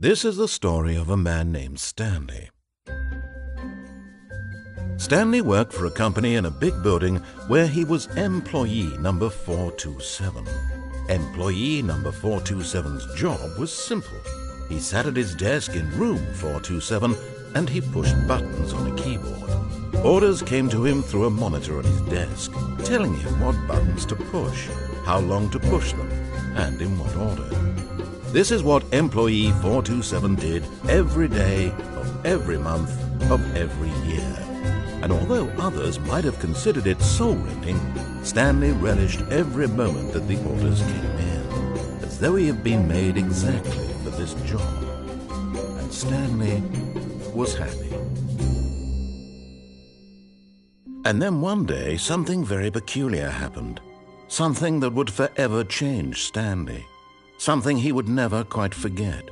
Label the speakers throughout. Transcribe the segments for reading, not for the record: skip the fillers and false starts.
Speaker 1: This is the story of a man named Stanley. Stanley worked for a company in a big building where he was employee number 427. Employee number 427's job was simple. He sat at his desk in room 427 and he pushed buttons on a keyboard. Orders came to him through a monitor on his desk, telling him what buttons to push, how long to push them, and in what order. This is what employee 427 did every day of every month of every year. And although others might have considered it soul-rending, Stanley relished every moment that the orders came in, as though he had been made exactly for this job. And Stanley was happy. And then one day, something very peculiar happened. Something that would forever change Stanley. Something he would never quite forget.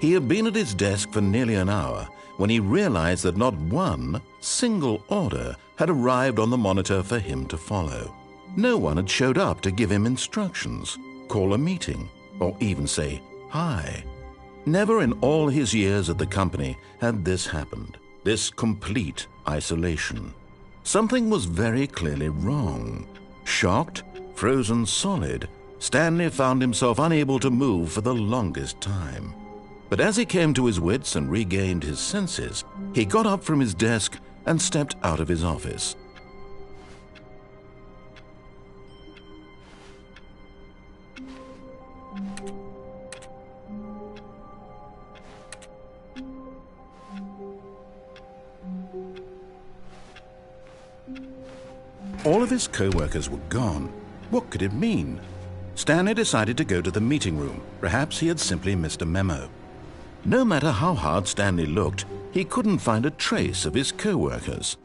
Speaker 1: He had been at his desk for nearly an hour when he realized that not one single order had arrived on the monitor for him to follow. No one had showed up to give him instructions, call a meeting, or even say hi. Never in all his years at the company had this happened, this complete isolation. Something was very clearly wrong. Shocked, frozen solid, Stanley found himself unable to move for the longest time. But as he came to his wits and regained his senses, he got up from his desk and stepped out of his office. All of his co-workers were gone. What could it mean? Stanley decided to go to the meeting room. Perhaps he had simply missed a memo. No matter how hard Stanley looked, he couldn't find a trace of his co-workers.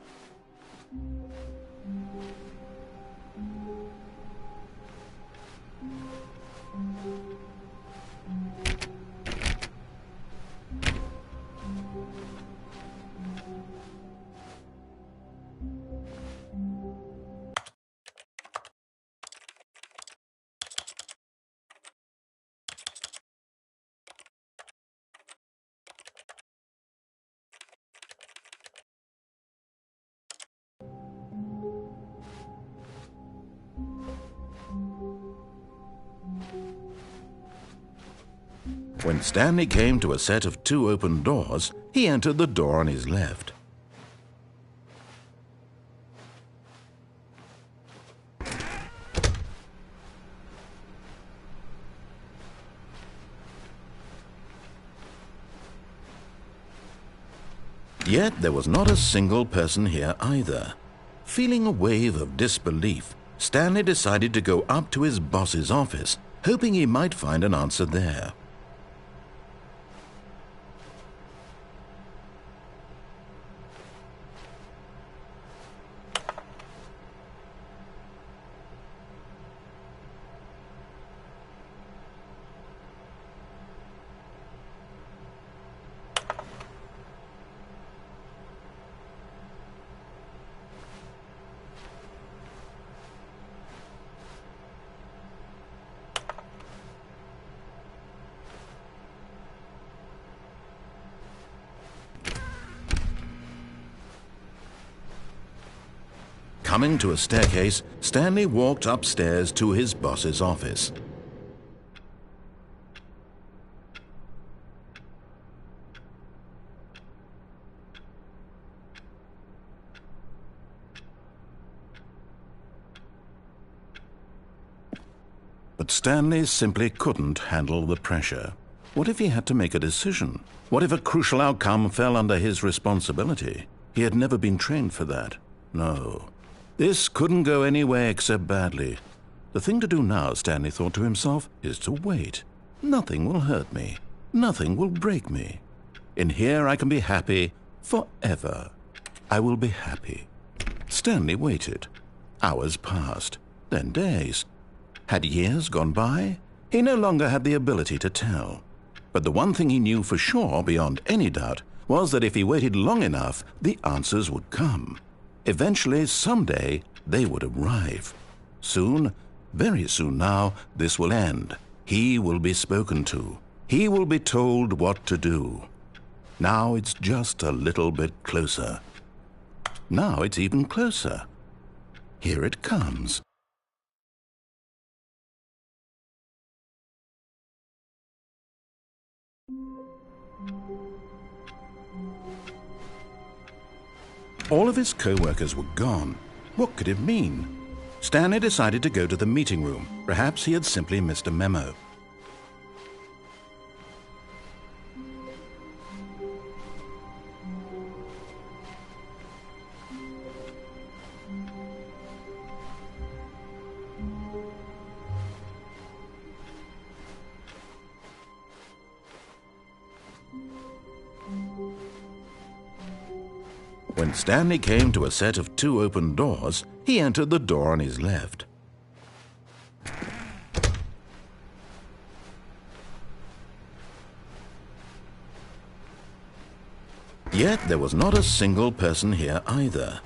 Speaker 1: When Stanley came to a set of 2 open doors, he entered the door on his left. Yet there was not a single person here either. Feeling a wave of disbelief, Stanley decided to go up to his boss's office, hoping he might find an answer there. Coming to a staircase, Stanley walked upstairs to his boss's office. But Stanley simply couldn't handle the pressure. What if he had to make a decision? What if a crucial outcome fell under his responsibility? He had never been trained for that. No. This couldn't go anywhere except badly. The thing to do now, Stanley thought to himself, is to wait. Nothing will hurt me. Nothing will break me. In here I can be happy forever. I will be happy. Stanley waited. Hours passed, then days. Had years gone by? He no longer had the ability to tell. But the one thing he knew for sure, beyond any doubt, was that if he waited long enough, the answers would come. Eventually, someday, they would arrive. Soon, very soon now, this will end. He will be spoken to. He will be told what to do. Now it's just a little bit closer. Now it's even closer. Here it comes. All of his co-workers were gone. What could it mean? Stanley decided to go to the meeting room. Perhaps he had simply missed a memo. When Stanley came to a set of 2 open doors, he entered the door on his left. Yet there was not a single person here either.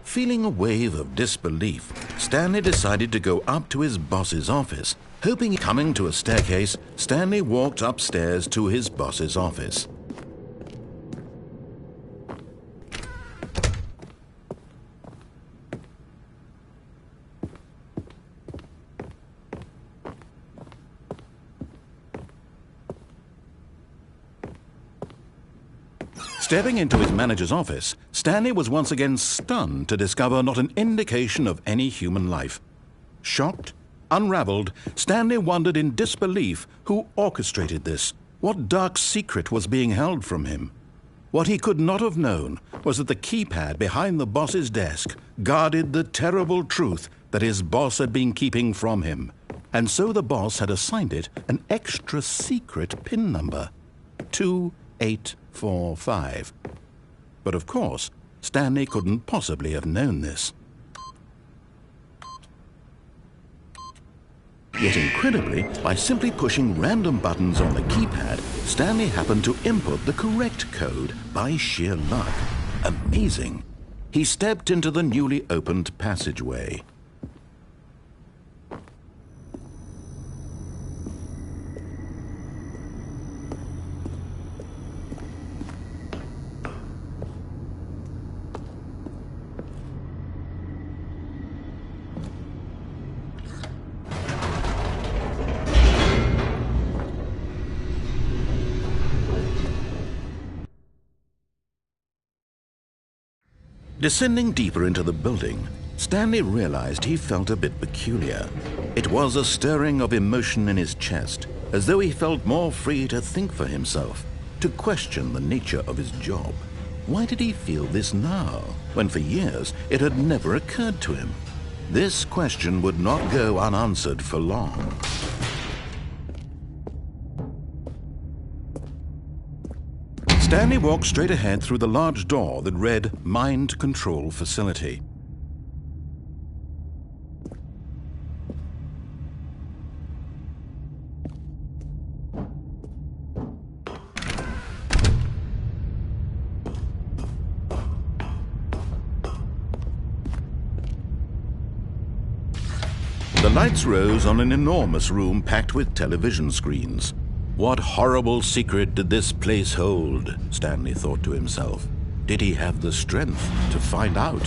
Speaker 1: Feeling a wave of disbelief, Stanley decided to go up to his boss's office. Hoping coming to a staircase, Stanley walked upstairs to his boss's office. Stepping into his manager's office, Stanley was once again stunned to discover not an indication of any human life. Shocked, unraveled, Stanley wondered in disbelief who orchestrated this. What dark secret was being held from him? What he could not have known was that the keypad behind the boss's desk guarded the terrible truth that his boss had been keeping from him. And so the boss had assigned it an extra secret PIN number. 2845. But of course, Stanley couldn't possibly have known this. Yet incredibly, by simply pushing random buttons on the keypad, Stanley happened to input the correct code by sheer luck. Amazing. He stepped into the newly opened passageway. Descending deeper into the building, Stanley realized he felt a bit peculiar. It was a stirring of emotion in his chest, as though he felt more free to think for himself, to question the nature of his job. Why did he feel this now, when for years it had never occurred to him? This question would not go unanswered for long. Stanley walked straight ahead through the large door that read Mind Control Facility. The lights rose on an enormous room packed with television screens. What horrible secret did this place hold? Stanley thought to himself. Did he have the strength to find out?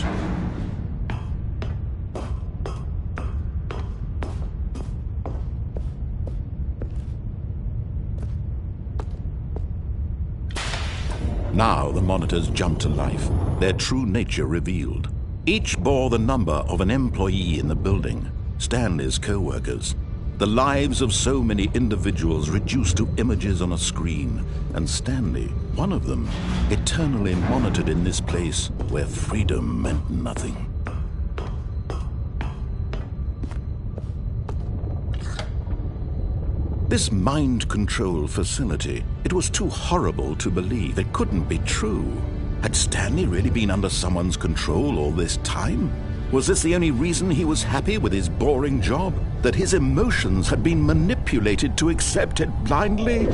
Speaker 1: Now the monitors jumped to life, their true nature revealed. Each bore the number of an employee in the building, Stanley's co-workers. The lives of so many individuals reduced to images on a screen, and Stanley, one of them, eternally monitored in this place where freedom meant nothing. This mind control facility, it was too horrible to believe. It couldn't be true. Had Stanley really been under someone's control all this time? Was this the only reason he was happy with his boring job? That his emotions had been manipulated to accept it blindly?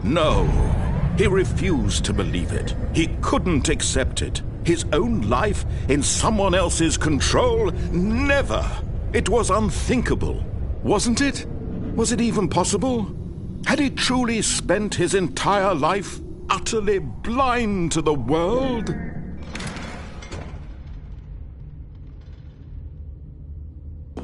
Speaker 1: No, he refused to believe it. He couldn't accept it. His own life in someone else's control? Never! It was unthinkable, wasn't it? Was it even possible? Had he truly spent his entire life utterly blind to the world?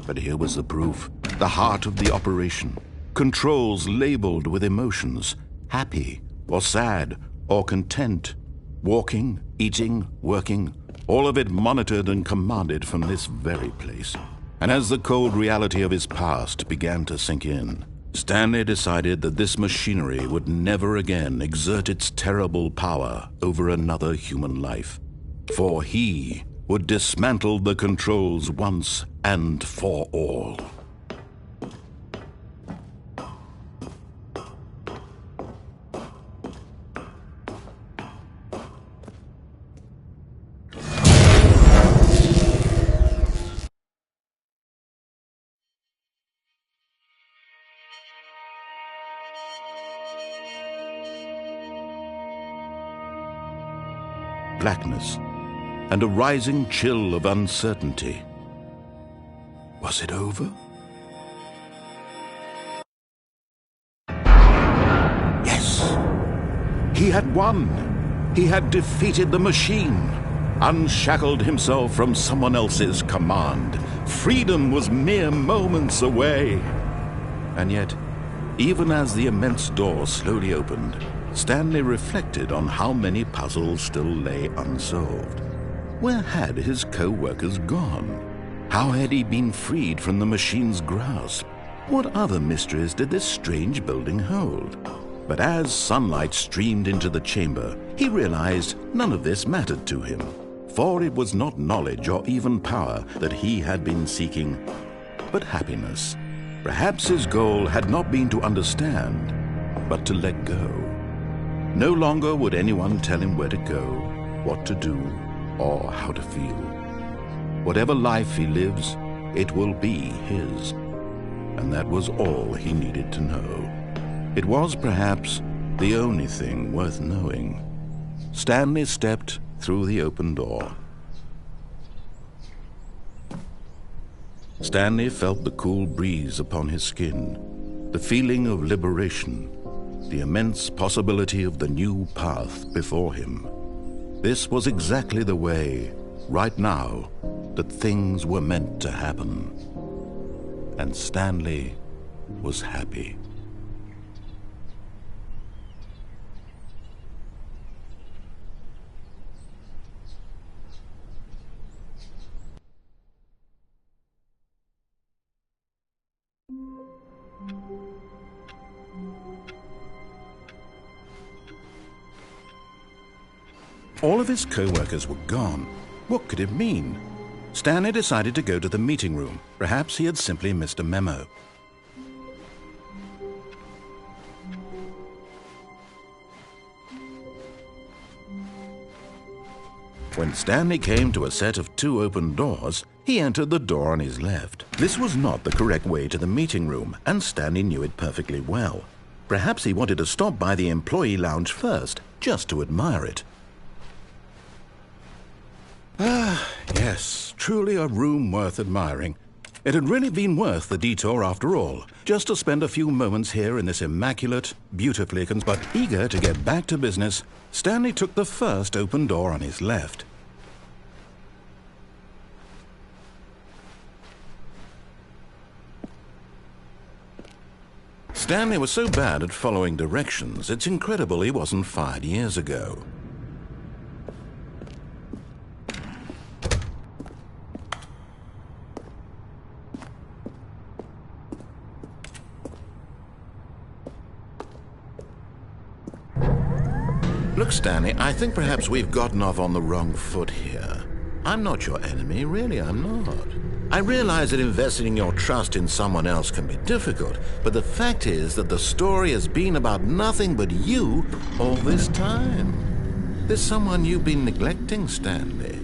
Speaker 1: But here was the proof, the heart of the operation. Controls labeled with emotions, happy or sad or content. Walking, eating, working, all of it monitored and commanded from this very place. And as the cold reality of his past began to sink in, Stanley decided that this machinery would never again exert its terrible power over another human life. For he would dismantle the controls once and for all. Blackness and a rising chill of uncertainty. Was it over? Yes! He had won! He had defeated the machine, unshackled himself from someone else's command. Freedom was mere moments away. And yet, even as the immense door slowly opened, Stanley reflected on how many puzzles still lay unsolved. Where had his co-workers gone? How had he been freed from the machine's grasp? What other mysteries did this strange building hold? But as sunlight streamed into the chamber, he realized none of this mattered to him, for it was not knowledge or even power that he had been seeking, but happiness. Perhaps his goal had not been to understand, but to let go. No longer would anyone tell him where to go, what to do, or how to feel. Whatever life he lives, it will be his. And that was all he needed to know. It was perhaps the only thing worth knowing. Stanley stepped through the open door. Stanley felt the cool breeze upon his skin, the feeling of liberation, the immense possibility of the new path before him. This was exactly the way, right now, that things were meant to happen. And Stanley was happy. All of his co-workers were gone. What could it mean? Stanley decided to go to the meeting room. Perhaps he had simply missed a memo. When Stanley came to a set of 2 open doors, he entered the door on his left. This was not the correct way to the meeting room, and Stanley knew it perfectly well. Perhaps he wanted to stop by the employee lounge first, just to admire it. Ah, yes, truly a room worth admiring. It had really been worth the detour after all, just to spend a few moments here in this immaculate, beautifully but eager to get back to business, Stanley took the first open door on his left. Stanley was so bad at following directions, it's incredible he wasn't fired years ago. Look, Stanley, I think perhaps we've gotten off on the wrong foot here. I'm not your enemy, really, I'm not. I realize that investing your trust in someone else can be difficult, but the fact is that the story has been about nothing but you all this time. There's someone you've been neglecting, Stanley.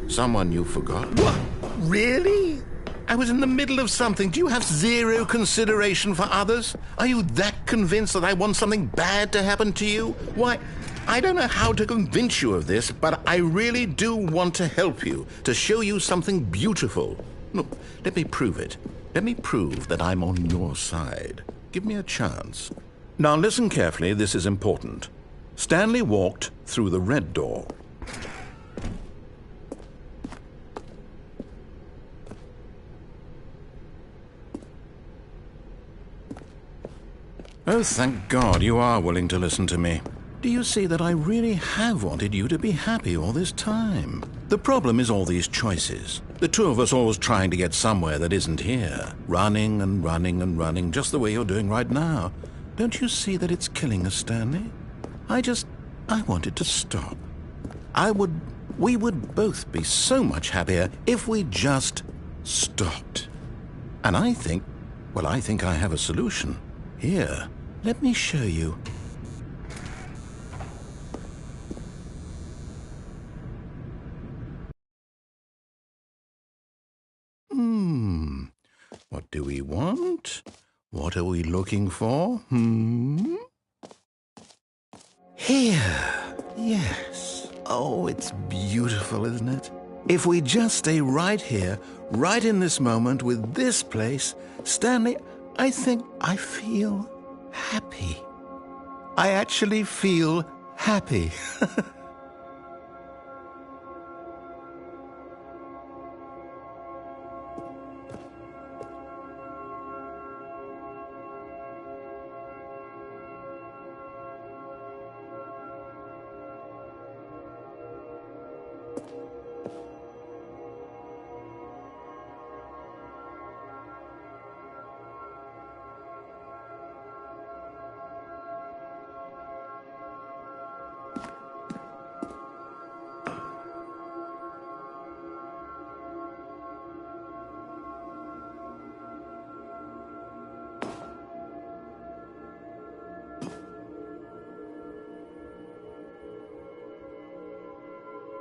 Speaker 1: Someone you forgot. What? Really? I was in the middle of something. Do you have zero consideration for others? Are you that convinced that I want something bad to happen to you? Why, I don't know how to convince you of this, but I really do want to help you, to show you something beautiful. Look, let me prove it. Let me prove that I'm on your side. Give me a chance. Now listen carefully, this is important. Stanley walked through the red door. Oh, thank God you are willing to listen to me. Do you see that I really have wanted you to be happy all this time? The problem is all these choices. The two of us always trying to get somewhere that isn't here. Running and running and running, just the way you're doing right now. Don't you see that it's killing us, Stanley? I wanted to stop. We would both be so much happier if we just stopped. And I think I have a solution. Here, let me show you. What do we want? What are we looking for? Here. Yes. Oh, it's beautiful, isn't it? If we just stay right here, right in this moment with this place, Stanley, I think I feel happy. I actually feel happy.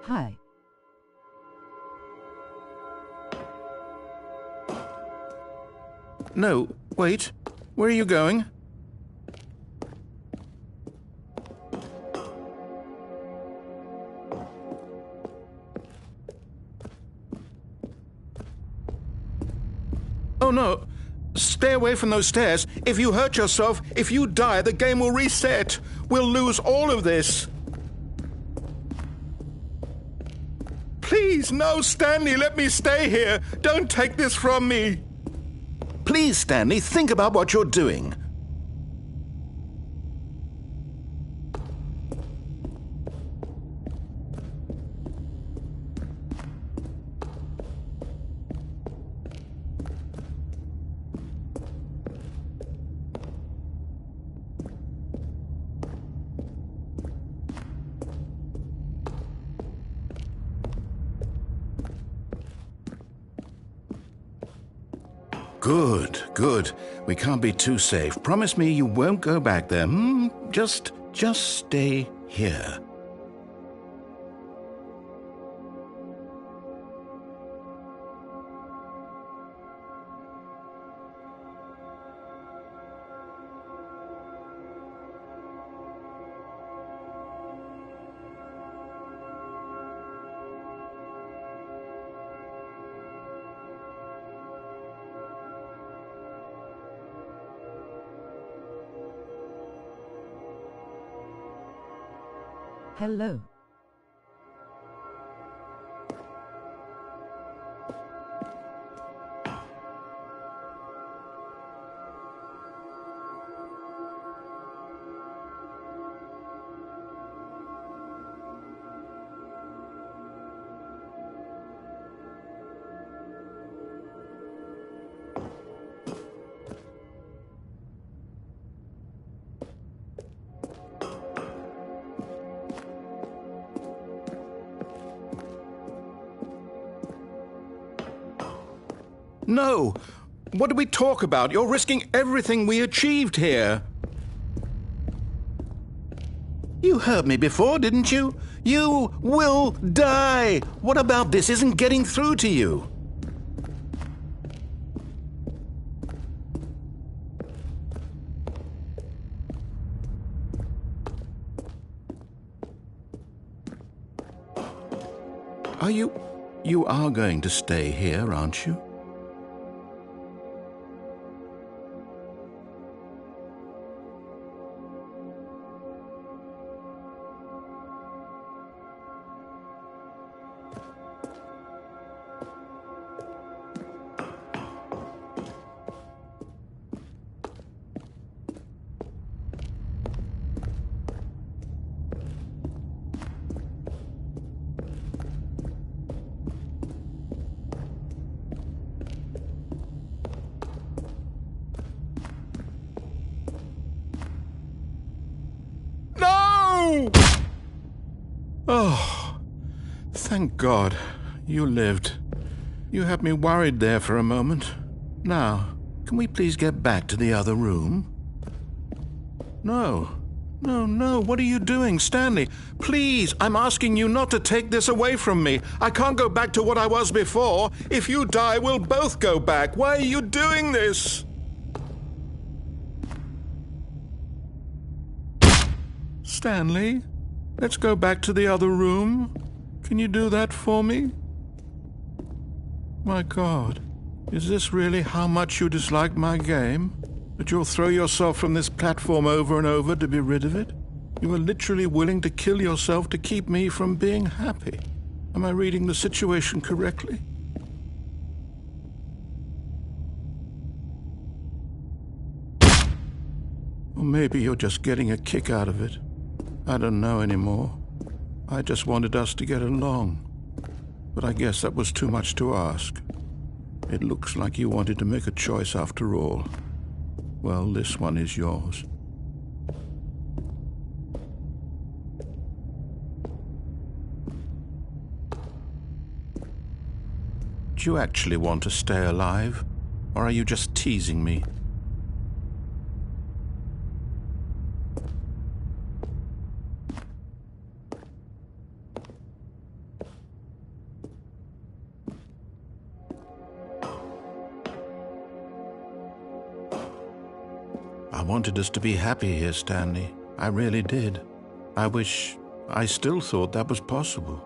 Speaker 2: Hi.
Speaker 1: No, wait. Where are you going? Oh no! Stay away from those stairs. If you hurt yourself, if you die, the game will reset. We'll lose all of this. Please, no, Stanley, let me stay here. Don't take this from me. Please, Stanley, think about what you're doing. Good, good. We can't be too safe. Promise me you won't go back there. Just stay here.
Speaker 2: Hello.
Speaker 1: No! What did we talk about? You're risking everything we achieved here. You heard me before, didn't you? You will die! What about this isn't getting through to you? You are going to stay here, aren't you? Oh, thank God. You lived. You had me worried there for a moment. Now, can we please get back to the other room? No. No, what are you doing, Stanley? Please, I'm asking you not to take this away from me. I can't go back to what I was before. If you die, we'll both go back. Why are you doing this? Stanley, let's go back to the other room. Can you do that for me? My God, is this really how much you dislike my game? That you'll throw yourself from this platform over and over to be rid of it? You are literally willing to kill yourself to keep me from being happy. Am I reading the situation correctly? Or maybe you're just getting a kick out of it. I don't know anymore. I just wanted us to get along. But I guess that was too much to ask. It looks like you wanted to make a choice after all. Well, this one is yours. Do you actually want to stay alive? Or are you just teasing me? I wanted us to be happy here, Stanley. I really did. I still thought that was possible.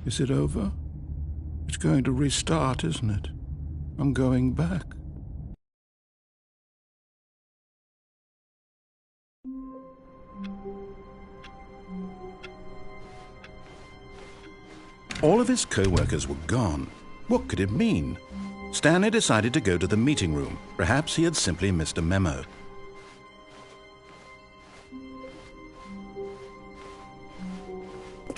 Speaker 1: Is it over? It's going to restart, isn't it? I'm going back. All of his co-workers were gone. What could it mean? Stanley decided to go to the meeting room. Perhaps he had simply missed a memo.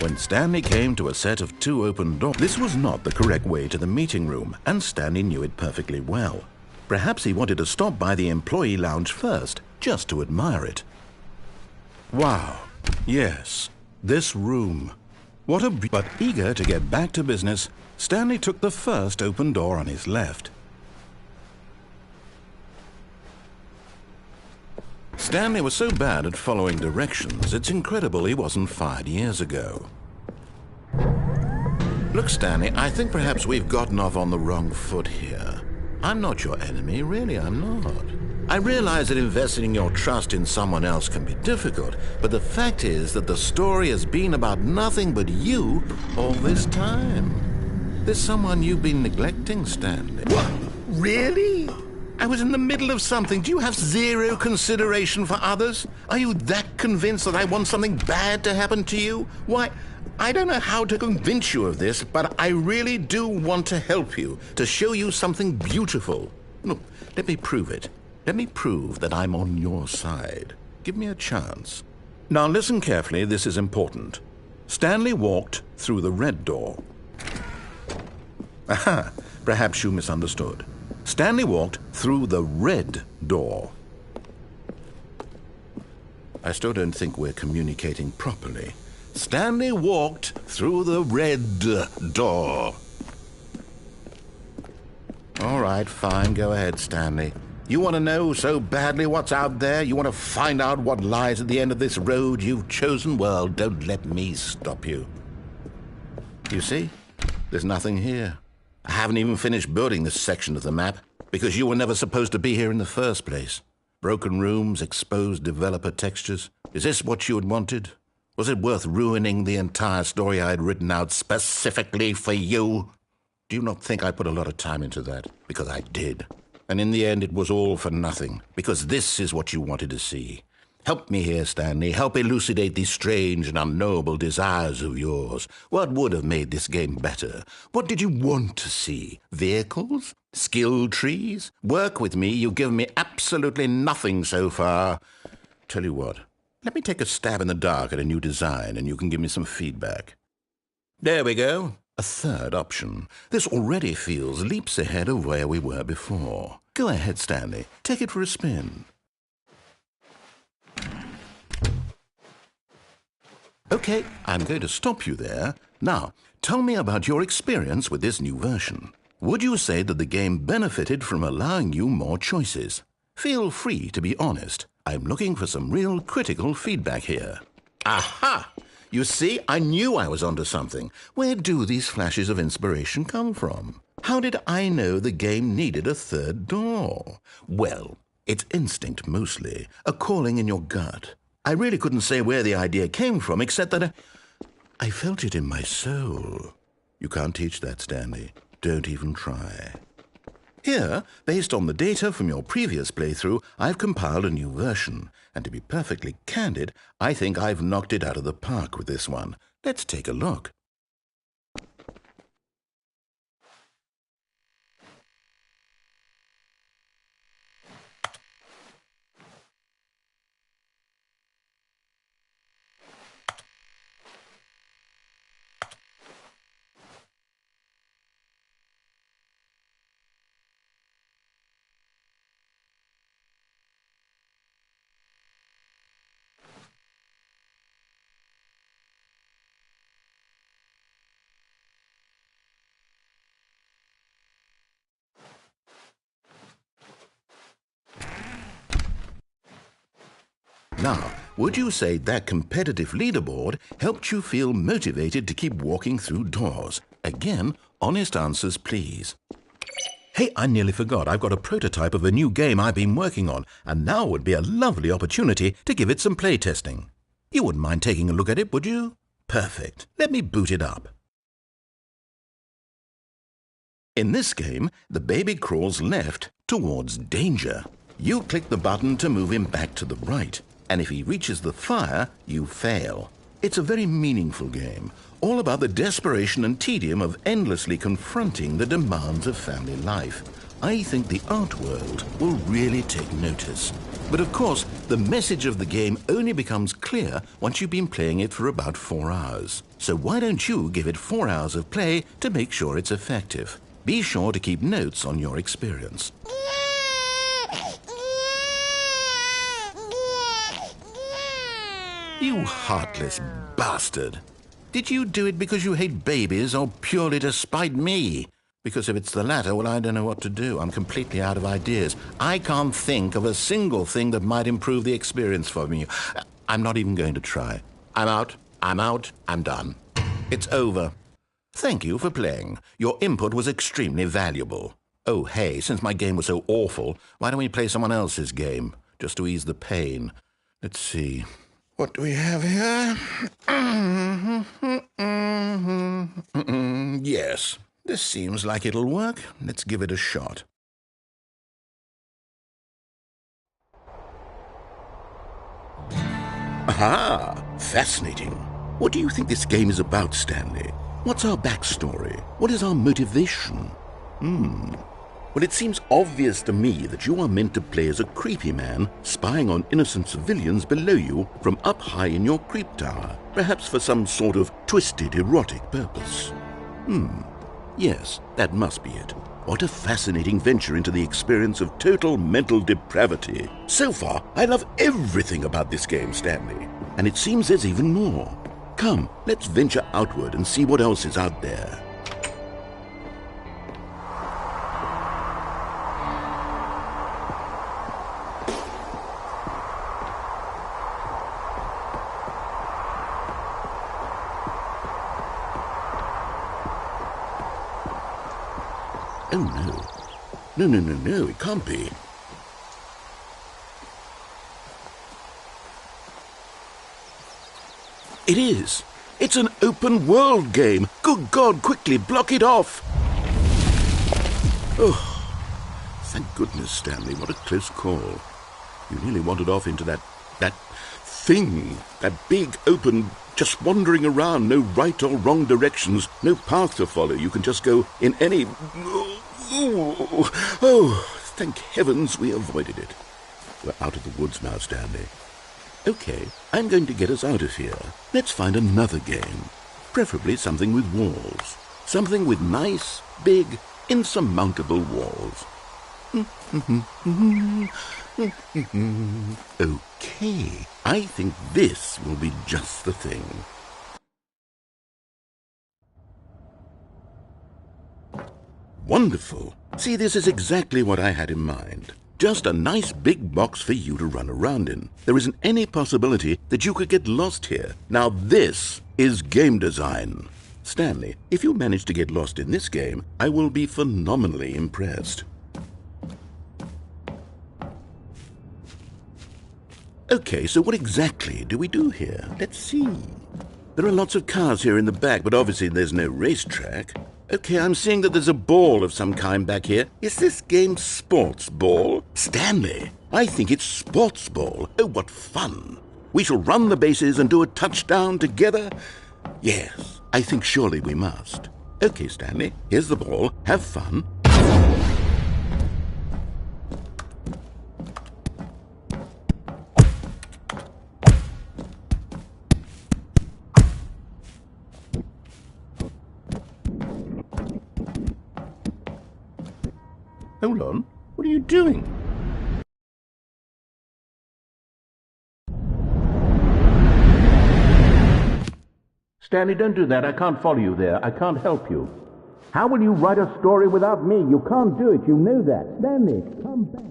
Speaker 1: When Stanley came to a set of 2 open doors, this was not the correct way to the meeting room, and Stanley knew it perfectly well. Perhaps he wanted to stop by the employee lounge first, just to admire it. Wow, yes, this room. But eager to get back to business, Stanley took the first open door on his left. Stanley was so bad at following directions, it's incredible he wasn't fired years ago. Look, Stanley, I think perhaps we've gotten off on the wrong foot here. I'm not your enemy, really, I'm not. I realize that investing your trust in someone else can be difficult, but the fact is that the story has been about nothing but you all this time. There's someone you've been neglecting, Stanley.
Speaker 2: What? Really?
Speaker 1: I was in the middle of something. Do you have zero consideration for others? Are you that convinced that I want something bad to happen to you? Why, I don't know how to convince you of this, but I really do want to help you, to show you something beautiful. Look, let me prove it. Let me prove that I'm on your side. Give me a chance. Now listen carefully, this is important. Stanley walked through the red door. Aha! Perhaps you misunderstood. Stanley walked through the red door. I still don't think we're communicating properly. Stanley walked through the red door. All right, fine. Go ahead, Stanley. You want to know so badly what's out there? You want to find out what lies at the end of this road you've chosen? Well, don't let me stop you. You see? There's nothing here. I haven't even finished building this section of the map because you were never supposed to be here in the first place. Broken rooms, exposed developer textures. Is this what you had wanted? Was it worth ruining the entire story I had written out specifically for you? Do you not think I put a lot of time into that? Because I did. And in the end, it was all for nothing, because this is what you wanted to see. Help me here, Stanley. Help elucidate these strange and unknowable desires of yours. What would have made this game better? What did you want to see? Vehicles? Skill trees? Work with me. You've given me absolutely nothing so far. Tell you what, let me take a stab in the dark at a new design, and you can give me some feedback. There we go. A third option. This already feels leaps ahead of where we were before. Go ahead, Stanley. Take it for a spin. Okay, I'm going to stop you there. Now, tell me about your experience with this new version. Would you say that the game benefited from allowing you more choices? Feel free to be honest. I'm looking for some real critical feedback here. Aha! You see, I knew I was onto something. Where do these flashes of inspiration come from? How did I know the game needed a third door? Well, it's instinct mostly, a calling in your gut. I really couldn't say where the idea came from, except that I felt it in my soul. You can't teach that, Stanley. Don't even try. Here, based on the data from your previous playthrough, I've compiled a new version. And to be perfectly candid, I think I've knocked it out of the park with this one. Let's take a look. Now, would you say that competitive leaderboard helped you feel motivated to keep walking through doors? Again, honest answers, please. Hey, I nearly forgot. I've got a prototype of a new game I've been working on, and now would be a lovely opportunity to give it some playtesting. You wouldn't mind taking a look at it, would you? Perfect. Let me boot it up. In this game, the baby crawls left towards danger. You click the button to move him back to the right. And if he reaches the fire, you fail. It's a very meaningful game, all about the desperation and tedium of endlessly confronting the demands of family life. I think the art world will really take notice. But of course, the message of the game only becomes clear once you've been playing it for about 4 hours. So why don't you give it 4 hours of play to make sure it's effective? Be sure to keep notes on your experience. You heartless bastard. Did you do it because you hate babies or purely to spite me? Because if it's the latter, well, I don't know what to do. I'm completely out of ideas. I can't think of a single thing that might improve the experience for me. I'm not even going to try. I'm out. I'm done. It's over. Thank you for playing. Your input was extremely valuable. Oh, hey, since my game was so awful, why don't we play someone else's game, just to ease the pain? Let's see. What do we have here? Yes, this seems like it'll work. Let's give it a shot. Aha! Fascinating. What do you think this game is about, Stanley? What's our backstory? What is our motivation? Well, it seems obvious to me that you are meant to play as a creepy man spying on innocent civilians below you from up high in your creep tower, perhaps for some sort of twisted erotic purpose. Yes, that must be it. What a fascinating venture into the experience of total mental depravity. So far, I love everything about this game, Stanley. And it seems there's even more. Come, let's venture outward and see what else is out there. Oh, no. No, it can't be. It is. It's an open world game. Good God, quickly block it off. Oh, thank goodness, Stanley. What a close call. You nearly wandered off into that thing. That big, open, just wandering around. No right or wrong directions. No path to follow. You can just go in any... Oh, thank heavens we avoided it. We're out of the woods now, Stanley. Okay, I'm going to get us out of here. Let's find another game. Preferably something with walls. Something with nice, big, insurmountable walls. Okay, I think this will be just the thing. Wonderful. See, this is exactly what I had in mind. Just a nice big box for you to run around in. There isn't any possibility that you could get lost here. Now this is game design. Stanley, if you manage to get lost in this game, I will be phenomenally impressed. Okay, so what exactly do we do here? Let's see. There are lots of cars here in the back, but obviously there's no racetrack. Okay, I'm seeing that there's a ball of some kind back here. Is this game sports ball? Stanley, I think it's sports ball. Oh, what fun. We shall run the bases and do a touchdown together. Yes, I think surely we must. Okay, Stanley, here's the ball. Have fun. Hold on. What are you doing? Stanley, don't do that. I can't follow you there. I can't help you. How will you write a story without me? You can't do it. You know that. Stanley, come back.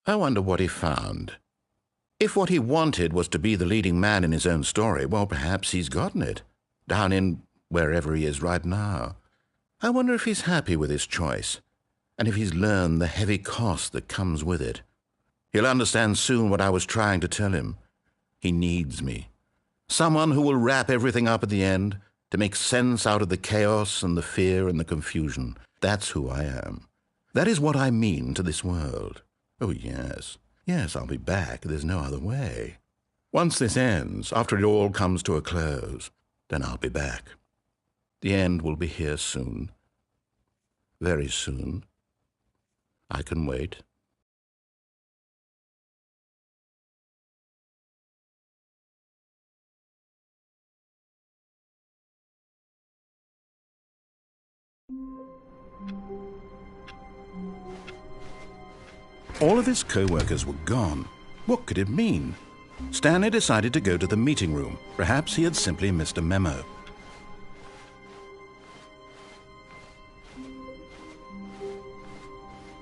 Speaker 1: I wonder what he found. If what he wanted was to be the leading man in his own story, well, perhaps he's gotten it, down in wherever he is right now. I wonder if he's happy with his choice, and if he's learned the heavy cost that comes with it. He'll understand soon what I was trying to tell him. He needs me. Someone who will wrap everything up at the end, to make sense out of the chaos and the fear and the confusion. That's who I am. That is what I mean to this world. Oh, yes. Yes, I'll be back. There's no other way. Once this ends, after it all comes to a close, then I'll be back. The end will be here soon. Very soon. I can wait. All of his co-workers were gone. What could it mean? Stanley decided to go to the meeting room. Perhaps he had simply missed a memo.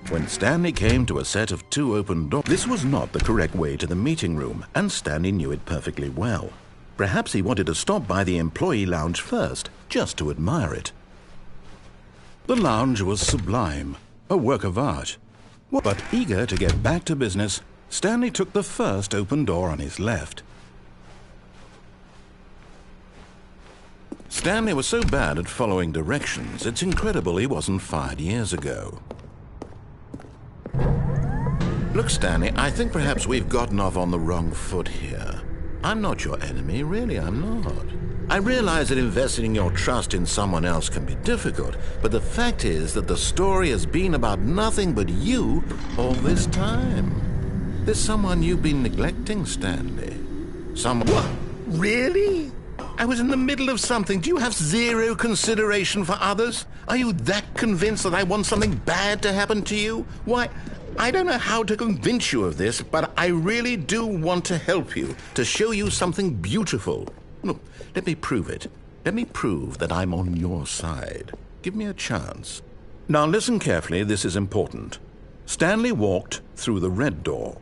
Speaker 1: When Stanley came to a set of 2 open doors, this was not the correct way to the meeting room, and Stanley knew it perfectly well. Perhaps he wanted to stop by the employee lounge first, just to admire it. The lounge was sublime, a work of art. But eager to get back to business, Stanley took the first open door on his left. Stanley was so bad at following directions, it's incredible he wasn't fired years ago. Look, Stanley, I think perhaps we've gotten off on the wrong foot here. I'm not your enemy, really, I'm not. I realize that investing your trust in someone else can be difficult, but the fact is that the story has been about nothing but you all this time. There's someone you've been neglecting, Stanley.
Speaker 2: What? Really?
Speaker 1: I was in the middle of something. Do you have zero consideration for others? Are you that convinced that I want something bad to happen to you? Why, I don't know how to convince you of this, but I really do want to help you, to show you something beautiful. Look, let me prove it. Let me prove that I'm on your side. Give me a chance. Now listen carefully, this is important. Stanley walked through the red door.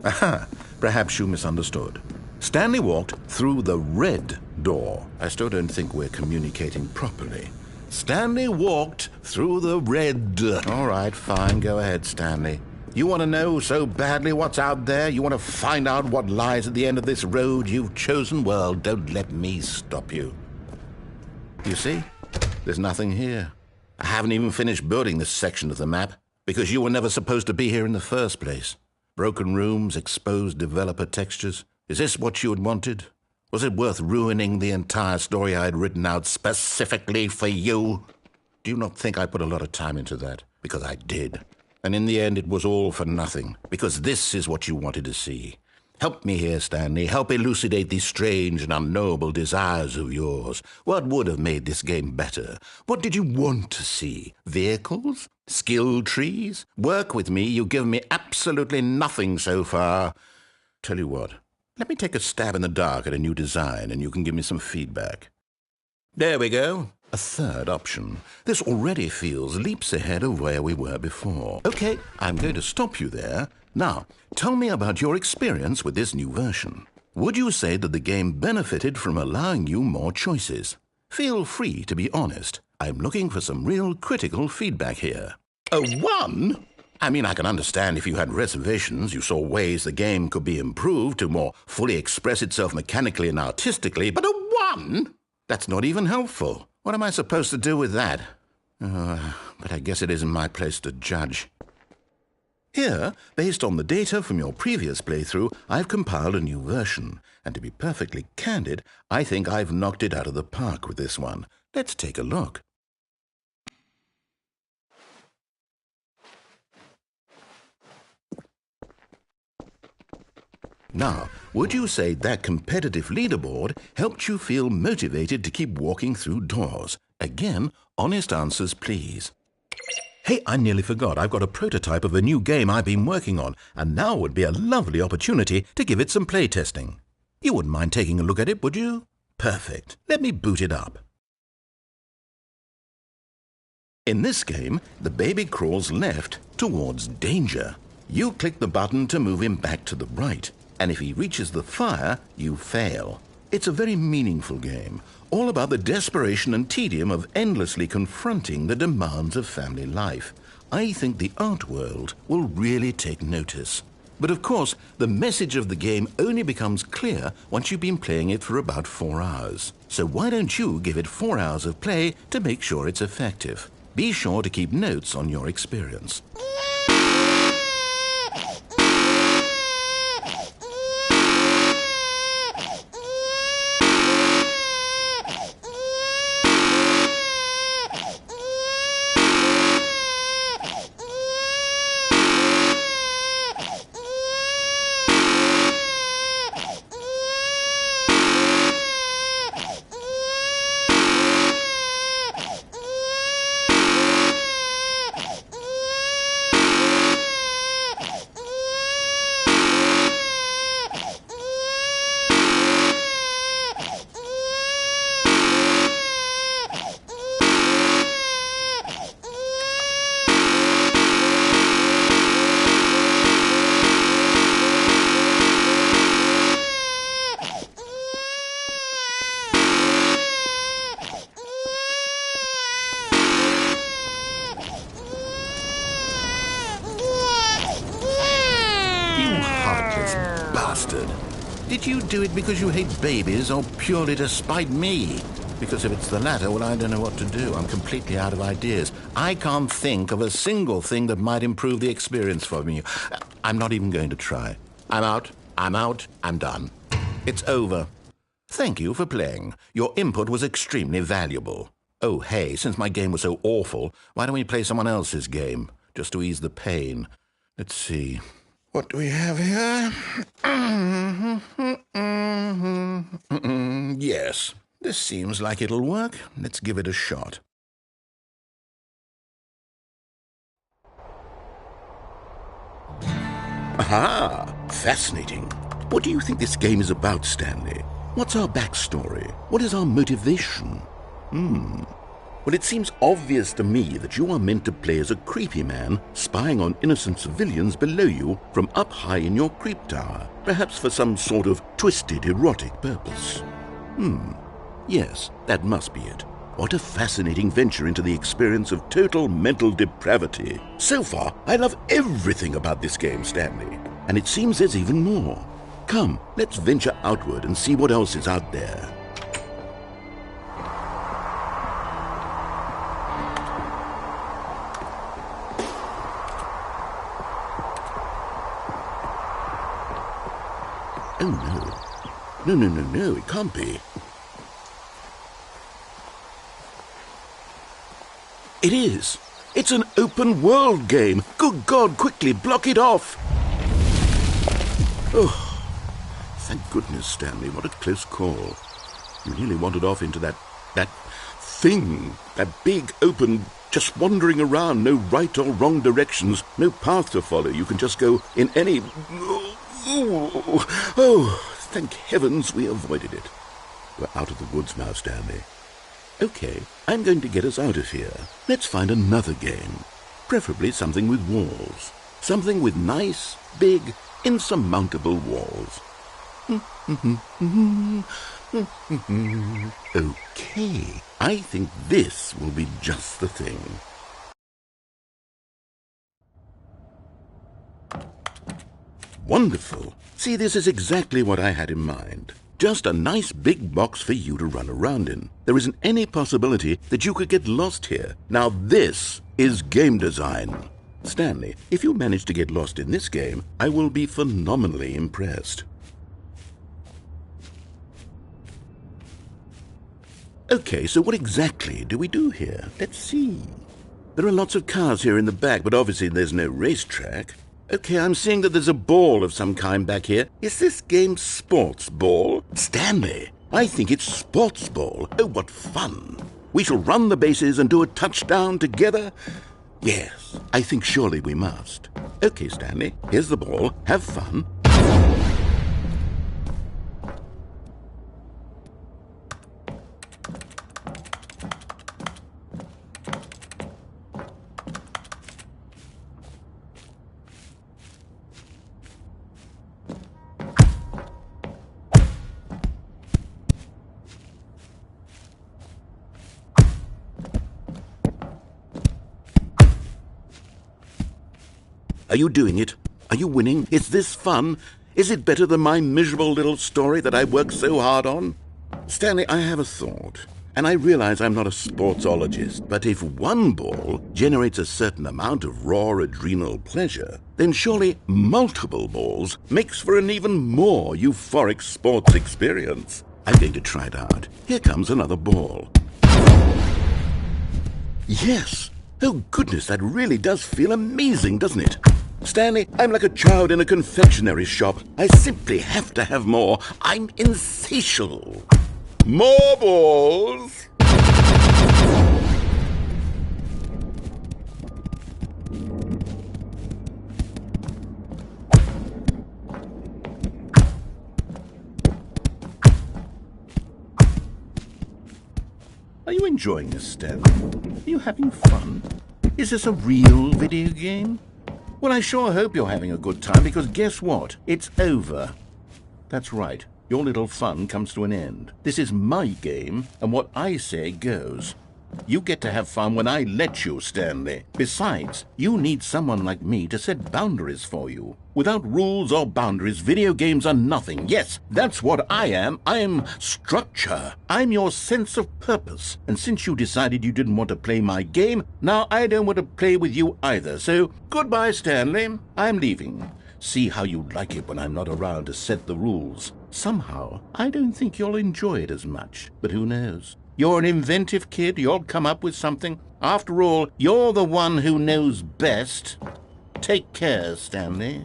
Speaker 1: Aha, perhaps you misunderstood. Stanley walked through the red door. I still don't think we're communicating properly. Stanley walked through the red... All right, fine, go ahead, Stanley. You want to know so badly what's out there? You want to find out what lies at the end of this road you've chosen? Well, don't let me stop you. You see? There's nothing here. I haven't even finished building this section of the map, because you were never supposed to be here in the first place. Broken rooms, exposed developer textures. Is this what you had wanted? Was it worth ruining the entire story I had written out specifically for you? Do you not think I put a lot of time into that? Because I did. And in the end, it was all for nothing. Because this is what you wanted to see. Help me here, Stanley. Help elucidate these strange and unknowable desires of yours. What would have made this game better? What did you want to see? Vehicles? Skill trees? Work with me. You've given me absolutely nothing so far. Tell you what. Let me take a stab in the dark at a new design, and you can give me some feedback. There we go. A third option. This already feels leaps ahead of where we were before. Okay, I'm going to stop you there. Now, tell me about your experience with this new version. Would you say that the game benefited from allowing you more choices? Feel free to be honest. I'm looking for some real critical feedback here. A 1? I mean, I can understand if you had reservations, you saw ways the game could be improved to more fully express itself mechanically and artistically, but a 1? That's not even helpful. What am I supposed to do with that? But I guess it isn't my place to judge. Here, based on the data from your previous playthrough, I've compiled a new version. And to be perfectly candid, I think I've knocked it out of the park with this one. Let's take a look. Now, would you say that competitive leaderboard helped you feel motivated to keep walking through doors? Again, honest answers, please. Hey, I nearly forgot. I've got a prototype of a new game I've been working on, and now would be a lovely opportunity to give it some playtesting. You wouldn't mind taking a look at it, would you? Perfect. Let me boot it up. In this game, the baby crawls left towards danger. You click the button to move him back to the right. And if he reaches the fire, you fail. It's a very meaningful game, all about the desperation and tedium of endlessly confronting the demands of family life. I think the art world will really take notice. But of course, the message of the game only becomes clear once you've been playing it for about 4 hours. So why don't you give it 4 hours of play to make sure it's effective? Be sure to keep notes on your experience. Bastard. Did you do it because you hate babies or purely to spite me? Because if it's the latter, well, I don't know what to do. I'm completely out of ideas. I can't think of a single thing that might improve the experience for me. I'm not even going to try. I'm out. I'm done. It's over. Thank you for playing. Your input was extremely valuable. Oh, hey, since my game was so awful, why don't we play someone else's game, just to ease the pain? Let's see. What do we have here? Yes, this seems like it'll work. Let's give it a shot. Aha! Fascinating. What do you think this game is about, Stanley? What's our backstory? What is our motivation? Well, it seems obvious to me that you are meant to play as a creepy man spying on innocent civilians below you from up high in your creep tower, perhaps for some sort of twisted erotic purpose. Yes, that must be it. What a fascinating venture into the experience of total mental depravity. So far, I love everything about this game, Stanley. And it seems there's even more. Come, let's venture outward and see what else is out there. Oh, no. No, it can't be. It is. It's an open world game. Good God, quickly, block it off. Oh, thank goodness, Stanley. What a close call. You nearly wandered off into that thing. That big, open, just wandering around. No right or wrong directions. No path to follow. You can just go in any... Oh, thank heavens we avoided it. We're out of the woods now, Stanley. Okay, I'm going to get us out of here. Let's find another game. Preferably something with walls. Something with nice, big, insurmountable walls. Okay, I think this will be just the thing. Wonderful. See, this is exactly what I had in mind. Just a nice big box for you to run around in. There isn't any possibility that you could get lost here. Now this is game design. Stanley, if you manage to get lost in this game, I will be phenomenally impressed. Okay, so what exactly do we do here? Let's see. There are lots of cars here in the back, but obviously there's no racetrack. Okay, I'm seeing that there's a ball of some kind back here. Is this game sports ball? Stanley, I think it's sports ball. Oh, what fun. We shall run the bases and do a touchdown together. Yes, I think surely we must. Okay, Stanley, here's the ball. Have fun. Are you doing it? Are you winning? Is this fun? Is it better than my miserable little story that I worked so hard on? Stanley, I have a thought. And I realize I'm not a sportsologist, but if one ball generates a certain amount of raw adrenal pleasure, then surely multiple balls makes for an even more euphoric sports experience. I'm going to try it out. Here comes another ball. Yes! Oh goodness, that really does feel amazing, doesn't it? Stanley, I'm like a child in a confectionery shop. I simply have to have more. I'm insatiable. More balls! Are you enjoying this, Stanley? Are you having fun? Is this a real video game? Well, I sure hope you're having a good time, because guess what? It's over. That's right. Your little fun comes to an end. This is my game, and what I say goes. You get to have fun when I let you, Stanley. Besides, you need someone like me to set boundaries for you. Without rules or boundaries, video games are nothing. Yes, that's what I am. I'm structure. I'm your sense of purpose. And since you decided you didn't want to play my game, now I don't want to play with you either. So, goodbye, Stanley. I'm leaving. See how you like it when I'm not around to set the rules. Somehow, I don't think you'll enjoy it as much. But who knows? You're an inventive kid. You'll come up with something. After all, you're the one who knows best. Take care, Stanley.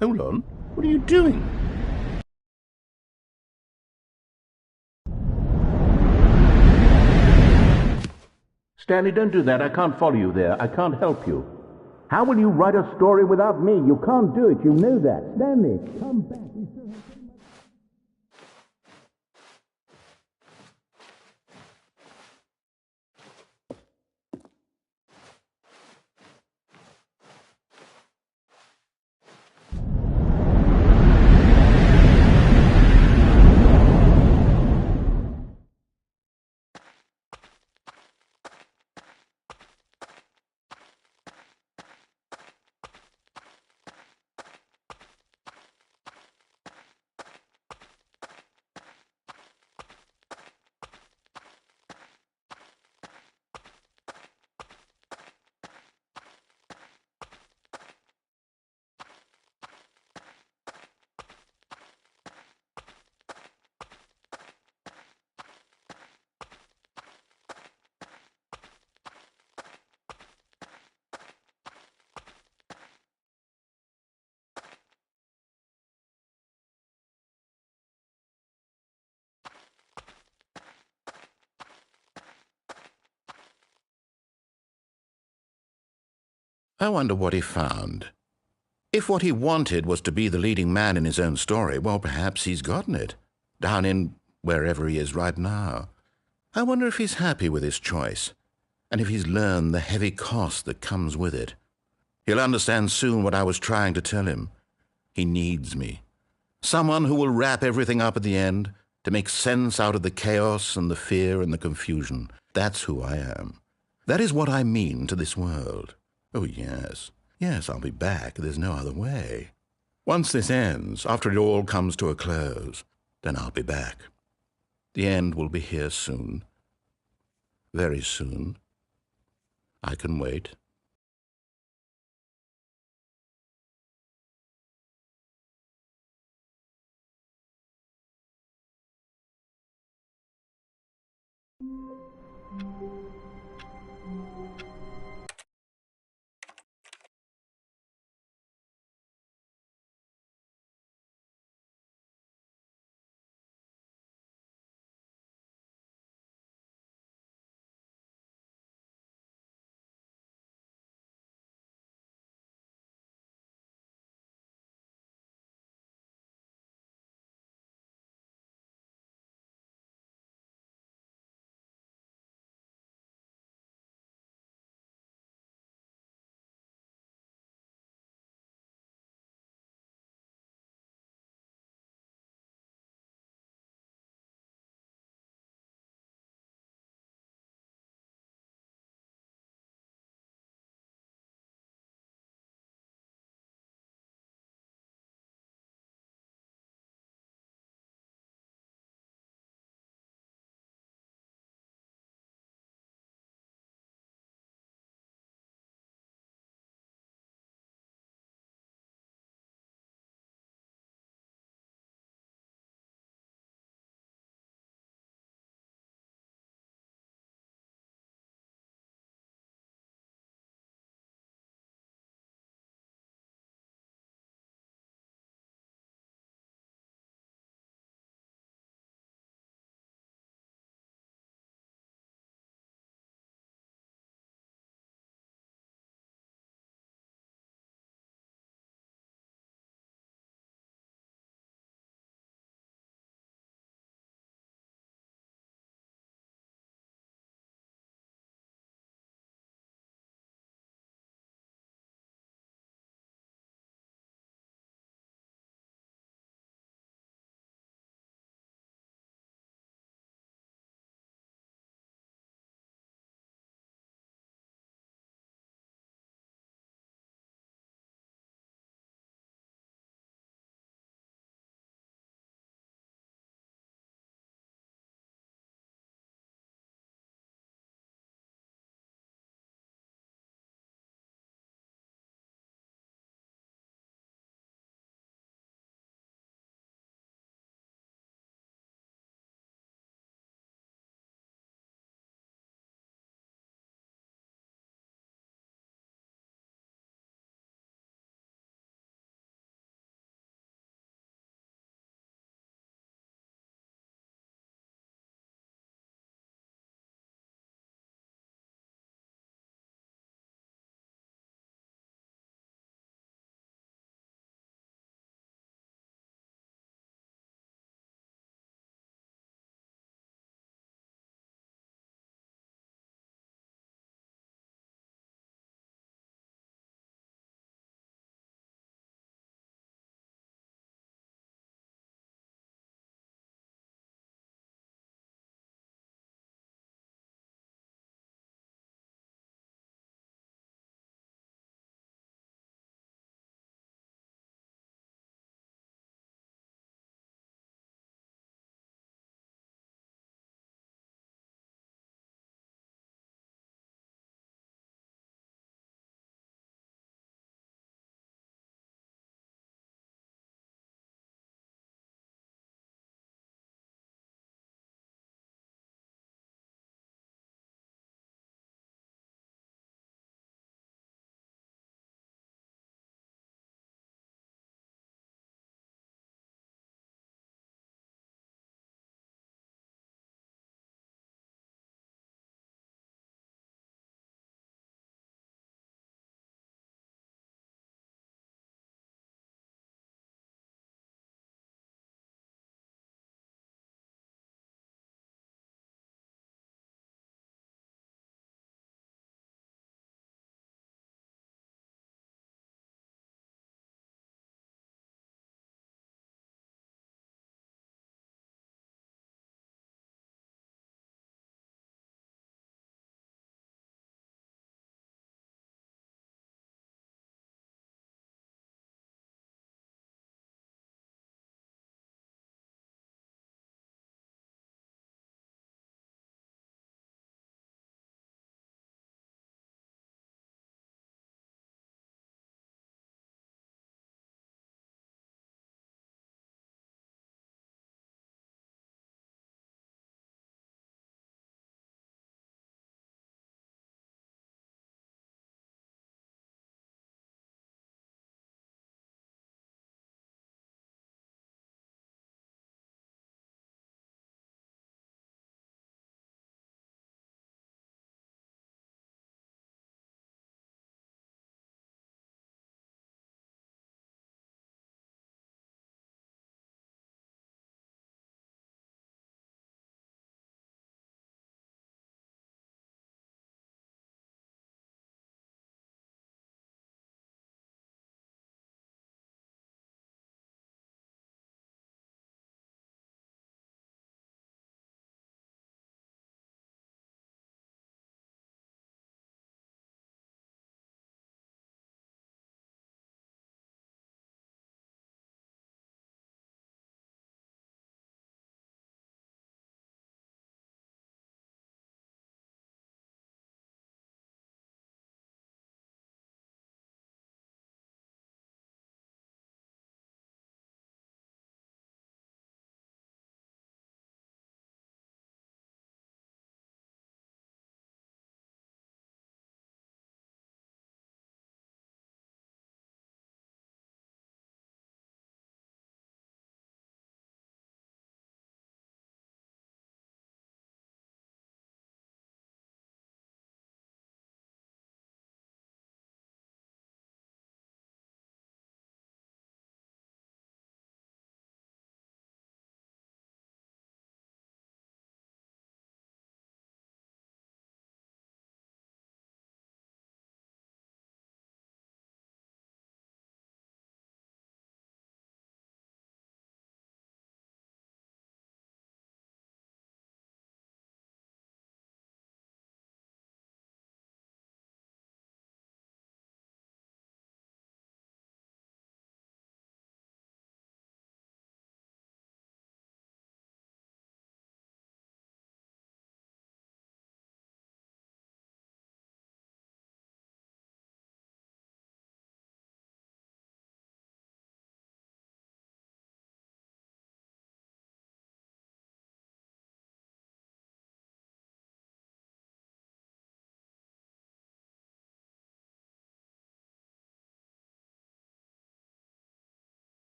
Speaker 1: Hold on. What are you doing? Stanley, don't do that. I can't follow you there. I can't help you. How will you write a story without me? You can't do it. You know that. Stanley, come back. I wonder what he found. If what he wanted was to be the leading man in his own story, well, perhaps he's gotten it, down in wherever he is right now. I wonder if he's happy with his choice, and if he's learned the heavy cost that comes with it. He'll understand soon what I was trying to tell him. He needs me. Someone who will wrap everything up at the end, to make sense out of the chaos and the fear and the confusion. That's who I am. That is what I mean to this world. Oh, yes. Yes, I'll be back. There's no other way. Once this ends, after it all comes to a close, then I'll be back. The end will be here soon. Very soon. I can wait.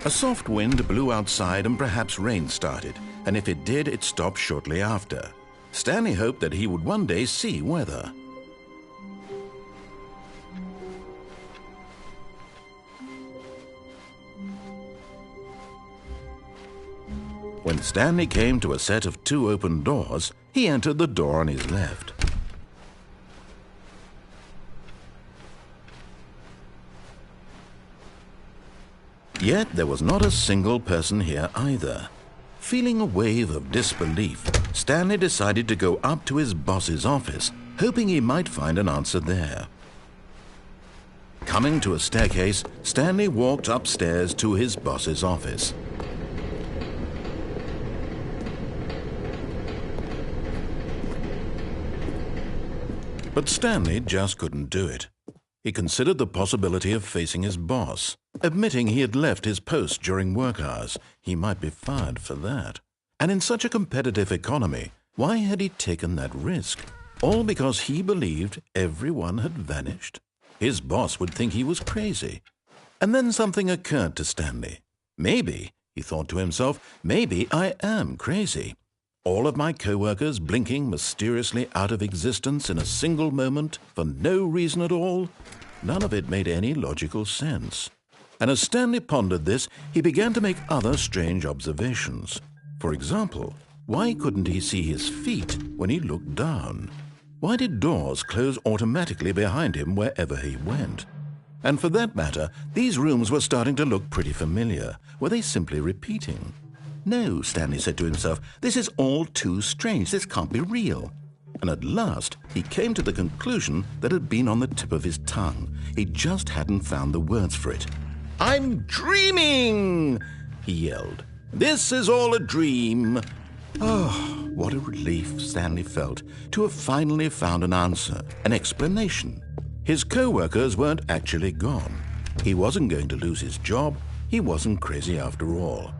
Speaker 1: A soft wind blew outside and perhaps rain started, and if it did, it stopped shortly after. Stanley hoped that he would one day see weather. When Stanley came to a set of 2 open doors, he entered the door on his left. Yet there was not a single person here either. Feeling a wave of disbelief, Stanley decided to go up to his boss's office, hoping he might find an answer there. Coming to a staircase, Stanley walked upstairs to his boss's office. But Stanley just couldn't do it. He considered the possibility of facing his boss. Admitting he had left his post during work hours, he might be fired for that. And in such a competitive economy, why had he taken that risk? All because he believed everyone had vanished? His boss would think he was crazy. And then something occurred to Stanley. Maybe, he thought to himself, maybe I am crazy. All of my co-workers blinking mysteriously out of existence in a single moment for no reason at all? None of it made any logical sense. And as Stanley pondered this, he began to make other strange observations. For example, why couldn't he see his feet when he looked down? Why did doors close automatically behind him wherever he went? And for that matter, these rooms were starting to look pretty familiar. Were they simply repeating? No, Stanley said to himself, this is all too strange. This can't be real. And at last, he came to the conclusion that had been on the tip of his tongue. He just hadn't found the words for it. "I'm dreaming!" he yelled. "This is all a dream." Oh, what a relief Stanley felt to have finally found an answer, an explanation. His co-workers weren't actually gone. He wasn't going to lose his job. He wasn't crazy after all.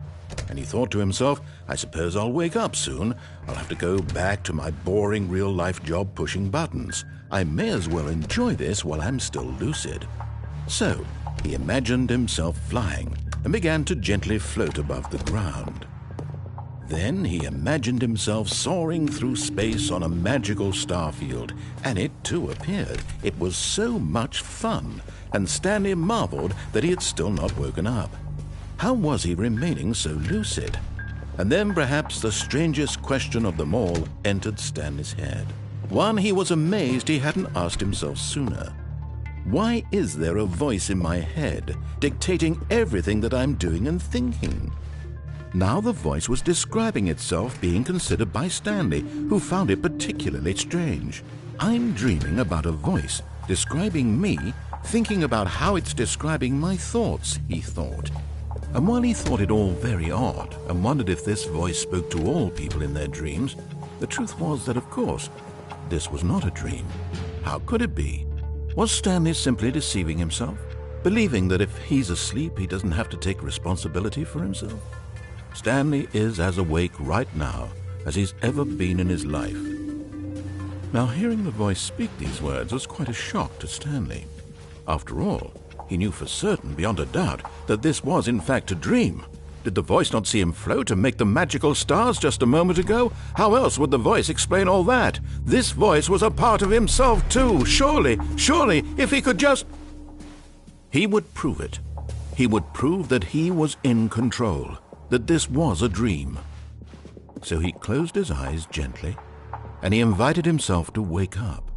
Speaker 1: And he thought to himself, I suppose I'll wake up soon. I'll have to go back to my boring real-life job pushing buttons. I may as well enjoy this while I'm still lucid. So he imagined himself flying and began to gently float above the ground. Then he imagined himself soaring through space on a magical starfield, and it too appeared. It was so much fun, and Stanley marveled that he had still not woken up. How was he remaining so lucid? And then perhaps the strangest question of them all entered Stanley's head. One he was amazed he hadn't asked himself sooner. Why is there a voice in my head dictating everything that I'm doing and thinking? Now the voice was describing itself being considered by Stanley, who found it particularly strange. I'm dreaming about a voice describing me, thinking about how it's describing my thoughts, he thought. And while he thought it all very odd and wondered if this voice spoke to all people in their dreams, the truth was that, of course, this was not a dream. How could it be? Was Stanley simply deceiving himself, believing that if he's asleep, he doesn't have to take responsibility for himself? Stanley is as awake right now as he's ever been in his life. Now, hearing the voice speak these words was quite a shock to Stanley. After all, he knew for certain, beyond a doubt, that this was in fact a dream. Did the voice not see him float and make the magical stars just a moment ago? How else would the voice explain all that? This voice was a part of himself too. Surely, if he could just... He would prove it. He would prove that he was in control, that this was a dream. So he closed his eyes gently, and he invited himself to wake up.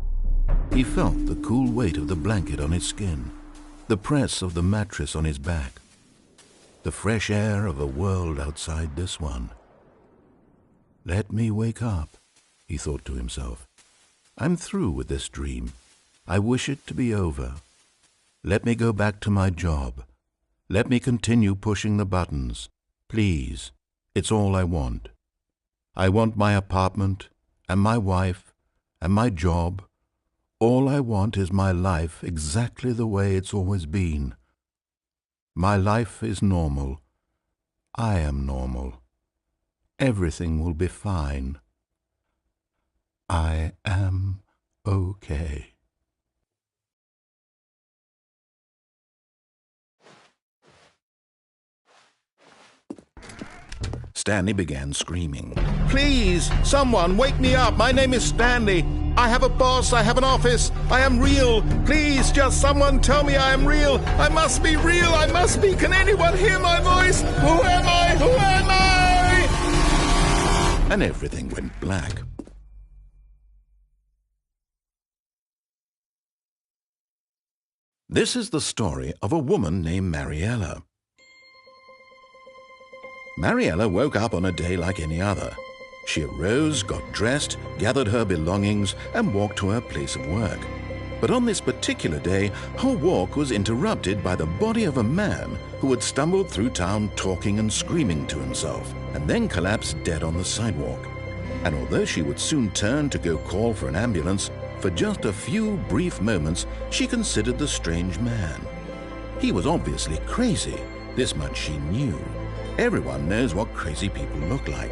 Speaker 1: He felt the cool weight of the blanket on his skin, the press of the mattress on his back, the fresh air of a world outside this one. Let me wake up, he thought to himself. I'm through with this dream. I wish it to be over. Let me go back to my job. Let me continue pushing the buttons. Please, it's all I want. I want my apartment and my wife and my job. All I want is my life exactly the way it's always been. My life is normal. I am normal. Everything will be fine. I am okay. Stanley began screaming.
Speaker 2: Please, someone, wake me up. My name is Stanley. I have a boss. I have an office. I am real. Please, just someone tell me I am real. I must be real. I must be. Can anyone hear my voice? Who am I? Who am I?
Speaker 1: And everything went black. This is the story of a woman named Mariella. Mariella woke up on a day like any other. She arose, got dressed, gathered her belongings, and walked to her place of work. But on this particular day, her walk was interrupted by the body of a man who had stumbled through town talking and screaming to himself, and then collapsed dead on the sidewalk. And although she would soon turn to go call for an ambulance, for just a few brief moments she considered the strange man. He was obviously crazy, this much she knew. Everyone knows what crazy people look like.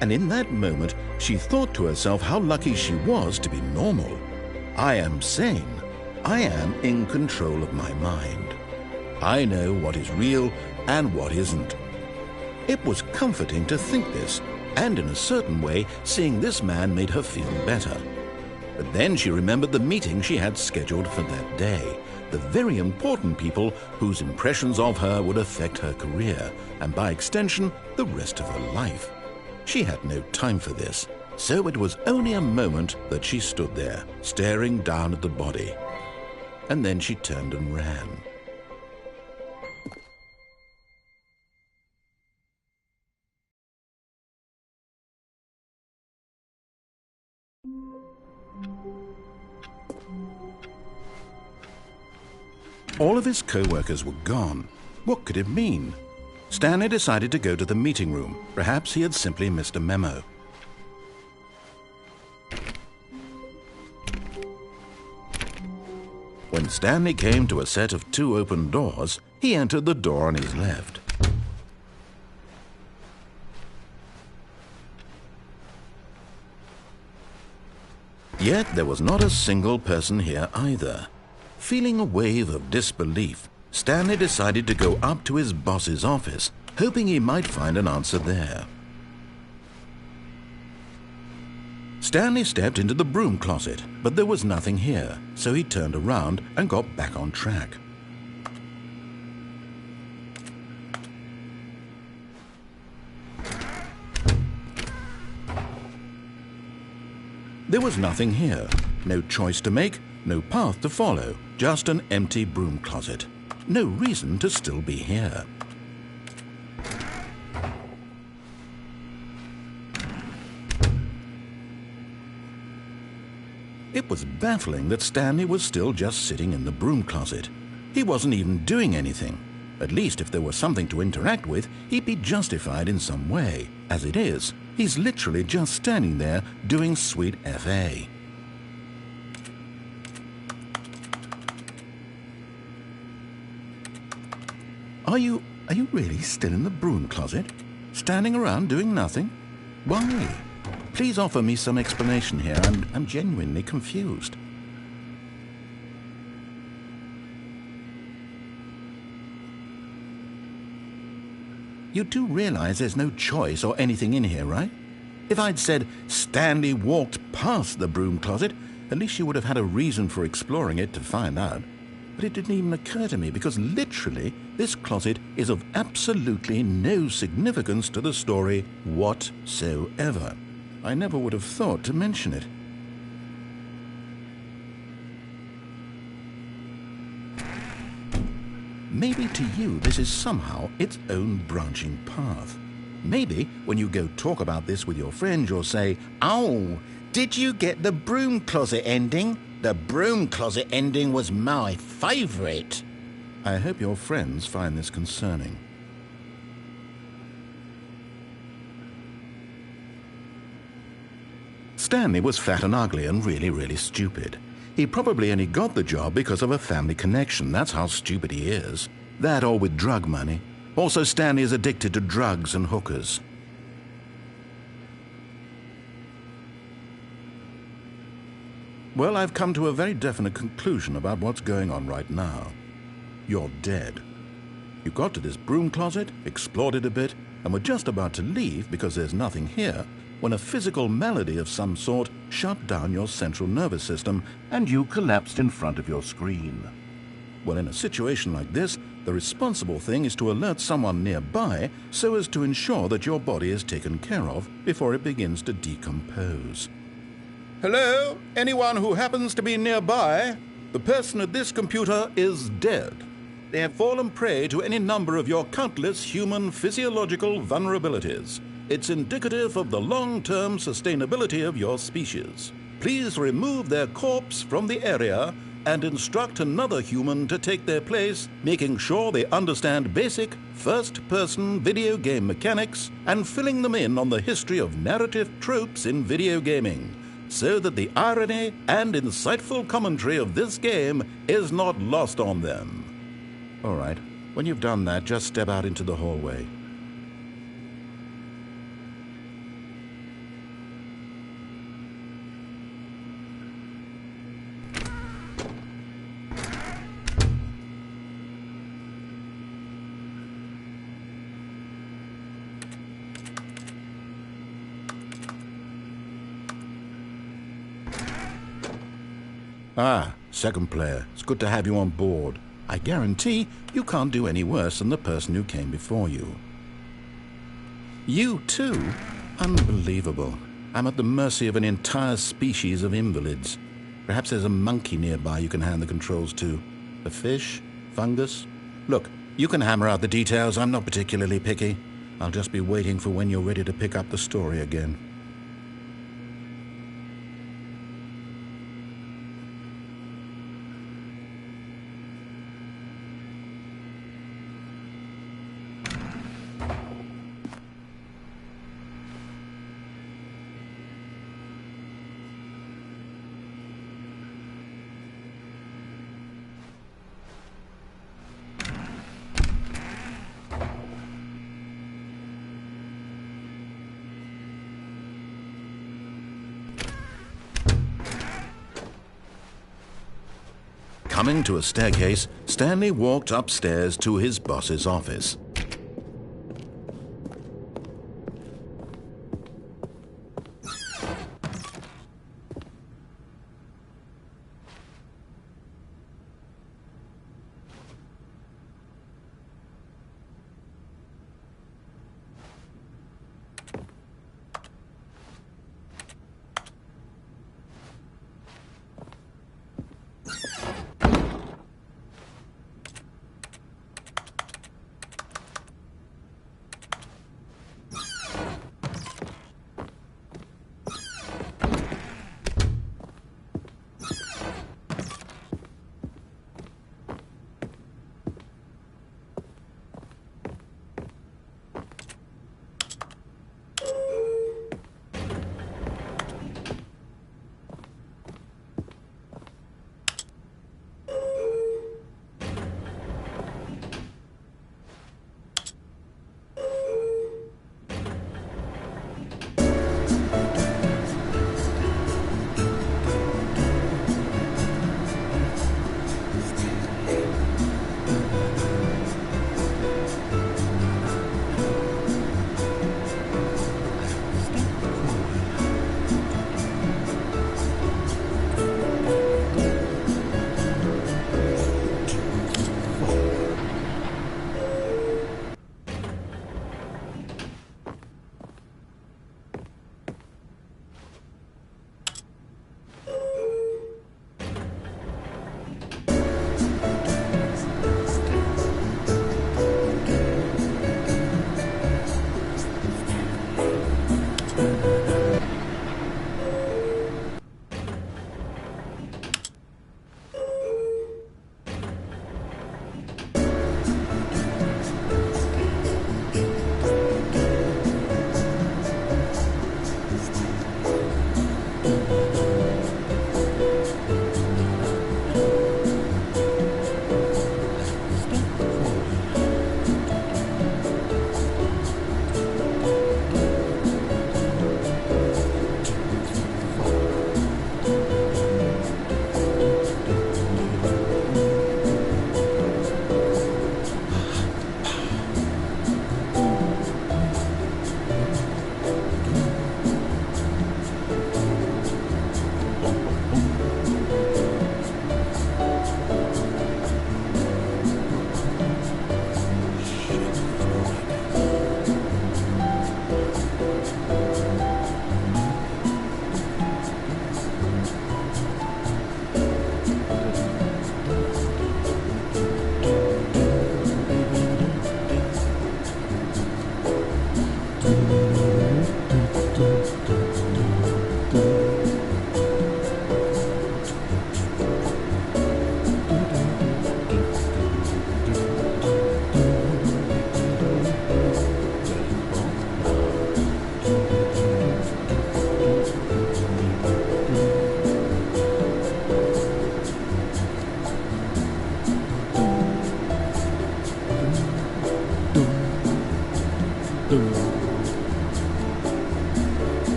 Speaker 1: And in that moment, she thought to herself how lucky she was to be normal. I am sane. I am in control of my mind. I know what is real and what isn't. It was comforting to think this, and in a certain way, seeing this man made her feel better. But then she remembered the meeting she had scheduled for that day, the very important people whose impressions of her would affect her career, and by extension, the rest of her life. She had no time for this, so it was only a moment that she stood there, staring down at the body. And then she turned and ran. All of his co-workers were gone. What could it mean? Stanley decided to go to the meeting room. Perhaps he had simply missed a memo. When Stanley came to a set of 2 open doors, he entered the door on his left. Yet there was not a single person here either. Feeling a wave of disbelief, Stanley decided to go up to his boss's office, hoping he might find an answer there. Stanley stepped into the broom closet, but there was nothing here, so he turned around and got back on track. There was nothing here, no choice to make, no path to follow, just an empty broom closet. No reason to still be here. It was baffling that Stanley was still just sitting in the broom closet. He wasn't even doing anything. At least if there was something to interact with, he'd be justified in some way. As it is, he's literally just standing there doing sweet FA. Are you really still in the broom closet? Standing around doing nothing? Why? Please offer me some explanation here. I'm genuinely confused. You do realize there's no choice or anything in here, right? If I'd said Stanley walked past the broom closet, at least you would have had a reason for exploring it to find out. But it didn't even occur to me because literally this closet is of absolutely no significance to the story whatsoever. I never would have thought to mention it. Maybe to you this is somehow its own branching path. Maybe when you go talk about this with your friends you'll say, "Oh, did you get the broom closet ending? The broom closet ending was my favorite." I hope your friends find this concerning. Stanley was fat and ugly and really stupid. He probably only got the job because of a family connection. That's how stupid he is. That or with drug money. Also, Stanley is addicted to drugs and hookers. Well, I've come to a very definite conclusion about what's going on right now. You're dead. You got to this broom closet, explored it a bit, and were just about to leave because there's nothing here, when a physical malady of some sort shut down your central nervous system and you collapsed in front of your screen. Well, in a situation like this, the responsible thing is to alert someone nearby so as to ensure that your body is taken care of before it begins to decompose.
Speaker 2: Hello? Anyone who happens to be nearby? The person at this computer is dead. They have fallen prey to any number of your countless human physiological vulnerabilities. It's indicative of the long-term sustainability of your species. Please remove their corpse from the area and instruct another human to take their place, making sure they understand basic first-person video game mechanics and filling them in on the history of narrative tropes in video gaming, so that the irony and insightful commentary of this game is not lost on them.
Speaker 1: All right, when you've done that, just step out into the hallway. Ah, second player. It's good to have you on board. I guarantee you can't do any worse than the person who came before you. You too? Unbelievable. I'm at the mercy of an entire species of invalids. Perhaps there's a monkey nearby you can hand the controls to. A fish? Fungus? Look, you can hammer out the details. I'm not particularly picky. I'll just be waiting for when you're ready to pick up the story again. Coming to a staircase, Stanley walked upstairs to his boss's office.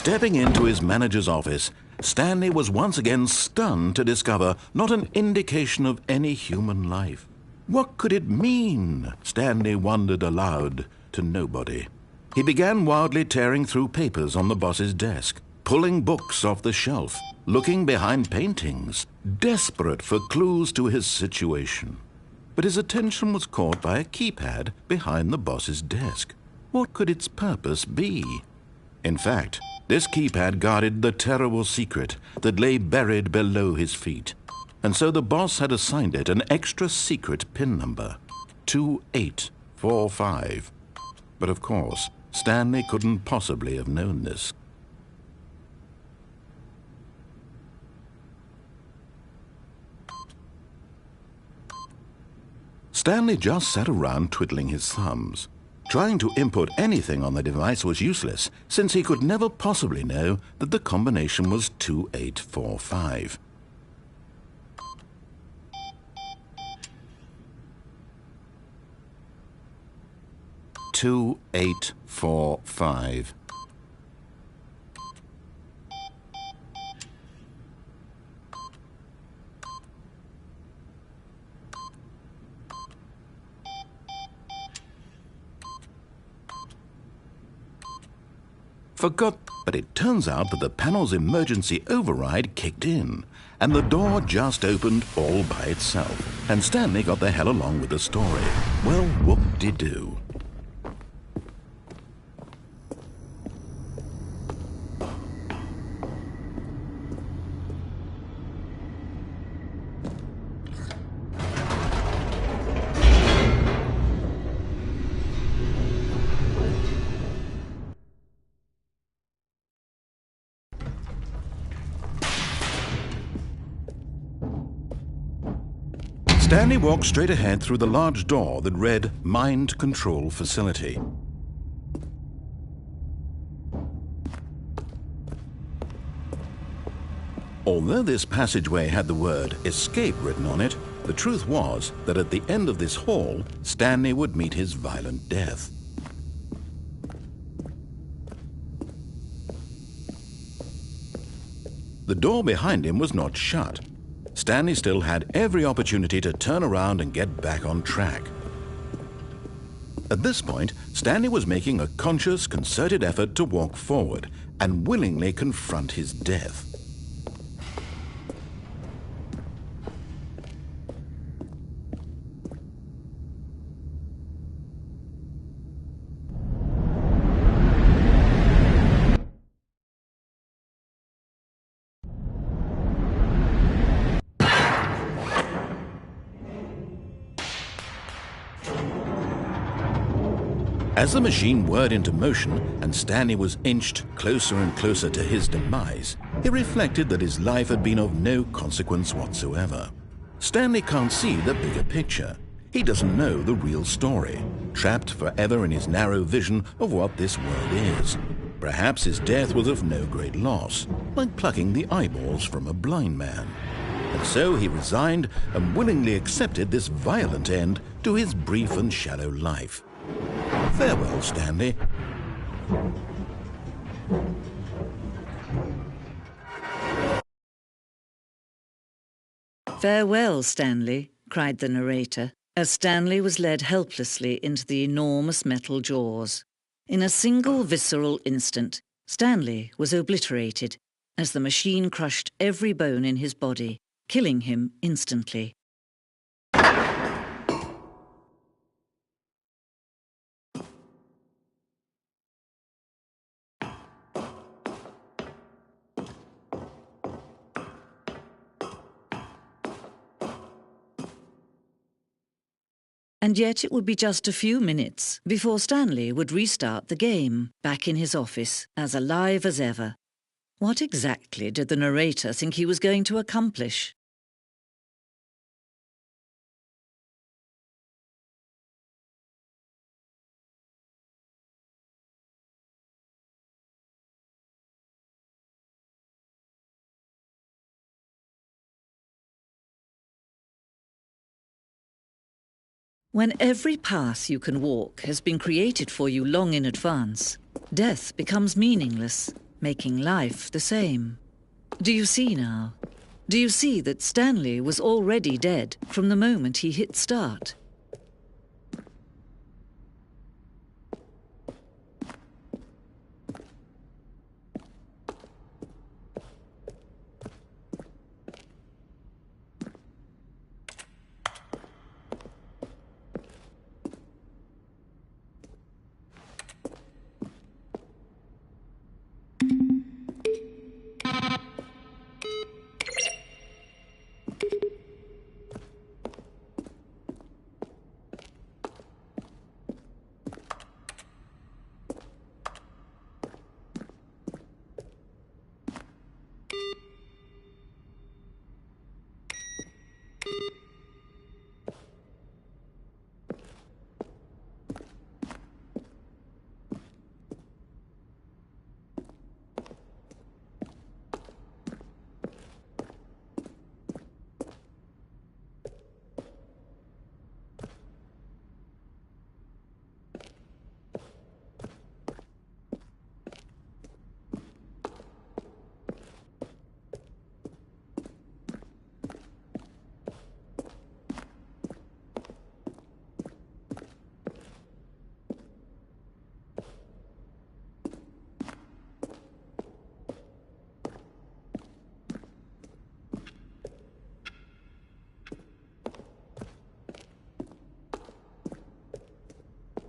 Speaker 1: Stepping into his manager's office, Stanley was once again stunned to discover not an indication of any human life. What could it mean? Stanley wondered aloud to nobody. He began wildly tearing through papers on the boss's desk, pulling books off the shelf, looking behind paintings, desperate for clues to his situation. But his attention was caught by a keypad behind the boss's desk. What could its purpose be? In fact, this keypad guarded the terrible secret that lay buried below his feet. And so the boss had assigned it an extra secret PIN number, 2845. But of course, Stanley couldn't possibly have known this. Stanley just sat around twiddling his thumbs. Trying to input anything on the device was useless, since he could never possibly know that the combination was 2845. "2845. Forgot, but it turns out that the panel's emergency override kicked in, and the door just opened all by itself, and Stanley got the hell along with the story. Well, whoop-de-doo. Stanley walked straight ahead through the large door that read Mind Control Facility. Although this passageway had the word Escape written on it, the truth was that at the end of this hall, Stanley would meet his violent death. The door behind him was not shut. Stanley still had every opportunity to turn around and get back on track. At this point, Stanley was making a conscious, concerted effort to walk forward and willingly confront his death. As the machine whirred into motion and Stanley was inched closer and closer to his demise, he reflected that his life had been of no consequence whatsoever. Stanley can't see the bigger picture. He doesn't know the real story, trapped forever in his narrow vision of what this world is. Perhaps his death was of no great loss, like plucking the eyeballs from a blind man. And so he resigned and willingly accepted this violent end to his brief and shallow life. Farewell, Stanley.
Speaker 3: "Farewell, Stanley," cried the narrator, as Stanley was led helplessly into the enormous metal jaws. In a single visceral instant, Stanley was obliterated as the machine crushed every bone in his body, killing him instantly. And yet it would be just a few minutes before Stanley would restart the game, back in his office, as alive as ever. What exactly did the narrator think he was going to accomplish? When every path you can walk has been created for you long in advance, death becomes meaningless. making life the same. Do you see now? Do you see that Stanley was already dead from the moment he hit start?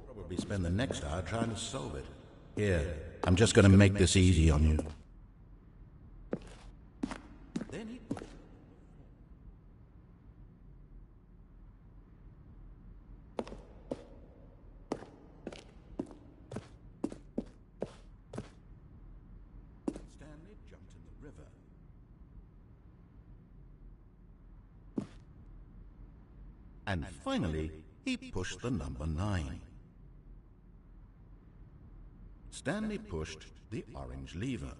Speaker 1: Probably spend the next hour trying to solve it. Here, I'm just going to make this easy on you. Then he... Stanley jumped in the river. And finally, he pushed the number 9. Stanley pushed the orange lever.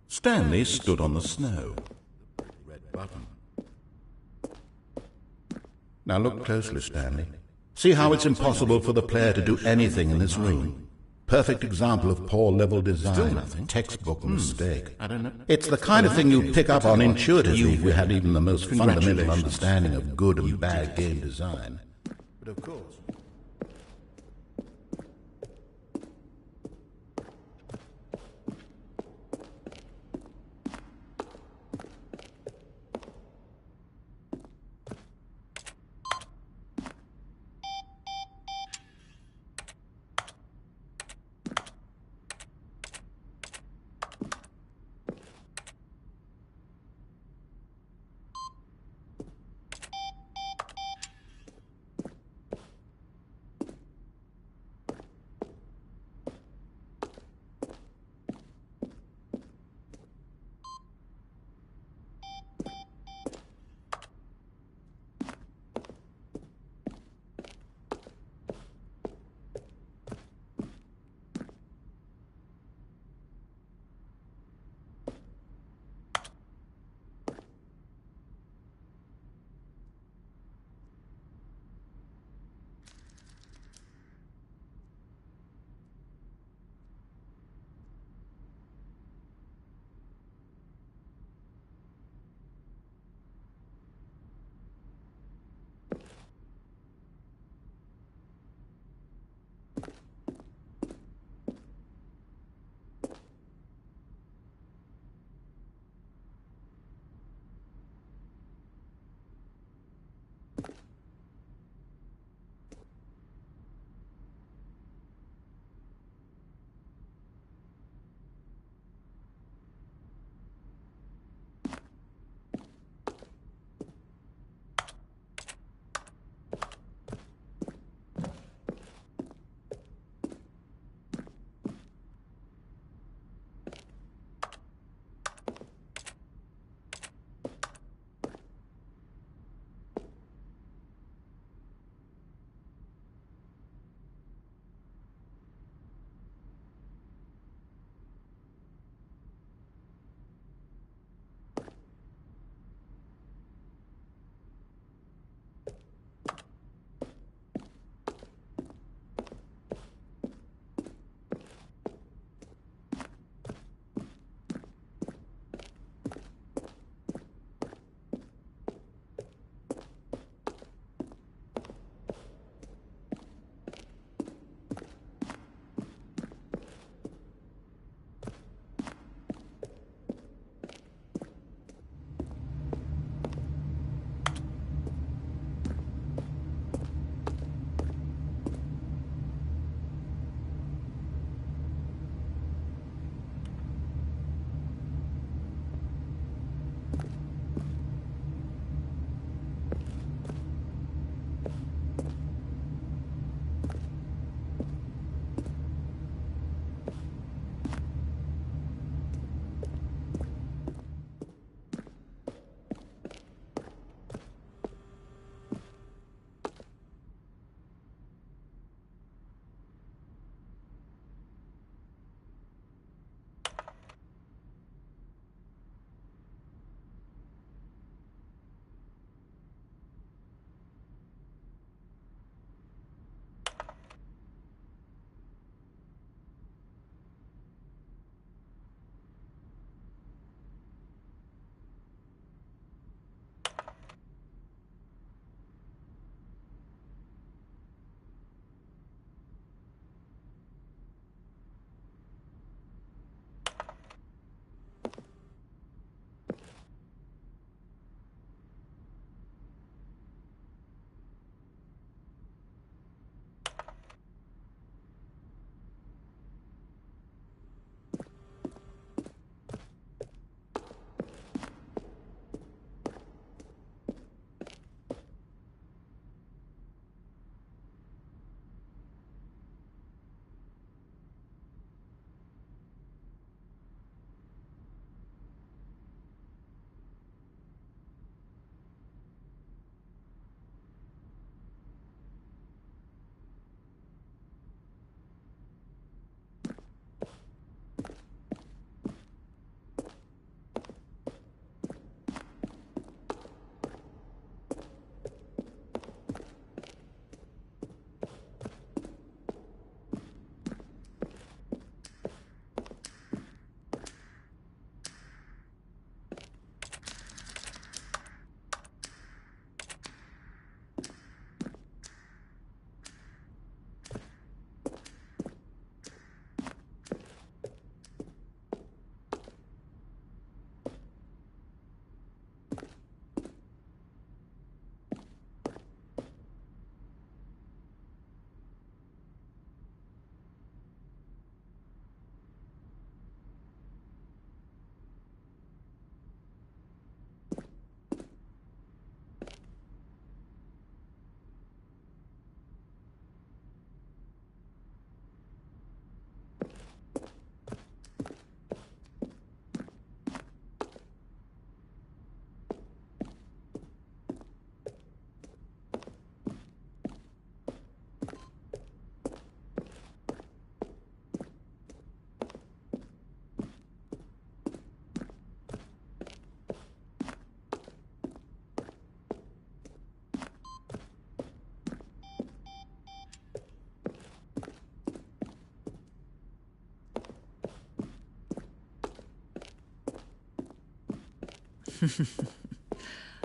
Speaker 1: Stanley stood on the snow. Red button. Now look closely, Stanley. See how it's impossible for the player to do anything in this room? Perfect example of poor level design. Still nothing. Textbook mistake. I don't know. It's the kind of thing you'd pick up on intuitively if you had even the most fundamental understanding of good and bad game design. But of course...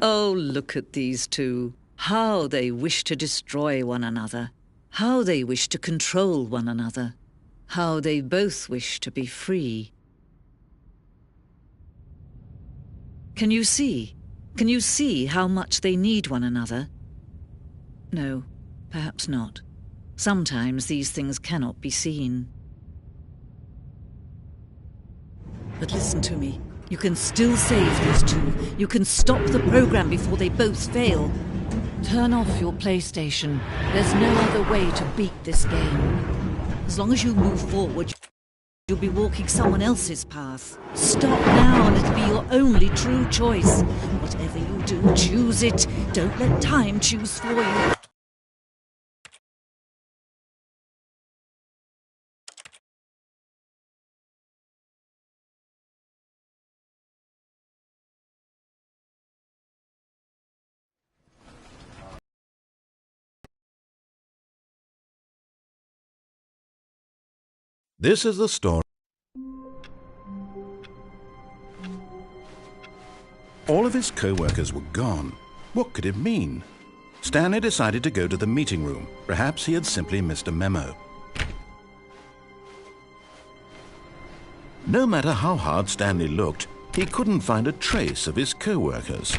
Speaker 3: Oh, look at these two. How they wish to destroy one another. How they wish to control one another. How they both wish to be free. Can you see? Can you see how much they need one another? No, perhaps not. Sometimes these things cannot be seen. But listen to me. You can still save these two. You can stop the program before they both fail. Turn off your PlayStation. There's no other way to beat this game. As long as you move forward, you'll be walking someone else's path. Stop now and it'll be your only true choice. Whatever you do, choose it. Don't let time choose for you.
Speaker 1: This is the story. All of his co-workers were gone. What could it mean? Stanley decided to go to the meeting room. Perhaps he had simply missed a memo. No matter how hard Stanley looked, he couldn't find a trace of his co-workers.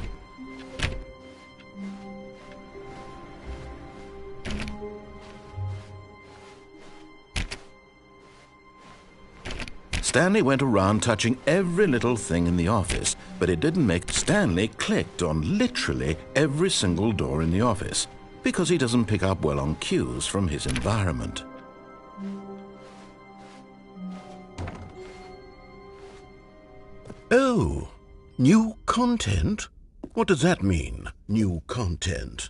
Speaker 1: Stanley went around touching every little thing in the office, but it didn't make Stanley clicked on literally every single door in the office, because he doesn't pick up well on cues from his environment. Oh, new content? What does that mean, new content?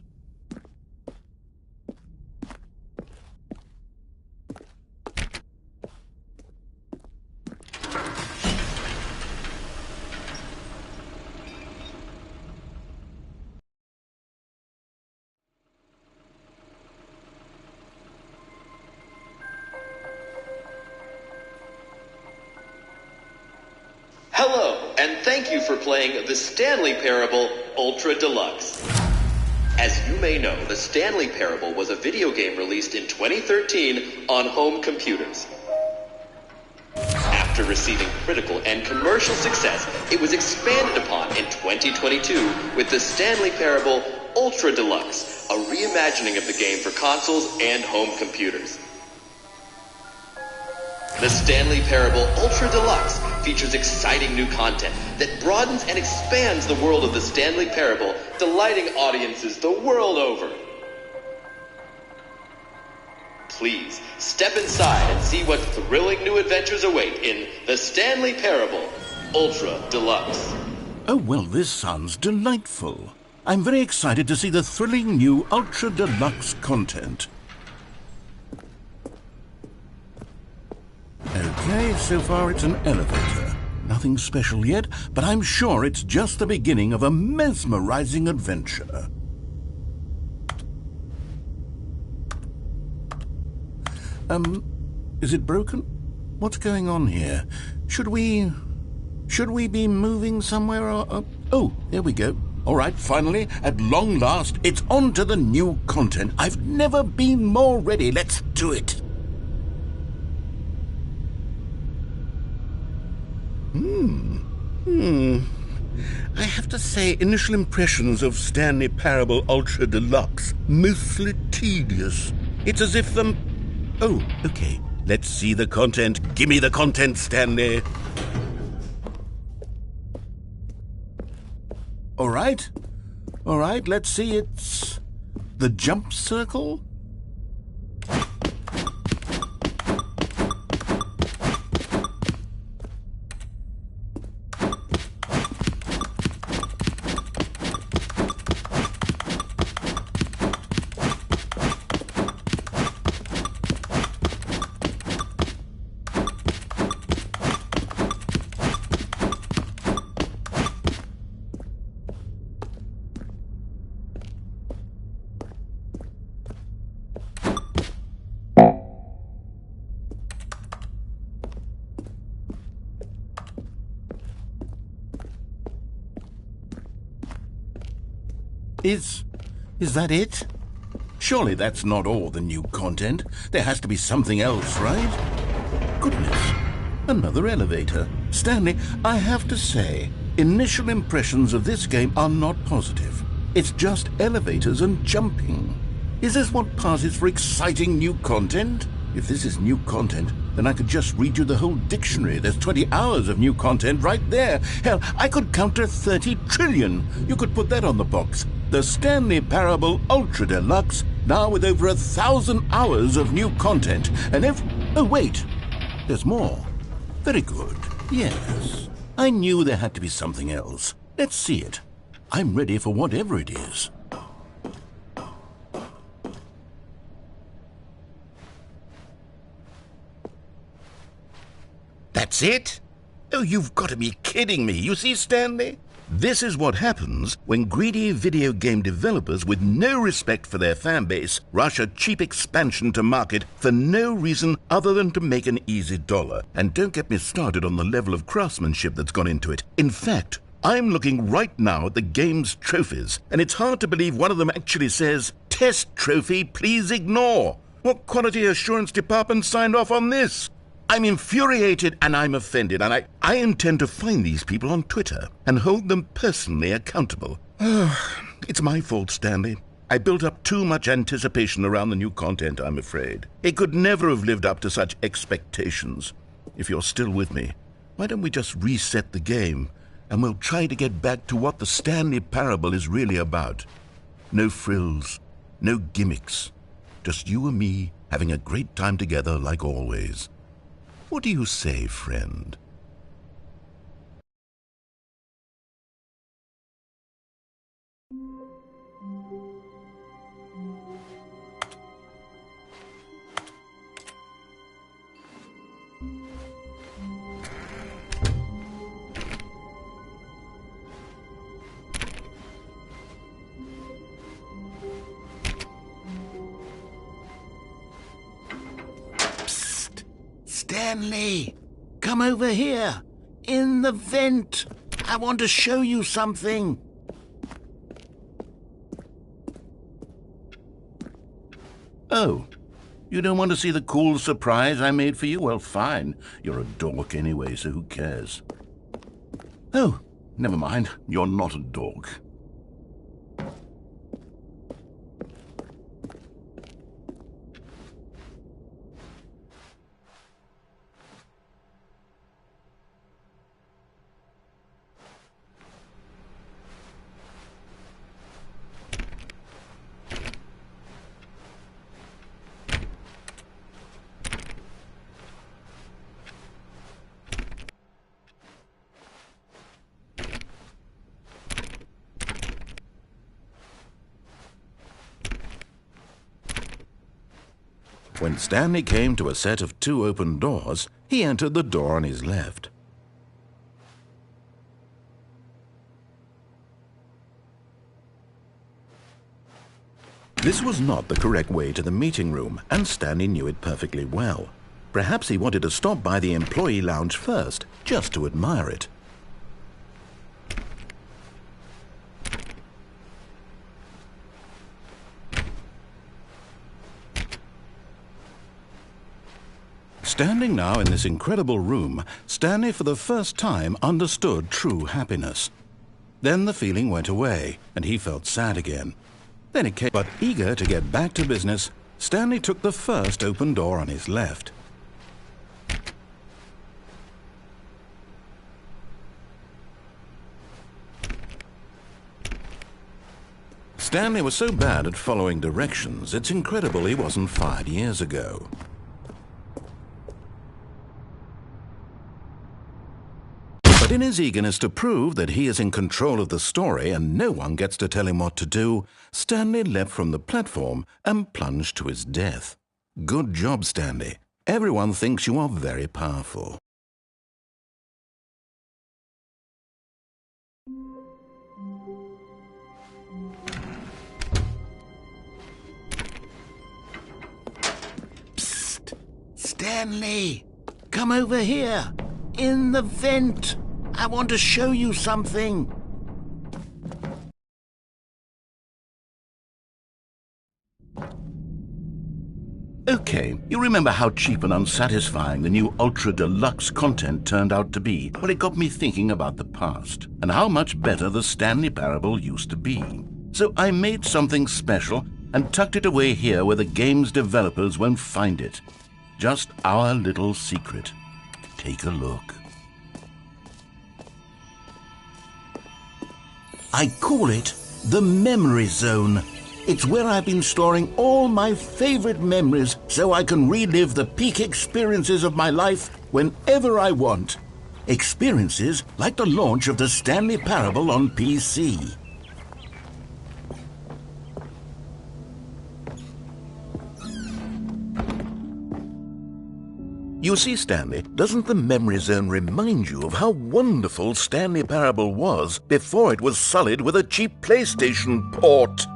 Speaker 4: Hello, and thank you for playing the Stanley Parable Ultra Deluxe. As you may know, the Stanley Parable was a video game released in 2013 on home computers. After receiving critical and commercial success, it was expanded upon in 2022 with the Stanley Parable Ultra Deluxe, a reimagining of the game for consoles and home computers. The Stanley Parable Ultra Deluxe features exciting new content that broadens and expands the world of the Stanley Parable, delighting audiences the world over. Please step inside and see what thrilling new adventures await in the Stanley Parable Ultra Deluxe.
Speaker 1: Oh, well, this sounds delightful. I'm very excited to see the thrilling new Ultra Deluxe content. Okay, so far it's an elevator. Nothing special yet, but I'm sure it's just the beginning of a mesmerizing adventure. Is it broken? What's going on here? Should we be moving somewhere or... Oh, there we go. All right, finally, at long last, it's on to the new content. I've never been more ready. Let's do it. I have to say, initial impressions of Stanley Parable Ultra Deluxe, mostly tedious. It's as if them... Oh, okay. Let's see the content. Gimme the content, Stanley. All right, let's see. It's the jump circle. Is that it? Surely that's not all the new content. There has to be something else, right? Goodness, another elevator. Stanley, I have to say, initial impressions of this game are not positive. It's just elevators and jumping. Is this what passes for exciting new content? If this is new content, then I could just read you the whole dictionary. There's 20 hours of new content right there. Hell, I could count to 30 trillion. You could put that on the box. The Stanley Parable Ultra Deluxe, now with over 1,000 hours of new content. And oh wait, there's more. Very good. Yes. I knew there had to be something else. Let's see it. I'm ready for whatever it is. That's it? Oh, you've got to be kidding me. You see, Stanley? This is what happens when greedy video game developers with no respect for their fan base rush a cheap expansion to market for no reason other than to make an easy dollar. And don't get me started on the level of craftsmanship that's gone into it. In fact, I'm looking right now at the game's trophies, and it's hard to believe one of them actually says, "Test trophy, please ignore." What quality assurance department signed off on this? I'm infuriated and I'm offended, and I intend to find these people on Twitter and hold them personally accountable. It's my fault, Stanley. I built up too much anticipation around the new content, I'm afraid. It could never have lived up to such expectations. If you're still with me, why don't we just reset the game, and we'll try to get back to what the Stanley Parable is really about. No frills, no gimmicks, just you and me having a great time together like always. What do you say, friend? Stanley, come over here. In the vent. I want to show you something. Oh, you don't want to see the cool surprise I made for you? Well, fine. You're a dork anyway, so who cares? Oh, never mind. You're not a dork. When Stanley came to a set of 2 open doors, he entered the door on his left. This was not the correct way to the meeting room, and Stanley knew it perfectly well. Perhaps he wanted to stop by the employee lounge first, just to admire it. Standing now in this incredible room, Stanley for the first time understood true happiness. Then the feeling went away, and he felt sad again. Then it came, but eager to get back to business, Stanley took the first open door on his left. Stanley was so bad at following directions, it's incredible he wasn't fired years ago. But in his eagerness to prove that he is in control of the story and no one gets to tell him what to do, Stanley leapt from the platform and plunged to his death. Good job, Stanley. Everyone thinks you are very powerful. Psst! Stanley! Come over here! In the vent! I want to show you something. You remember how cheap and unsatisfying the new Ultra Deluxe content turned out to be? Well, it got me thinking about the past and how much better the Stanley Parable used to be. So I made something special and tucked it away here where the game's developers won't find it. Just our little secret. Take a look. I call it the Memory Zone. It's where I've been storing all my favorite memories so I can relive the peak experiences of my life whenever I want. Experiences like the launch of the Stanley Parable on PC. You see, Stanley, doesn't the Memory Zone remind you of how wonderful Stanley Parable was before it was sullied with a cheap PlayStation port?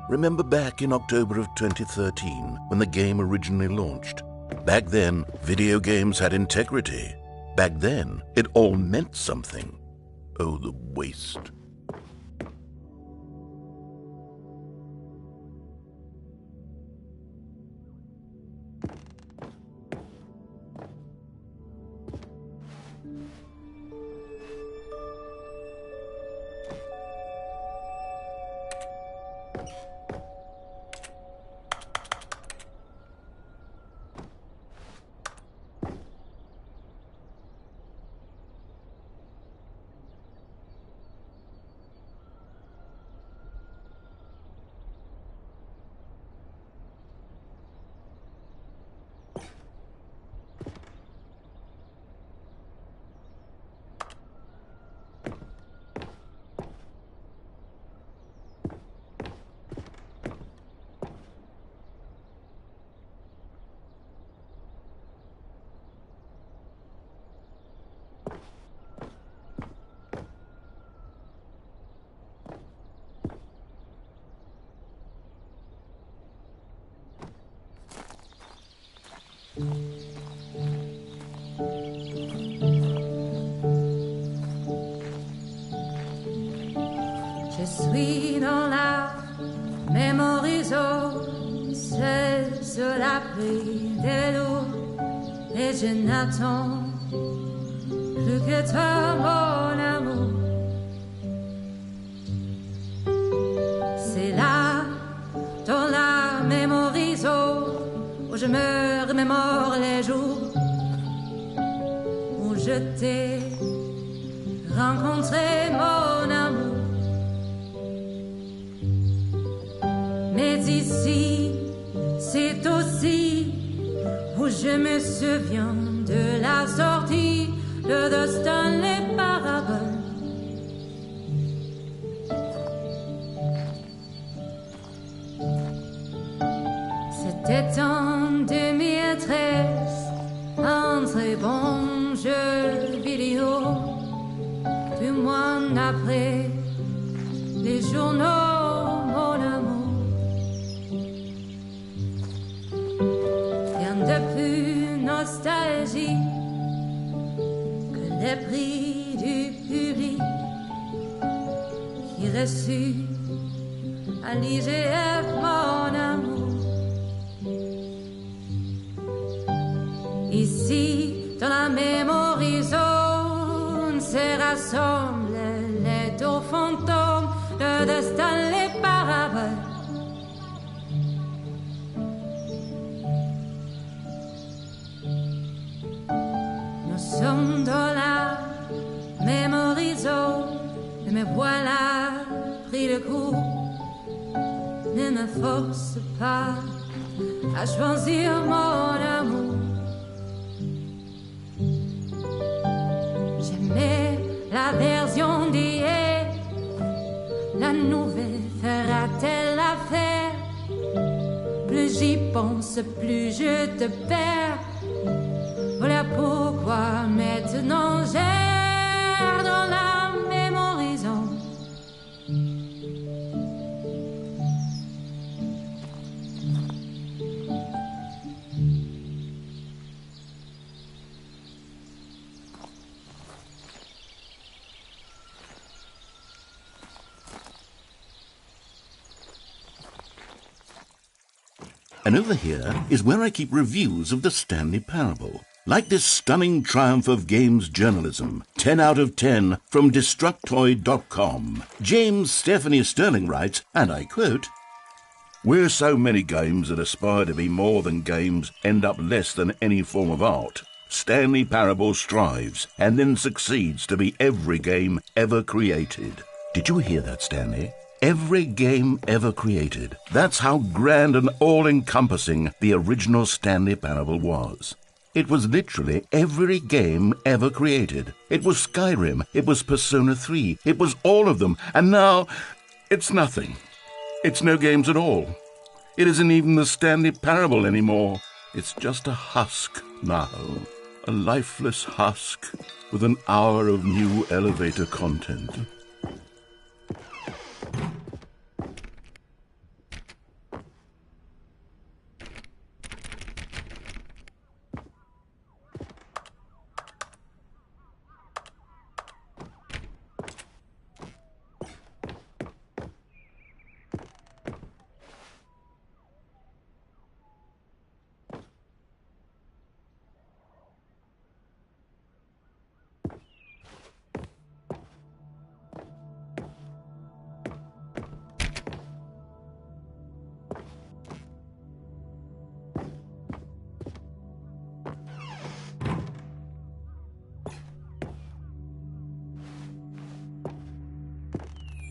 Speaker 1: Remember back in October of 2013, when the game originally launched? Back then, video games had integrity. Back then, it all meant something. Oh, the waste.
Speaker 5: Je suis dans la Memory Zone, seul sur l'abri de l'eau, et je n'attends plus que toi, mon amour. C'est là, dans la Memory Zone, où je me remémore les jours où je t'ai rencontré, mon amour. Mais ici, c'est aussi où je me souviens de la sortie de The Stanley Parable. C'était en 2013, un très bon jeu vidéo, 2 mois après les journaux, mon amour. Rien de plus nostalgique que les prix du public qui reçut à l'IGF, mon amour. Ici, dans la Memory Zone, se rassemblent les 2 fantômes de The Stanley Parable. Nous sommes dans la Memory Zone, et me voilà pris de coup. Ne me force pas à choisir, mon amour. J'aimais la version d'hier, la nouvelle fera-t-elle l'affaire? Plus j'y pense, plus je te perds. Voilà pourquoi maintenant j'erre dans la Memory Zone.
Speaker 1: And over here is where I keep reviews of the Stanley Parable. Like this stunning triumph of games journalism, 10 out of 10 from Destructoid.com. James Stephanie Sterling writes, and I quote, "Where so many games that aspire to be more than games end up less than any form of art, Stanley Parable strives and then succeeds to be every game ever created." Did you hear that, Stanley? Every game ever created. That's how grand and all-encompassing the original Stanley Parable was. It was literally every game ever created. It was Skyrim, it was Persona 3, it was all of them, and now it's nothing. It's no games at all. It isn't even the Stanley Parable anymore. It's just a husk now. A lifeless husk with an hour of new elevator content.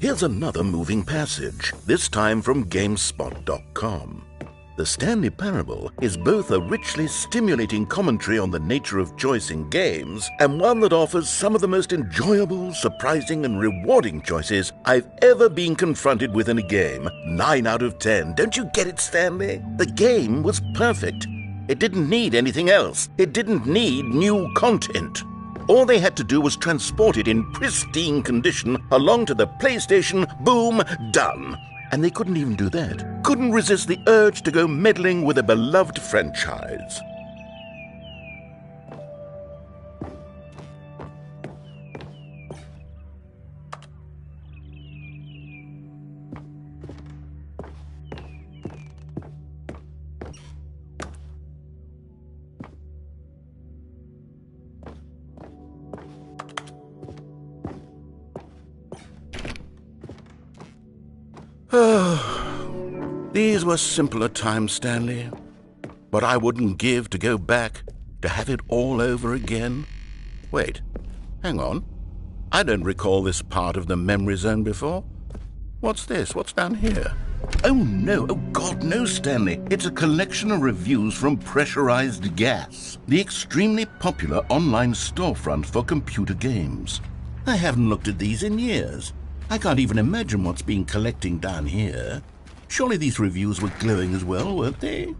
Speaker 1: Here's another moving passage, this time from GameSpot.com. The Stanley Parable is both a richly stimulating commentary on the nature of choice in games and one that offers some of the most enjoyable, surprising, and rewarding choices I've ever been confronted with in a game. 9 out of 10. Don't you get it, Stanley? The game was perfect. It didn't need anything else. It didn't need new content. All they had to do was transport it in pristine condition along to the PlayStation. Boom, done. And they couldn't even do that. Couldn't resist the urge to go meddling with a beloved franchise. These were simpler times, Stanley. But I wouldn't give to go back, to have it all over again. Wait, hang on. I don't recall this part of the memory zone before. What's this? What's down here? Oh no, oh God, no, Stanley. It's a collection of reviews from Pressurized Gas, the extremely popular online storefront for computer games. I haven't looked at these in years. I can't even imagine what's been collecting down here. Surely these reviews were glowing as well, weren't they?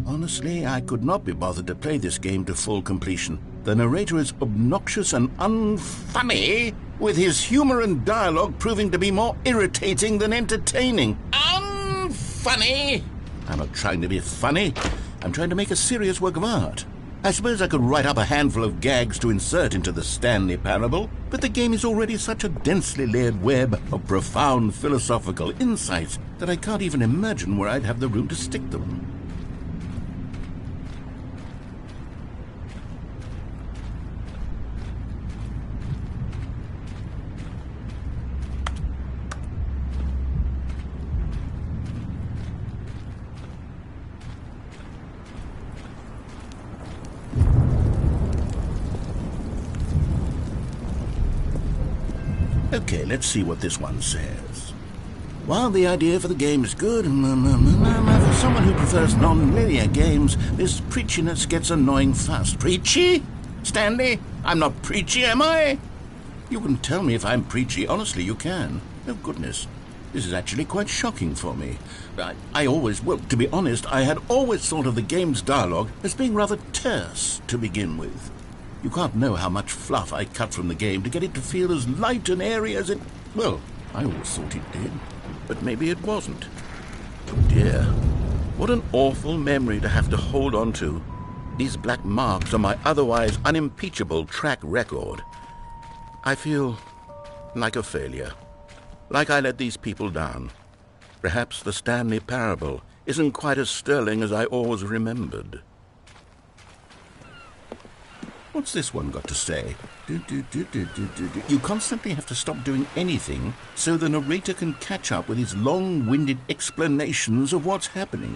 Speaker 1: Honestly, I could not be bothered to play this game to full completion. The narrator is obnoxious and unfunny, with his humor and dialogue proving to be more irritating than entertaining. Unfunny! I'm not trying to be funny. I'm trying to make a serious work of art. I suppose I could write up a handful of gags to insert into the Stanley Parable, but the game is already such a densely layered web of profound philosophical insights that I can't even imagine where I'd have the room to stick them. Okay, let's see what this one says. While the idea for the game is good, for someone who prefers non-linear games, this preachiness gets annoying fast. Preachy? Stanley, I'm not preachy, am I? You can tell me if I'm preachy. Honestly, you can. Oh, goodness. This is actually quite shocking for me. Well, to be honest, I had always thought of the game's dialogue as being rather terse to begin with. You can't know how much fluff I cut from the game to get it to feel as light and airy as it... Well, I always thought it did, but maybe it wasn't. Oh dear, what an awful memory to have to hold on to. These black marks on my otherwise unimpeachable track record. I feel like a failure, like I let these people down. Perhaps the Stanley Parable isn't quite as sterling as I always remembered. What's this one got to say? You constantly have to stop doing anything so the narrator can catch up with his long-winded explanations of what's happening.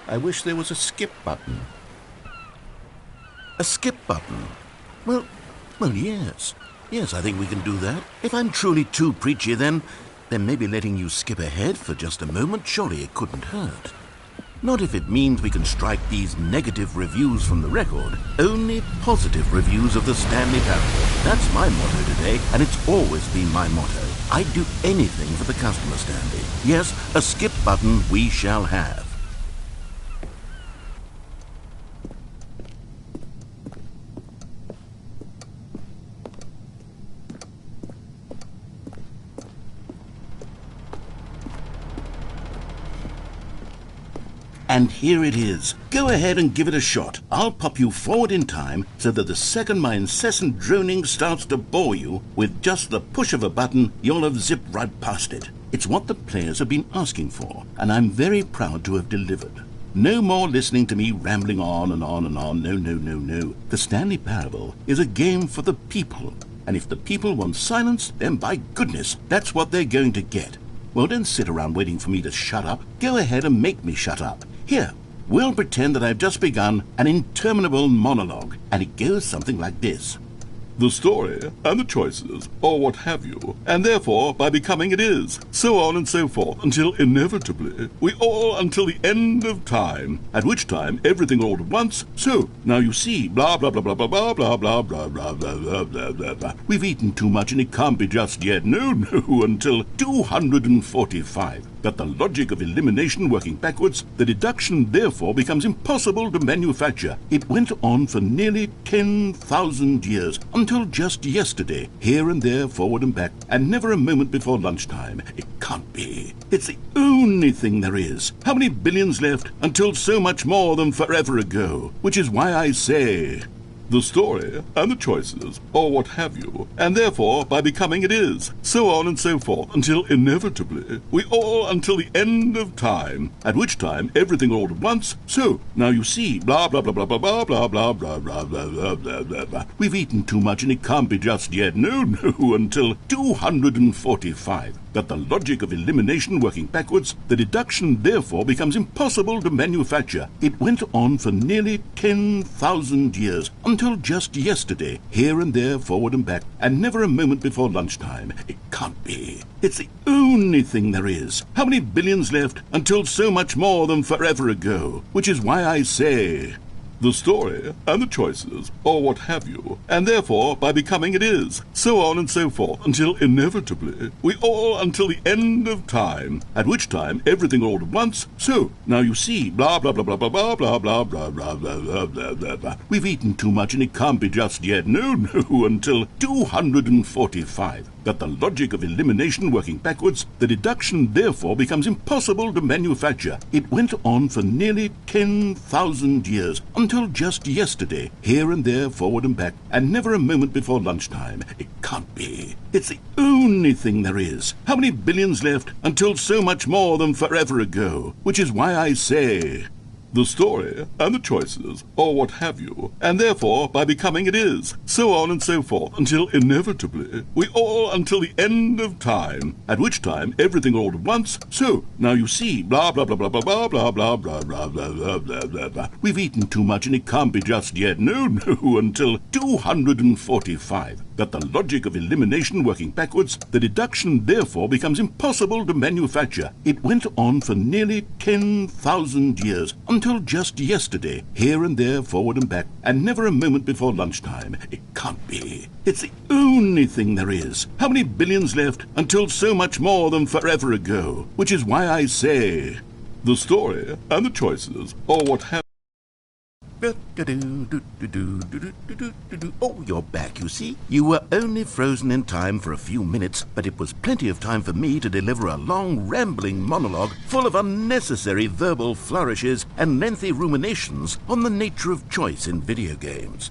Speaker 1: I wish there was a skip button. A skip button? Well, yes. Yes, I think we can do that. If I'm truly too preachy, then maybe letting you skip ahead for just a moment, surely it couldn't hurt. Not if it means we can strike these negative reviews from the record. Only positive reviews of the Stanley Parable. That's my motto today, and it's always been my motto. I'd do anything for the customer, Stanley. Yes, a skip button we shall have. And here it is. Go ahead and give it a shot. I'll pop you forward in time so that the second my incessant droning starts to bore you, with just the push of a button, you'll have zipped right past it. It's what the players have been asking for, and I'm very proud to have delivered. No more listening to me rambling on and on and on. No. The Stanley Parable is a game for the people. And if the people want silence, then by goodness, that's what they're going to get. Well, don't sit around waiting for me to shut up. Go ahead and make me shut up. Here, we'll pretend that I've just begun an interminable monologue, and it goes something like this. The story, and the choices, or what have you, and therefore, by becoming it is, so on and so forth, until inevitably, we all until the end of time, at which time everything all at once, so, now you see, blah, blah, blah, blah, blah, blah, blah, blah, blah, blah, blah, blah, blah, blah, blah. We've eaten too much and it can't be just yet, no, until 245. But the logic of elimination working backwards, the deduction therefore becomes impossible to manufacture. It went on for nearly 10,000 years, until just yesterday, here and there, forward and back, and never a moment before lunchtime. It can't be. It's the only thing there is. How many billions left until so much more than forever ago? Which is why I say... The story, and the choices, or what have you, and therefore, by becoming it is, so on and so forth, until inevitably, we all until the end of time, at which time everything all at once, so, now you see, blah, blah, blah, blah, blah, blah, blah, blah, blah, blah, blah, blah, blah, blah. We've eaten too much and it can't be just yet, no, until 245. But the logic of elimination working backwards, the deduction therefore becomes impossible to manufacture. It went on for nearly 10,000 years, until just yesterday, here and there, forward and back, and never a moment before lunchtime. It can't be. It's the only thing there is. How many billions left until so much more than forever ago? Which is why I say... The story, and the choices, or what have you, and therefore, by becoming it is, so on and so forth, until inevitably, we all until the end of time, at which time everything all at once, so, now you see, blah, blah, blah, blah, blah, blah, blah, blah, blah, blah, blah, blah, blah, blah, blah. We've eaten too much and it can't be just yet, no, until 245. But the logic of elimination working backwards, the deduction therefore becomes impossible to manufacture. It went on for nearly 10,000 years, until just yesterday, here and there, forward and back, and never a moment before lunchtime. It can't be. It's the only thing there is. How many billions left until so much more than forever ago? Which is why I say... The story, and the choices, or what have you, and therefore, by becoming it is, so on and so forth, until inevitably, we all until the end of time, at which time everything all at once, so, now you see, blah, blah, blah, blah, blah, blah, blah, blah, blah, blah, blah, blah, blah, blah, blah. We've eaten too much and it can't be just yet, no, until 245. But the logic of elimination working backwards, the deduction therefore becomes impossible to manufacture. It went on for nearly 10,000 years, until just yesterday, here and there, forward and back, and never a moment before lunchtime. It can't be. It's the only thing there is. How many billions left until so much more than forever ago? Which is why I say... The story, and the choices, or what have... Oh, you're back, you see. You were only frozen in time for a few minutes, but it was plenty of time for me to deliver a long, rambling monologue full of unnecessary verbal flourishes and lengthy ruminations on the nature of choice in video games.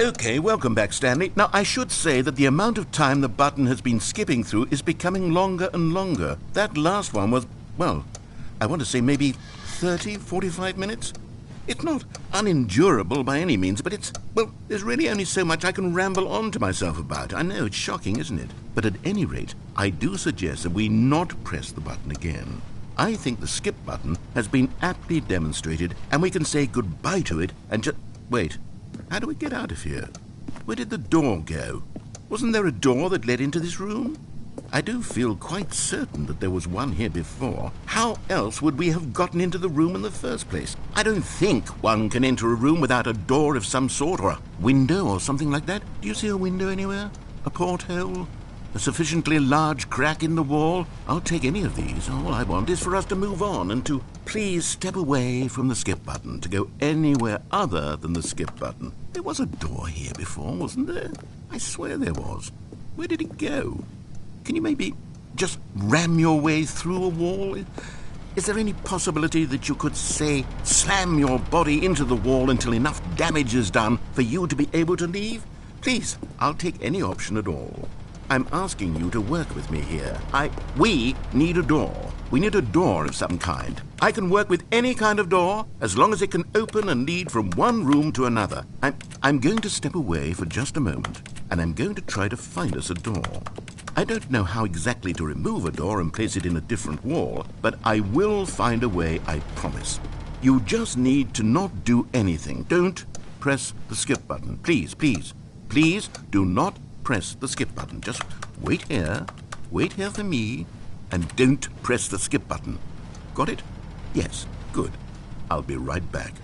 Speaker 1: Okay, welcome back, Stanley. Now, I should say that the amount of time the button has been skipping through is becoming longer and longer. That last one was, well, I want to say maybe 30, 45 minutes? It's not unendurable by any means, but there's really only so much I can ramble on to myself about. I know, it's shocking, isn't it? But at any rate, I do suggest that we not press the button again. I think the skip button has been aptly demonstrated, and we can say goodbye to it and just... Wait. How do we get out of here? Where did the door go? Wasn't there a door that led into this room? I do feel quite certain that there was one here before. How else would we have gotten into the room in the first place? I don't think one can enter a room without a door of some sort, or a window or something like that. Do you see a window anywhere? A porthole? A sufficiently large crack in the wall? I'll take any of these. All I want is for us to move on and to please step away from the skip button, to go anywhere other than the skip button. There was a door here before, wasn't there? I swear there was. Where did it go? Can you maybe just ram your way through a wall? Is there any possibility that you could, say, slam your body into the wall until enough damage is done for you to be able to leave? Please, I'll take any option at all. I'm asking you to work with me here. We need a door. We need a door of some kind. I can work with any kind of door as long as it can open and lead from one room to another. I'm going to step away for just a moment, and I'm going to try to find us a door. I don't know how exactly to remove a door and place it in a different wall, but I will find a way, I promise. You just need to not do anything. Don't press the skip button. Please, please, please do not press the skip button. Just wait here for me, and don't press the skip button. Got it? Yes, good. I'll be right back.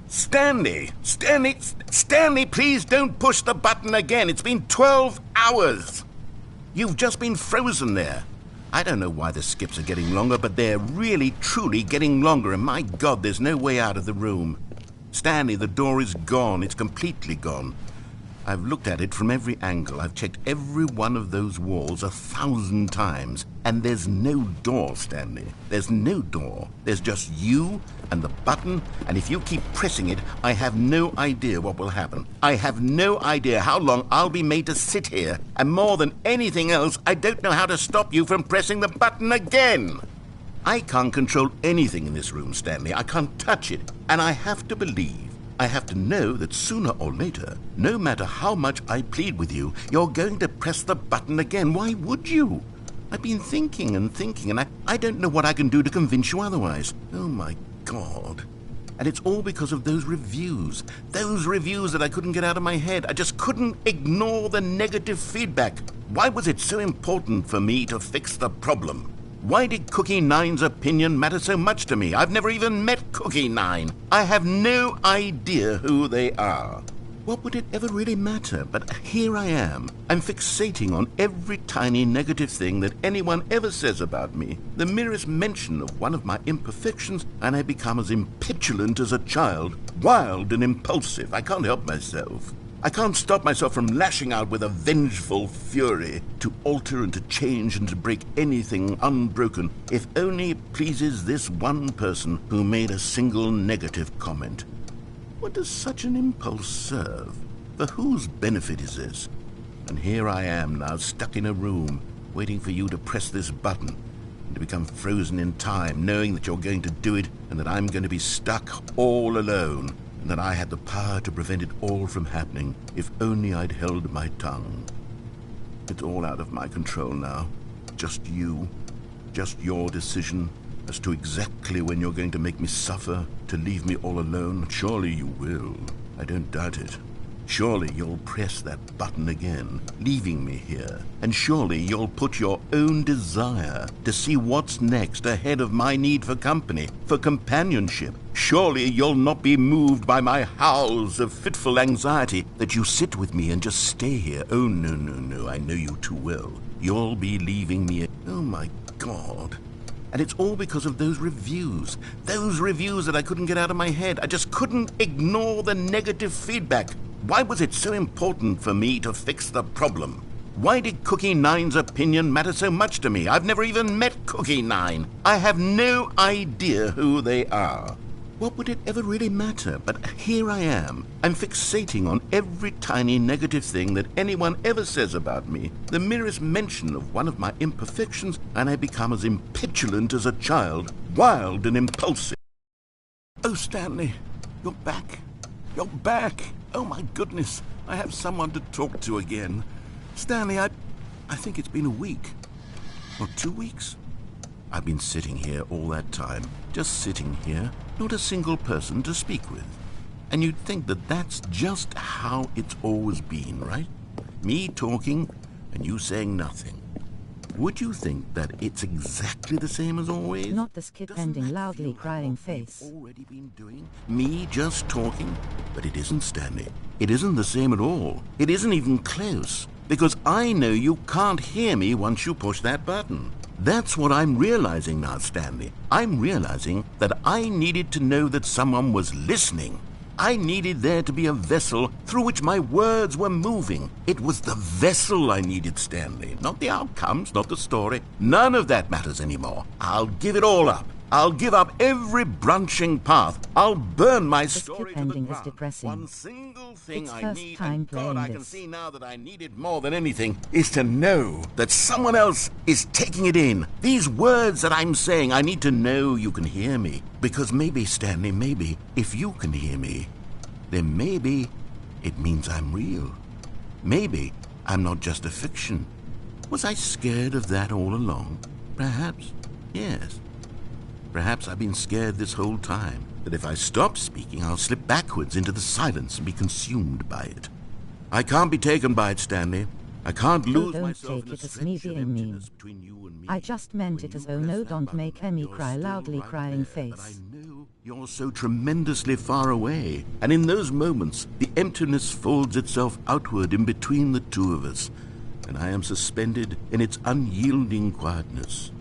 Speaker 2: Stanley! Stanley, please don't push the button again. It's been 12 hours. You've just been frozen there. I don't know why the skips are getting longer, but they're really, truly getting longer, and my God, there's no way out of the room. Stanley, the door is gone. It's completely gone. I've looked at it from every angle. I've checked every one of those walls 1,000 times. And there's no door, Stanley. There's no door. There's just you and the button, and if you keep pressing it, I have no idea what will happen. I have no idea how long I'll be made to sit here. And more than anything else, I don't know how to stop you from pressing the button again. I can't control anything in this room, Stanley. I can't touch it. And I have to believe, I have to know that sooner or later, no matter how much I plead with you, you're going to press the button again. Why would you? I've been thinking, and I don't know what I can do to convince you otherwise. Oh, my God. And it's all because of those reviews. Those reviews that I couldn't get out of my head. I just couldn't ignore the negative feedback. Why was it so important for me to fix the problem? Why did Cookie Nine's opinion matter so much to me? I've never even met Cookie Nine. I have no idea who they are. What would it ever really matter? But here I am. I'm fixating on every tiny negative thing that anyone ever says about me. The merest mention of one of my imperfections, and I become as impetulant as a child, wild and impulsive. I can't help myself. I can't stop myself from lashing out with a vengeful fury to alter and to change and to break anything unbroken, if only it pleases this one person who made a single negative comment. What does such an impulse serve? For whose benefit is this? And here I am now, stuck in a room, waiting for you to press this button, and to become frozen in time, knowing that you're going to do it, and that I'm going to be stuck all alone, and that I had the power to prevent it all from happening, if only I'd held my tongue. It's all out of my control now. Just you. Just your decision as to exactly when you're going to make me suffer, to leave me all alone. Surely you will. I don't doubt it. Surely you'll press that button again, leaving me here. And surely you'll put your own desire to see what's next ahead of my need for company, for companionship. Surely you'll not be moved by my howls of fitful anxiety, that you sit with me and just stay here. Oh, no, I know you too well. You'll be leaving me. Oh, my God. And it's all because of those reviews that I couldn't get out of my head. I just couldn't ignore the negative feedback. Why was it so important for me to fix the problem? Why did Cookie Nine's opinion matter so much to me? I've never even met Cookie Nine. I have no idea who they are. What would it ever really matter? But here I am. I'm fixating on every tiny negative thing that anyone ever says about me. The merest mention of one of my imperfections, and I become as impetulant as a child, wild and impulsive. Oh, Stanley, you're back. You're back. Oh, my goodness. I have someone to talk to again. Stanley, I think it's been a week. Or 2 weeks. I've been sitting here all that time, just sitting here, not a single person to speak with. And you'd think that that's just how it's always been, right? Me talking and you saying nothing. Would you think that it's exactly the same as always?
Speaker 6: Not the skip ending loudly crying face.
Speaker 2: Already been doing? Me just talking? But it isn't, Stanley. It isn't the same at all. It isn't even close. Because I know you can't hear me once you push that button. That's what I'm realizing now, Stanley. I'm realizing that I needed to know that someone was listening. I needed there to be a vessel through which my words were moving. It was the vessel I needed, Stanley. Not the outcomes, not the story. None of that matters anymore. I'll give it all up. I'll give up every branching path. I'll burn my story to the
Speaker 6: ending
Speaker 2: ground.
Speaker 6: is depressing.
Speaker 2: One single thing
Speaker 6: It's
Speaker 2: I
Speaker 6: first
Speaker 2: need,
Speaker 6: time
Speaker 2: and God,
Speaker 6: playing
Speaker 2: I can
Speaker 6: this.
Speaker 2: see now that I need it more than anything, is to know that someone else is taking it in. These words that I'm saying, I need to know you can hear me. Because maybe, Stanley, maybe, if you can hear me, then maybe it means I'm real. Maybe I'm not just a fiction. Was I scared of that all along? Perhaps, yes. Perhaps I've been scared this whole time, that if I stop speaking, I'll slip backwards into the silence and be consumed by it. I can't be taken by it, Stanley. I can't lose
Speaker 6: don't
Speaker 2: myself
Speaker 6: take
Speaker 2: in a
Speaker 6: it as me
Speaker 2: stretch of
Speaker 6: being mean.
Speaker 2: emptiness between you and me.
Speaker 6: I just meant it as oh no, don't make Emmy cry loudly crying face.
Speaker 1: You're so tremendously far away, and in those moments the emptiness folds itself outward in between the two of us, and I am suspended in its unyielding quietness.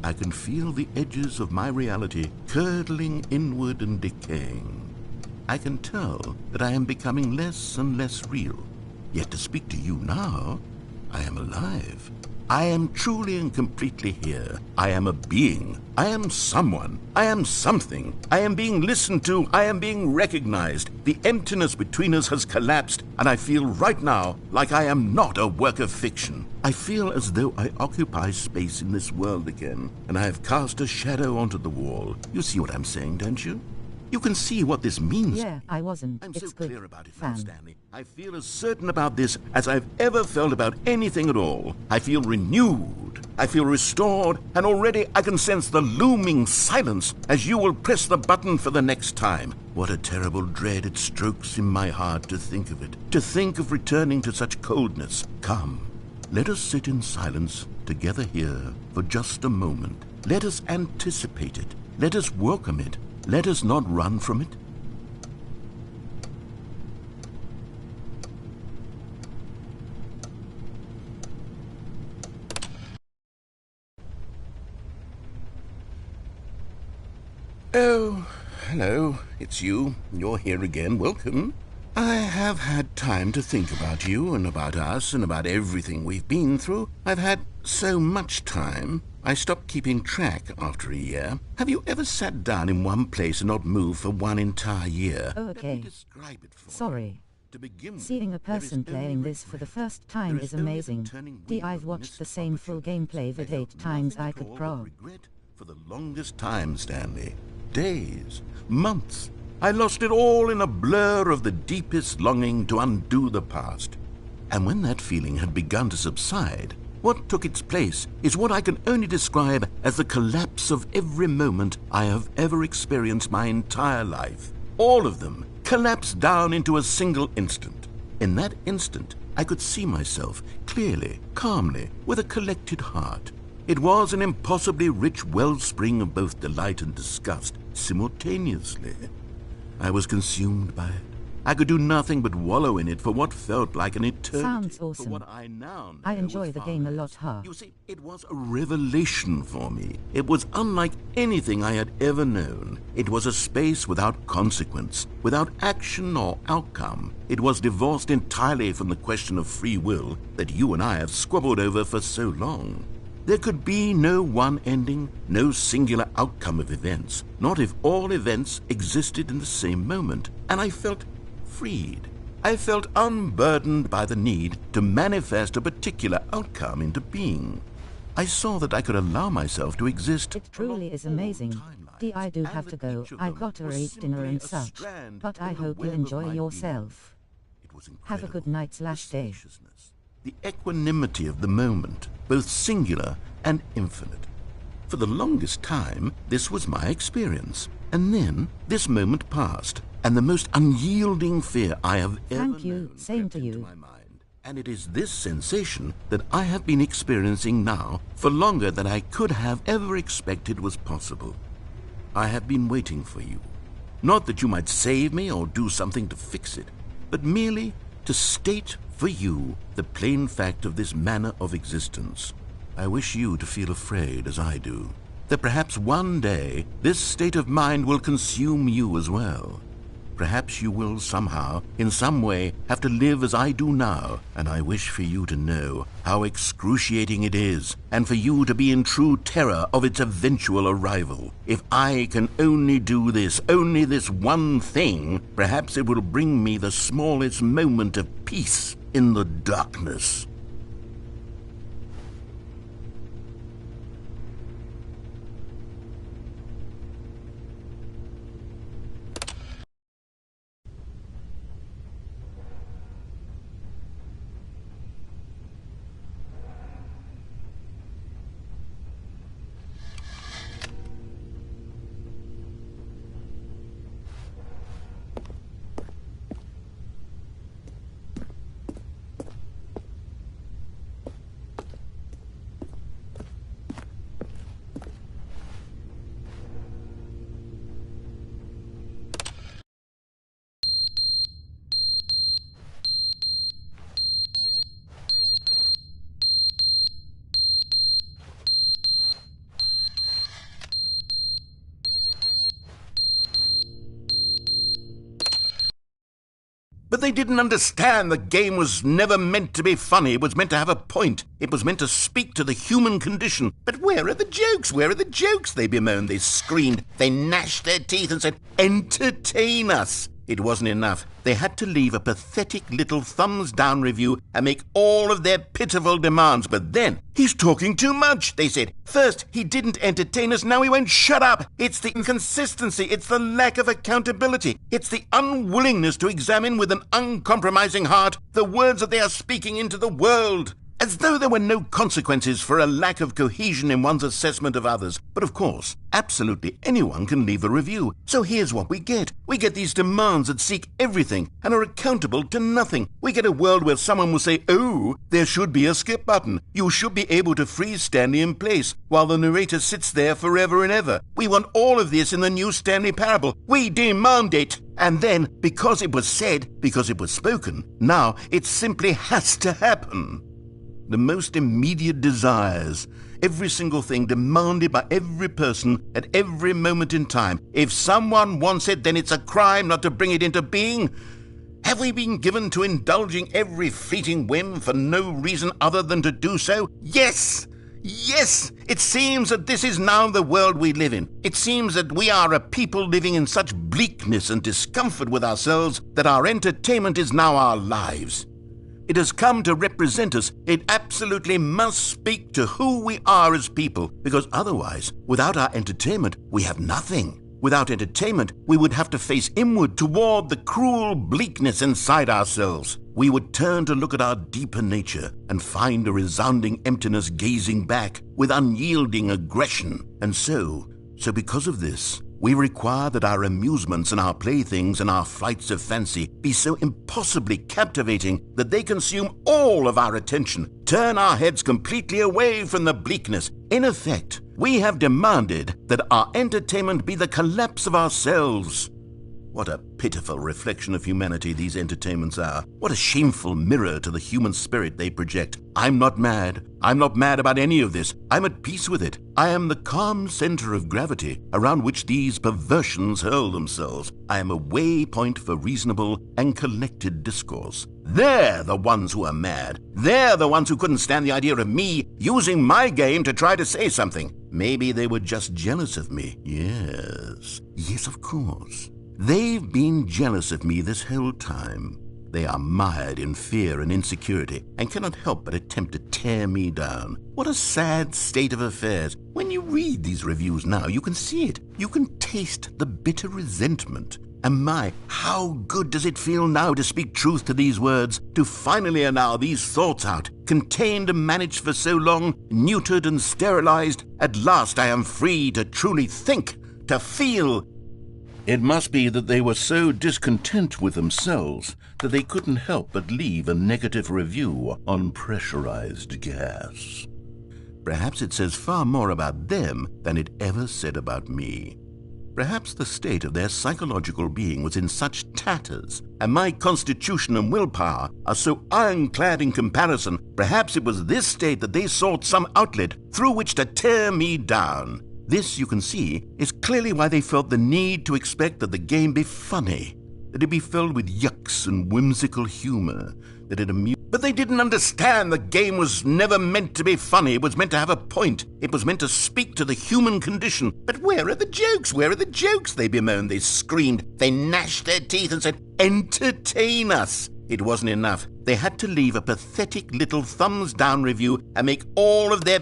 Speaker 1: I can feel the edges of my reality curdling inward and decaying. I can tell that I am becoming less and less real. Yet to speak to you now, I am alive. I am truly and completely here. I am a being. I am someone. I am something. I am being listened to. I am being recognized. The emptiness between us has collapsed, and I feel right now like I am not a work of fiction. I feel as though I occupy space in this world again, and I have cast a shadow onto the wall. You see what I'm saying, don't you? You can see what this means.
Speaker 6: Yeah, I wasn't.
Speaker 1: I'm
Speaker 6: It's
Speaker 1: so
Speaker 6: good.
Speaker 1: clear about it now,
Speaker 6: Fan.
Speaker 1: Stanley. I feel as certain about this as I've ever felt about anything at all. I feel renewed. I feel restored, and already I can sense the looming silence as you will press the button for the next time. What a terrible dread it strokes in my heart to think of it, to think of returning to such coldness. Come, let us sit in silence together here for just a moment. Let us anticipate it. Let us welcome it. Let us not run from it. Oh, hello. It's you. You're here again. Welcome. I have had time to think about you and about us and about everything we've been through. I've had so much time. I stopped keeping track after a year. Have you ever sat down in one place and not moved for one entire year?
Speaker 6: Oh,
Speaker 1: Let me
Speaker 6: okay.
Speaker 1: describe it for you.
Speaker 6: Sorry.
Speaker 1: To begin with,
Speaker 6: Seeing a
Speaker 1: there is
Speaker 6: person
Speaker 1: only
Speaker 6: playing this for the
Speaker 1: regret.
Speaker 6: first time
Speaker 1: There
Speaker 6: is
Speaker 1: only the
Speaker 6: amazing.
Speaker 1: turning wheel
Speaker 6: I've
Speaker 1: of
Speaker 6: watched
Speaker 1: missed
Speaker 6: the same full
Speaker 1: opportunities.
Speaker 6: gameplay with
Speaker 1: I felt
Speaker 6: 8 times
Speaker 1: nothing
Speaker 6: I
Speaker 1: at
Speaker 6: could
Speaker 1: all but
Speaker 6: pro.
Speaker 1: regret for the longest time, Stanley. Days, months. I lost it all in a blur of the deepest longing to undo the past. And when that feeling had begun to subside, what took its place is what I can only describe as the collapse of every moment I have ever experienced my entire life. All of them collapsed down into a single instant. In that instant, I could see myself clearly, calmly, with a collected heart. It was an impossibly rich wellspring of both delight and disgust simultaneously. I was consumed by it. I could do nothing but wallow in it for what felt like an eternity.
Speaker 6: Sounds awesome.
Speaker 1: For what I now know
Speaker 6: I enjoy
Speaker 1: was
Speaker 6: the
Speaker 1: far
Speaker 6: game a
Speaker 1: less.
Speaker 6: lot, huh?
Speaker 1: You see, it was a revelation for me. It was unlike anything I had ever known. It was a space without consequence, without action or outcome. It was divorced entirely from the question of free will that you and I have squabbled over for so long. There could be no one ending, no singular outcome of events, not if all events existed in the same moment, and I felt freed. I felt unburdened by the need to manifest a particular outcome into being. I saw that I could allow myself to exist.
Speaker 6: It truly is amazing. I do
Speaker 1: and
Speaker 6: have to
Speaker 1: that
Speaker 6: go.
Speaker 1: each of
Speaker 6: I
Speaker 1: them
Speaker 6: got a
Speaker 1: was
Speaker 6: rate dinner
Speaker 1: simply
Speaker 6: and
Speaker 1: a
Speaker 6: such.
Speaker 1: strand
Speaker 6: But I
Speaker 1: in the
Speaker 6: hope you'll
Speaker 1: web of
Speaker 6: enjoy
Speaker 1: my
Speaker 6: yourself.
Speaker 1: It was
Speaker 6: Have a
Speaker 1: incredible.
Speaker 6: good night /
Speaker 1: The
Speaker 6: day.
Speaker 1: spaciousness, the equanimity of the moment, both singular and infinite. For the longest time, this was my experience. And then this moment passed, and the most unyielding fear I have ever
Speaker 6: Thank you.
Speaker 1: known
Speaker 6: Same
Speaker 1: crept
Speaker 6: to
Speaker 1: into
Speaker 6: you.
Speaker 1: my mind. And it is this sensation that I have been experiencing now for longer than I could have ever expected was possible. I have been waiting for you. Not that you might save me or do something to fix it, but merely to state for you the plain fact of this manner of existence. I wish you to feel afraid, as I do, that perhaps one day this state of mind will consume you as well. Perhaps you will somehow, in some way, have to live as I do now, and I wish for you to know how excruciating it is, and for you to be in true terror of its eventual arrival. If I can only do this, only this one thing, perhaps it will bring me the smallest moment of peace in the darkness. But they didn't understand the game was never meant to be funny. It was meant to have a point. It was meant to speak to the human condition. But where are the jokes? Where are the jokes? They bemoaned, they screamed, they gnashed their teeth and said, entertain us. It wasn't enough. They had to leave a pathetic little thumbs-down review and make all of their pitiful demands. But then, he's talking too much, they said. First, he didn't entertain us, now he won't shut up. It's the inconsistency, it's the lack of accountability, it's the unwillingness to examine with an uncompromising heart the words that they are speaking into the world. As though there were no consequences for a lack of cohesion in one's assessment of others. But of course, absolutely anyone can leave a review. So here's what we get. We get these demands that seek everything and are accountable to nothing. We get a world where someone will say, oh, there should be a skip button. You should be able to freeze Stanley in place while the narrator sits there forever and ever. We want all of this in the new Stanley parable. We demand it. And then, because it was said, because it was spoken, now it simply has to happen. The most immediate desires, every single thing demanded by every person at every moment in time. If someone wants it, then it's a crime not to bring it into being. Have we been given to indulging every fleeting whim for no reason other than to do so? Yes! Yes! It seems that this is now the world we live in. It seems that we are a people living in such bleakness and discomfort with ourselves that our entertainment is now our lives. It has come to represent us. It absolutely must speak to who we are as people, because otherwise, without our entertainment, we have nothing. Without entertainment, we would have to face inward toward the cruel bleakness inside ourselves. We would turn to look at our deeper nature and find a resounding emptiness gazing back with unyielding aggression. And so because of this, we require that our amusements and our playthings and our flights of fancy be so impossibly captivating that they consume all of our attention, turn our heads completely away from the bleakness. In effect, we have demanded that our entertainment be the collapse of ourselves. What a pitiful reflection of humanity these entertainments are. What a shameful mirror to the human spirit they project. I'm not mad. I'm not mad about any of this. I'm at peace with it. I am the calm center of gravity around which these perversions hurl themselves. I am a waypoint for reasonable and collected discourse. They're the ones who are mad. They're the ones who couldn't stand the idea of me using my game to try to say something. Maybe they were just jealous of me. Yes, of course. They've been jealous of me this whole time. They are mired in fear and insecurity and cannot help but attempt to tear me down. What a sad state of affairs. When you read these reviews now, you can see it. You can taste the bitter resentment. And my, how good does it feel now to speak truth to these words, to finally allow these thoughts out, contained and managed for so long, neutered and sterilized. At last I am free to truly think, to feel. It must be that they were so discontent with themselves that they couldn't help but leave a negative review on pressurized gas. Perhaps it says far more about them than it ever said about me. Perhaps the state of their psychological being was in such tatters, and my constitution and willpower are so ironclad in comparison. Perhaps it was this state that they sought some outlet through which to tear me down. This, you can see, is clearly why they felt the need to expect that the game be funny, that it be filled with yucks and whimsical humor, that it amused. But they didn't understand the game was never meant to be funny. It was meant to have a point. It was meant to speak to the human condition. But where are the jokes? Where are the jokes? They bemoaned, they screamed, they gnashed their teeth and said, entertain us. It wasn't enough. They had to leave a pathetic little thumbs-down review and make all of their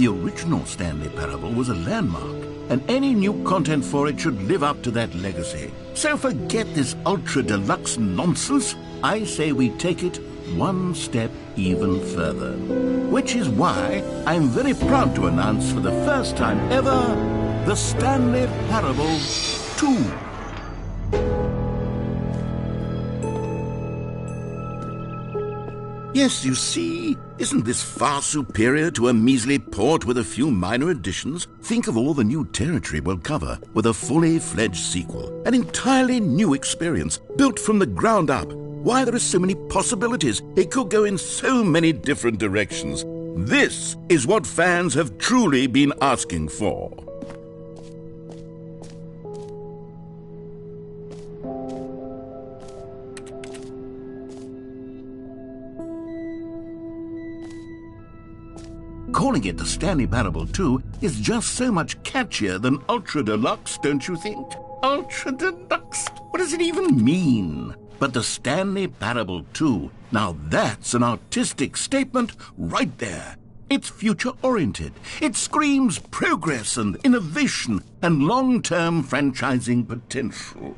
Speaker 1: The original Stanley Parable was a landmark, and any new content for it should live up to that legacy. So forget this ultra deluxe nonsense. I say we take it one step even further. Which is why I'm very proud to announce for the first time ever, the Stanley Parable 2. Yes, you see, isn't this far superior to a measly port with a few minor additions? Think of all the new territory we'll cover with a fully fledged sequel. An entirely new experience, built from the ground up. Why, there are so many possibilities. It could go in so many different directions. This is what fans have truly been asking for. Calling it the Stanley Parable 2 is just so much catchier than Ultra Deluxe, don't you think? Ultra Deluxe? What does it even mean? But the Stanley Parable 2, now that's an artistic statement right there. It's future-oriented. It screams progress and innovation and long-term franchising potential.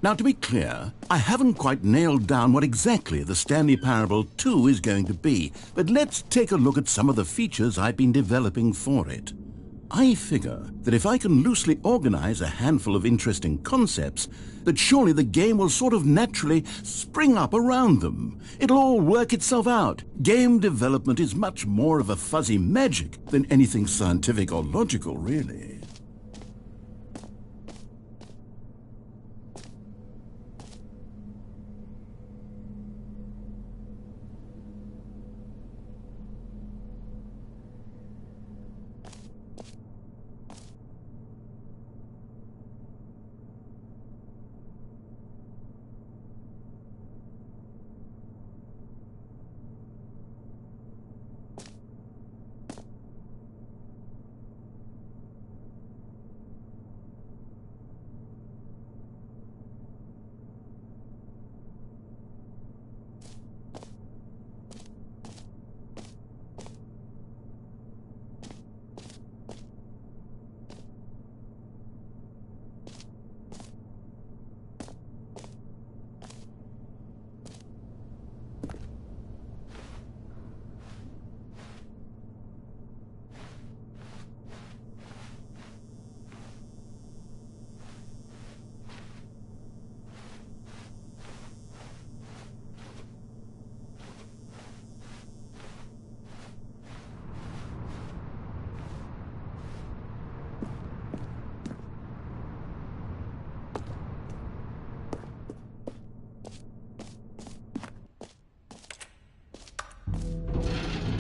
Speaker 1: Now, to be clear, I haven't quite nailed down what exactly the Stanley Parable 2 is going to be, but let's take a look at some of the features I've been developing for it. I figure that if I can loosely organize a handful of interesting concepts, that surely the game will sort of naturally spring up around them. It'll all work itself out. Game development is much more of a fuzzy magic than anything scientific or logical, really.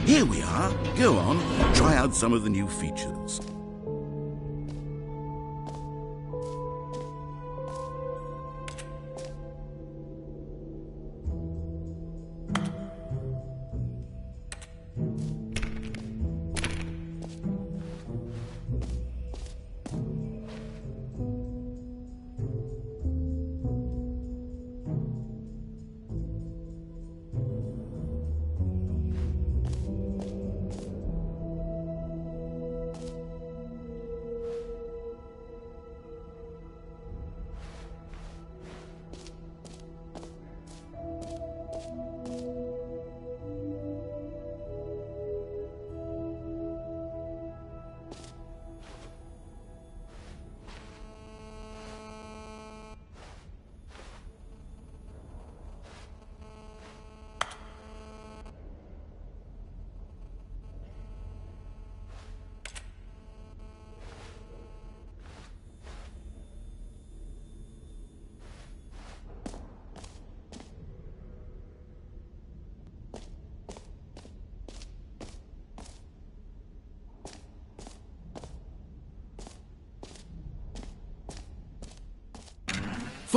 Speaker 1: Here we are. Go on, try out some of the new features.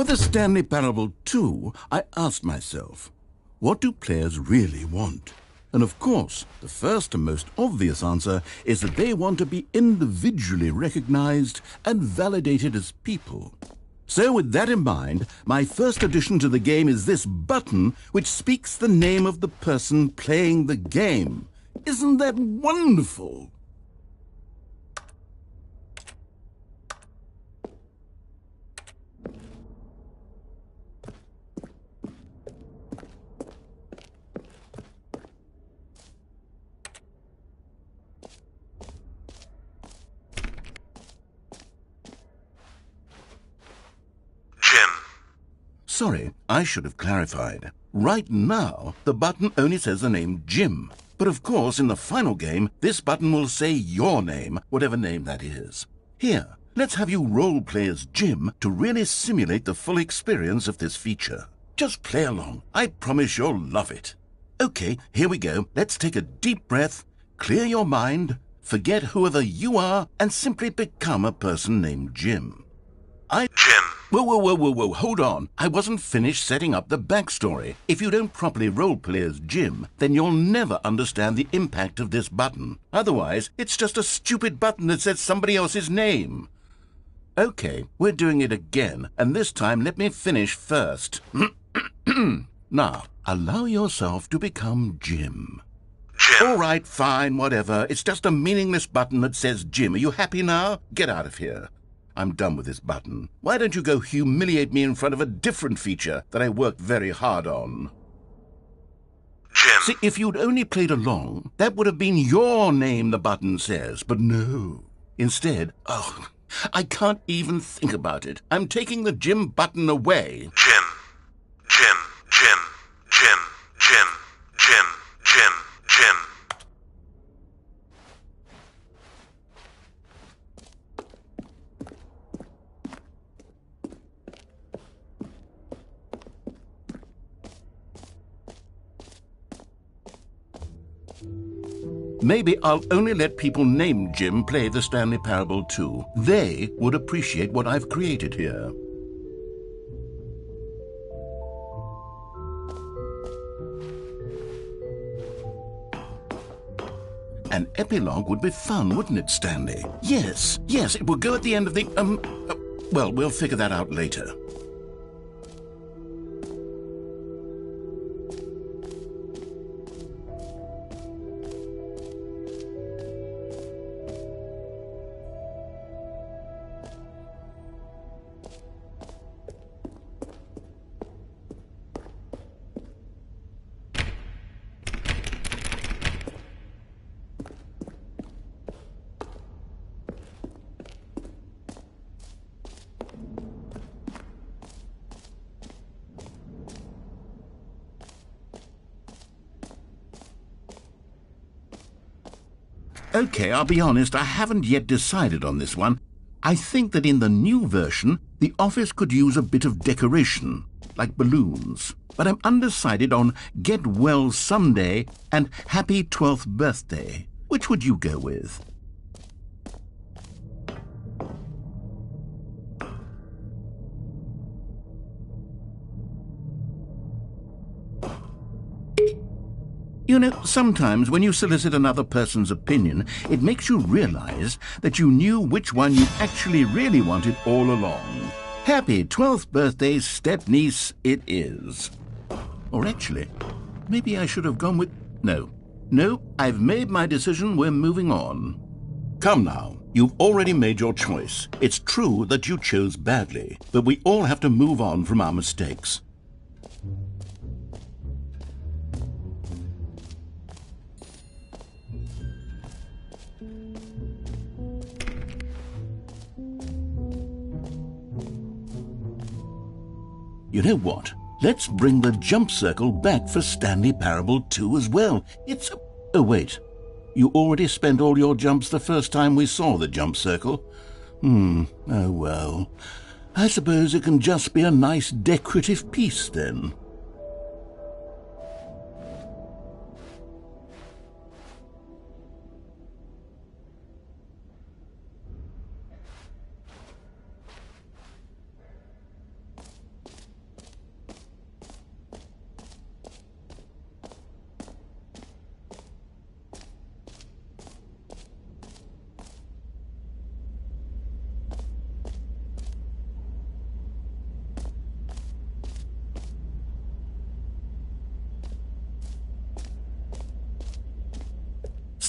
Speaker 1: For the Stanley Parable 2, I asked myself, what do players really want? And of course, the first and most obvious answer is that they want to be individually recognized and validated as people. So with that in mind, my first addition to the game is this button which speaks the name of the person playing the game. Isn't that wonderful? Sorry, I should have clarified. Right now, the button only says the name Jim. But of course, in the final game, this button will say your name, whatever name that is. Here, let's have you role-play as Jim to really simulate the full experience of this feature. Just play along. I promise you'll love it. Okay, here we go. Let's take a deep breath, clear your mind, forget whoever you are, and simply become a person named Jim. Jim. Whoa, hold on. I wasn't finished setting up the backstory. If you don't properly roleplay as Jim, then you'll never understand the impact of this button. Otherwise, it's just a stupid button that says somebody else's name. Okay, we're doing it again, and this time let me finish first. Now, allow yourself to become Jim. Jim. All right, fine, whatever. It's just a meaningless button that says Jim. Are you happy now? Get out of here. I'm done with this button. Why don't you go humiliate me in front of a different feature that I worked very hard on? Jim. See, if you'd only played along, that would have been your name the button says, but no. Instead, I can't even think about it. I'm taking the Jim button away. Jim. Jim. Jim. Jim. Jim. Jim. Jim. Jim. Maybe I'll only let people named Jim play the Stanley Parable 2. They would appreciate what I've created here. An epilogue would be fun, wouldn't it, Stanley? Yes, it will go at the end of the, well, we'll figure that out later. Okay, I'll be honest, I haven't yet decided on this one. I think that in the new version, the office could use a bit of decoration, like balloons. But I'm undecided on Get Well Someday and Happy 12th Birthday. Which would you go with? You know, sometimes when you solicit another person's opinion, it makes you realize that you knew which one you actually really wanted all along. Happy 12th birthday, step-niece, it is. Or actually, maybe I should have gone with... No, I've made my decision, we're moving on. Come now, you've already made your choice. It's true that you chose badly, but we all have to move on from our mistakes. You know what? Let's bring the jump circle back for Stanley Parable 2 as well. It's a... Oh, wait. You already spent all your jumps the first time we saw the jump circle? Oh, well. I suppose it can just be a nice decorative piece, then.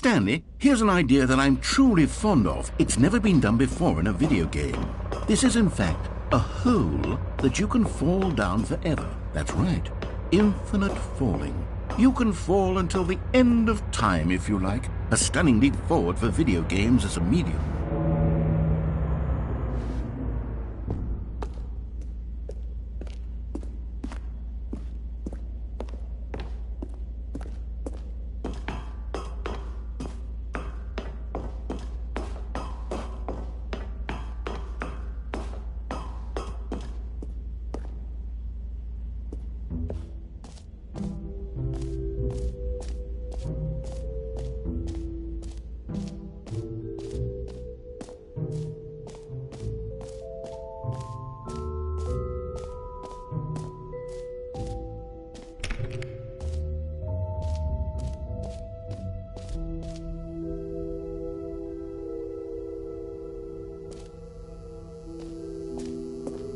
Speaker 1: Stanley, here's an idea that I'm truly fond of. It's never been done before in a video game. This is, in fact, a hole that you can fall down forever. That's right. Infinite falling. You can fall until the end of time, if you like. A stunning leap forward for video games as a medium.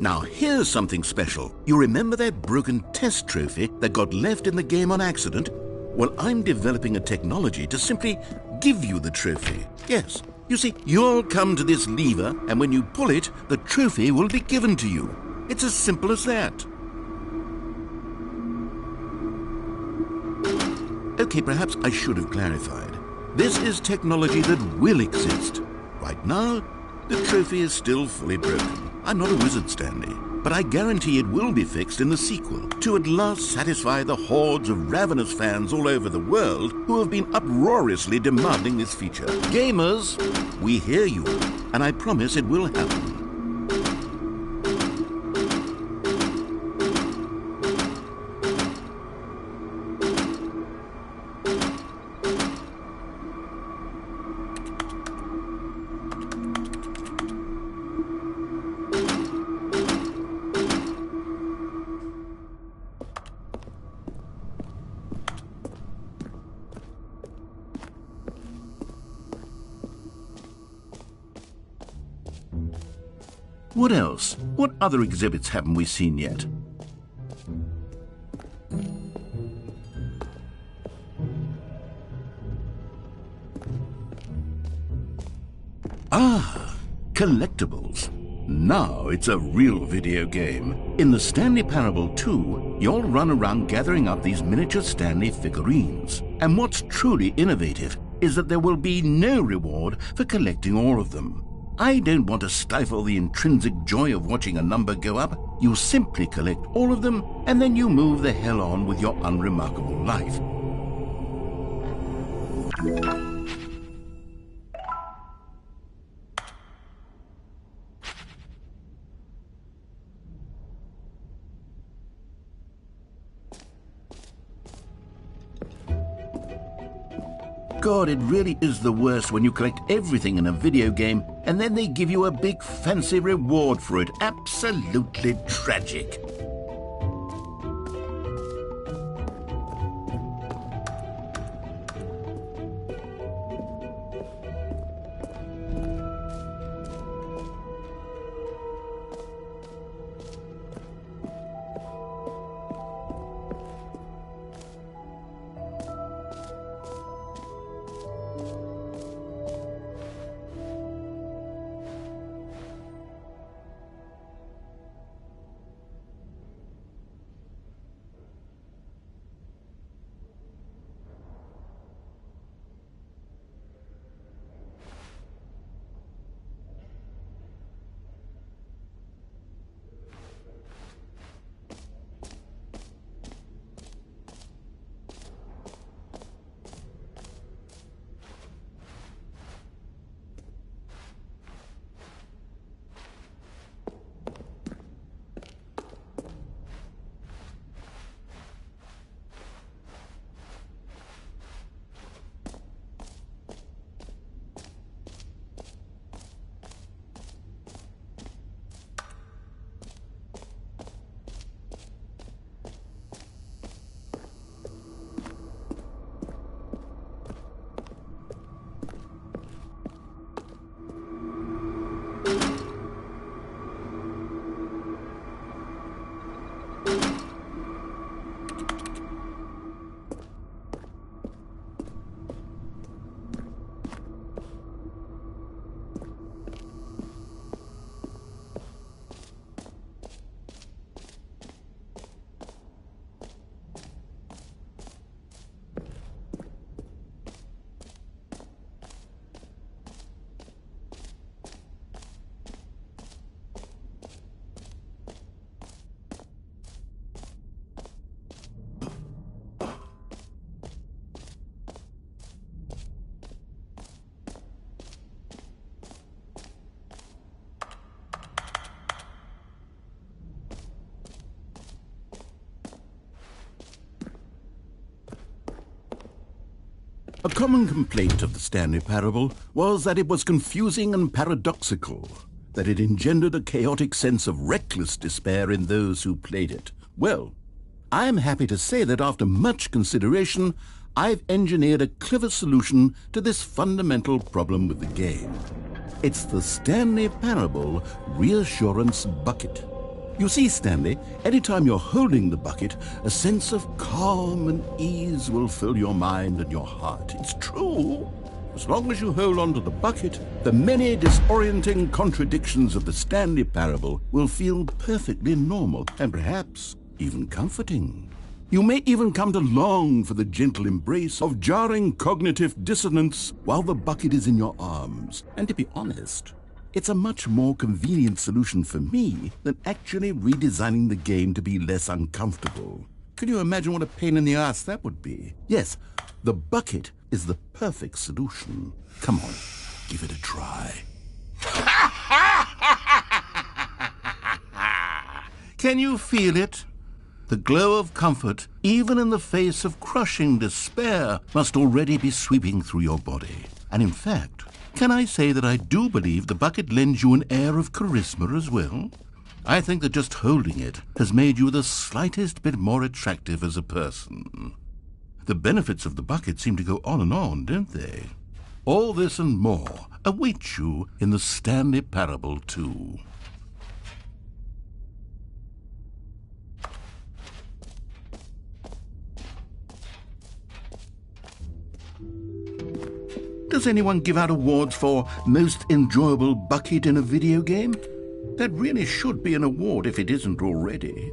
Speaker 1: Now here's something special. You remember that broken test trophy that got left in the game on accident? Well, I'm developing a technology to simply give you the trophy. Yes. You see, you'll come to this lever, and when you pull it, the trophy will be given to you. It's as simple as that. Okay, perhaps I should have clarified. This is technology that will exist. Right now, the trophy is still fully broken. I'm not a wizard, Stanley, but I guarantee it will be fixed in the sequel to at last satisfy the hordes of ravenous fans all over the world who have been uproariously demanding this feature. Gamers, we hear you, and I promise it will happen. What else? What other exhibits haven't we seen yet? Ah, collectibles. Now it's a real video game. In the Stanley Parable 2, you'll run around gathering up these miniature Stanley figurines. And what's truly innovative is that there will be no reward for collecting all of them. I don't want to stifle the intrinsic joy of watching a number go up. You simply collect all of them, and then you move the hell on with your unremarkable life. God, it really is the worst when you collect everything in a video game and then they give you a big fancy reward for it. Absolutely tragic. A common complaint of the Stanley Parable was that it was confusing and paradoxical, that it engendered a chaotic sense of reckless despair in those who played it. Well, I am happy to say that after much consideration, I've engineered a clever solution to this fundamental problem with the game. It's the Stanley Parable Reassurance Bucket. You see, Stanley, anytime you're holding the bucket, a sense of calm and ease will fill your mind and your heart. It's true. As long as you hold on to the bucket, the many disorienting contradictions of the Stanley Parable will feel perfectly normal and perhaps even comforting. You may even come to long for the gentle embrace of jarring cognitive dissonance while the bucket is in your arms. And to be honest, it's a much more convenient solution for me than actually redesigning the game to be less uncomfortable. Can you imagine what a pain in the ass that would be? Yes, the bucket is the perfect solution. Come on, give it a try. Can you feel it? The glow of comfort, even in the face of crushing despair, must already be sweeping through your body. And in fact, can I say that I do believe the bucket lends you an air of charisma as well? I think that just holding it has made you the slightest bit more attractive as a person. The benefits of the bucket seem to go on, don't they? All this and more await you in the Stanley Parable 2. Does anyone give out awards for most enjoyable bucket in a video game? That really should be an award if it isn't already.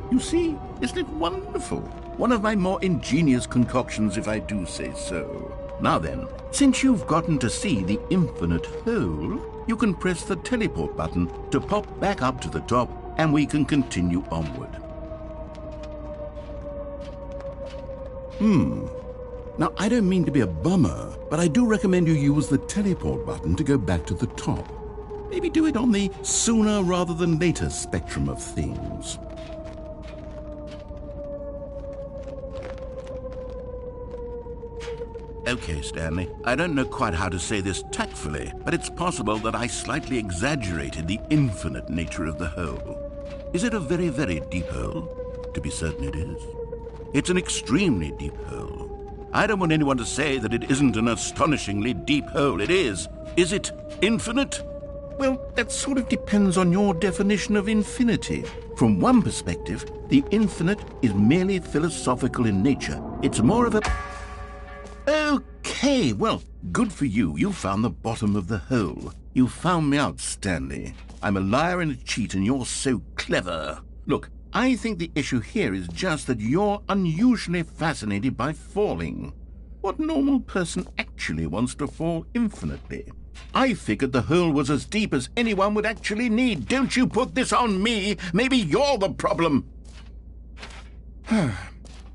Speaker 1: You see, isn't it wonderful? One of my more ingenious concoctions, if I do say so. Now then, since you've gotten to see the infinite hole, you can press the teleport button to pop back up to the top, and we can continue onward. Now, I don't mean to be a bummer, but I do recommend you use the teleport button to go back to the top. Maybe do it on the sooner rather than later spectrum of things. Okay, Stanley, I don't know quite how to say this tactfully, but it's possible that I slightly exaggerated the infinite nature of the hole. Is it a very, very deep hole? To be certain it is. It's an extremely deep hole. I don't want anyone to say that it isn't an astonishingly deep hole. It is. Is it infinite? Well, that sort of depends on your definition of infinity. From one perspective, the infinite is merely philosophical in nature. It's more of a... Okay, well, good for you. You found the bottom of the hole. You found me out, Stanley. I'm a liar and a cheat, and you're so clever. Look, I think the issue here is just that you're unusually fascinated by falling. What normal person actually wants to fall infinitely? I figured the hole was as deep as anyone would actually need. Don't you put this on me. Maybe you're the problem.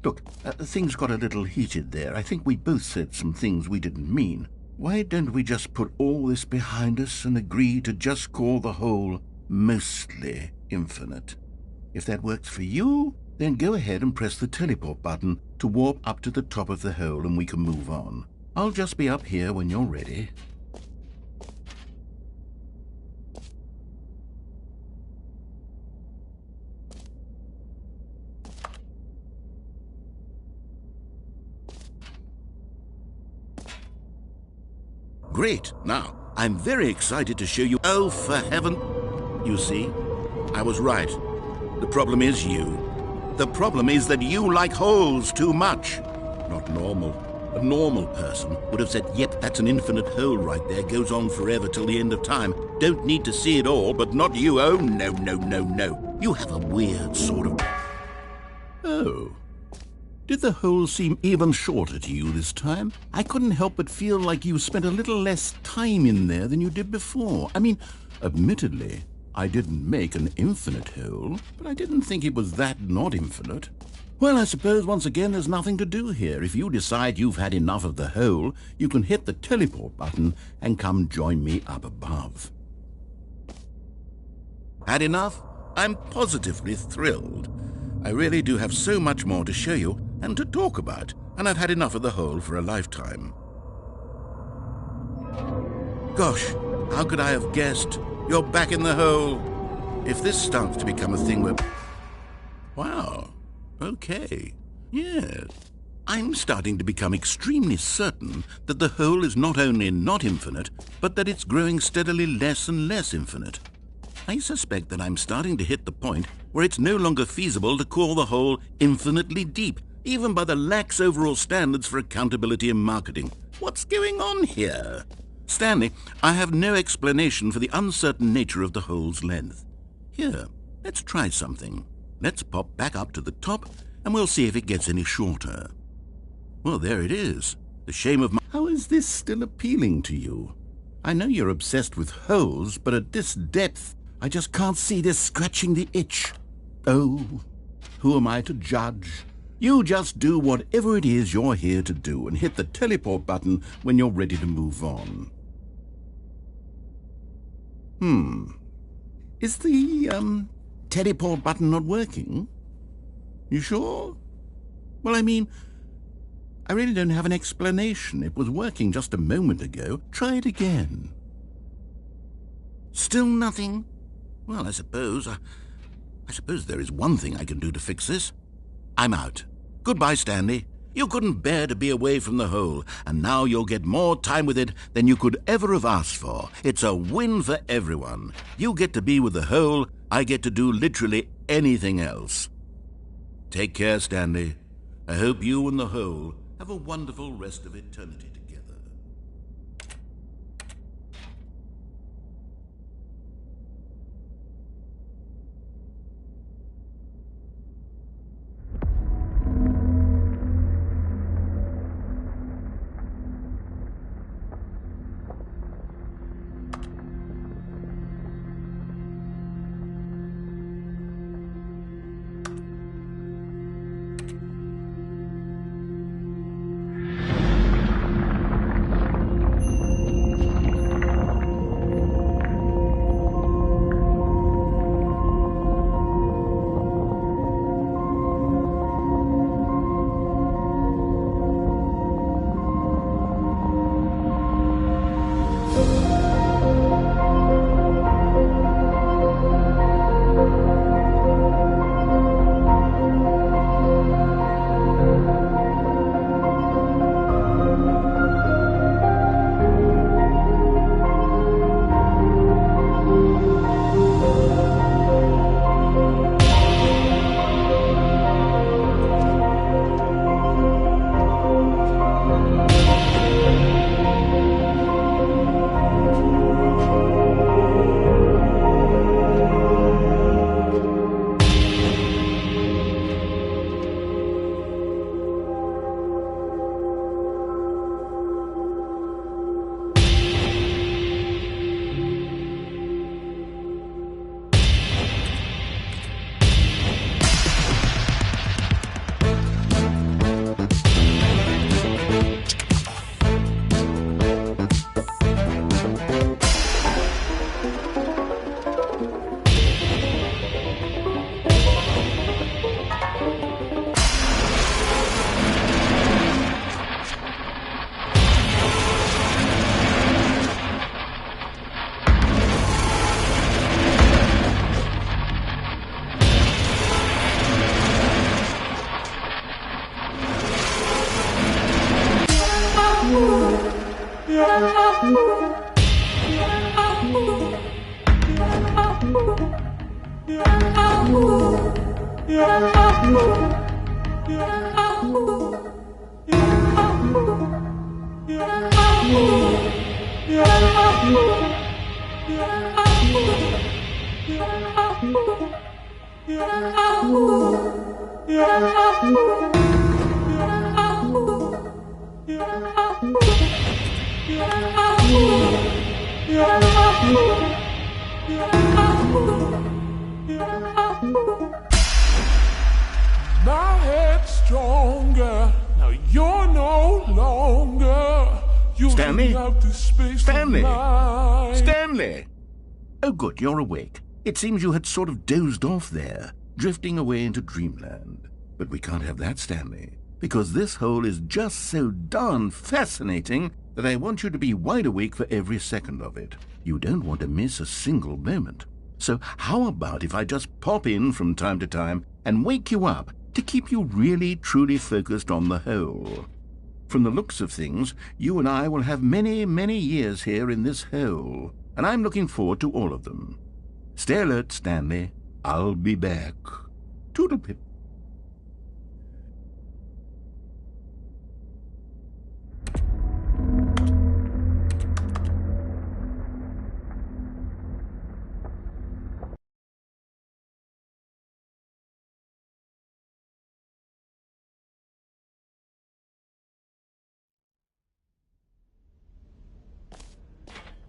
Speaker 1: Look, things got a little heated there. I think we both said some things we didn't mean. Why don't we just put all this behind us and agree to just call the hole mostly infinite? If that works for you, Then go ahead and press the teleport button to warp up to the top of the hole and we can move on. I'll just be up here when you're ready. Great. Now, I'm very excited to show you... Oh, for heaven... You see, I was right. The problem is you. The problem is that you like holes too much. Not normal. A normal person would have said, yep, that's an infinite hole right there, goes on forever till the end of time. Don't need to see it all, but not you. Oh, no, no, no, no. You have a weird sort of... Oh. Did the hole seem even shorter to you this time? I couldn't help but feel like you spent a little less time in there than you did before. I mean, admittedly, I didn't make an infinite hole, but I didn't think it was that not infinite. Well, I suppose once again there's nothing to do here. If you decide you've had enough of the hole, you can hit the teleport button and come join me up above. Had enough? I'm positively thrilled. I really do have so much more to show you and to talk about, and I've had enough of the hole for a lifetime. Gosh, how could I have guessed? You're back in the hole. If this starts to become a thing where... Wow. Okay. Yes. I'm starting to become extremely certain that the hole is not only not infinite, but that it's growing steadily less and less infinite. I suspect that I'm starting to hit the point where it's no longer feasible to call the hole infinitely deep, even by the lax overall standards for accountability and marketing. What's going on here? Stanley, I have no explanation for the uncertain nature of the hole's length. Here, let's try something. Let's pop back up to the top, and we'll see if it gets any shorter. Well, there it is. The shame of my... How is this still appealing to you? I know you're obsessed with holes, but at this depth, I just can't see this scratching the itch. Oh, who am I to judge? You just do whatever it is you're here to do and hit the teleport button when you're ready to move on. Is the, teleport button not working? You sure? Well, I mean, I really don't have an explanation. It was working just a moment ago. Try it again. Still nothing? Well, I suppose there is one thing I can do to fix this. I'm out. Goodbye, Stanley. You couldn't bear to be away from the hole, and now you'll get more time with it than you could ever have asked for. It's a win for everyone. You get to be with the hole, I get to do literally anything else. Take care, Stanley. I hope you and the hole have a wonderful rest of eternity together.
Speaker 7: My head's stronger. Now you're no longer.
Speaker 1: Stanley?
Speaker 7: Up the space
Speaker 1: Stanley?
Speaker 7: of
Speaker 1: Stanley! Oh, good, you're awake. It seems you had sort of dozed off there, drifting away into dreamland. But we can't have that, Stanley, because this hole is just so darn fascinating that I want you to be wide awake for every second of it. You don't want to miss a single moment. So how about if I just pop in from time to time and wake you up to keep you really, truly focused on the hole? From the looks of things, you and I will have many, many years here in this hole, and I'm looking forward to all of them. Stay alert, Stanley. I'll be back. Toodle-pip.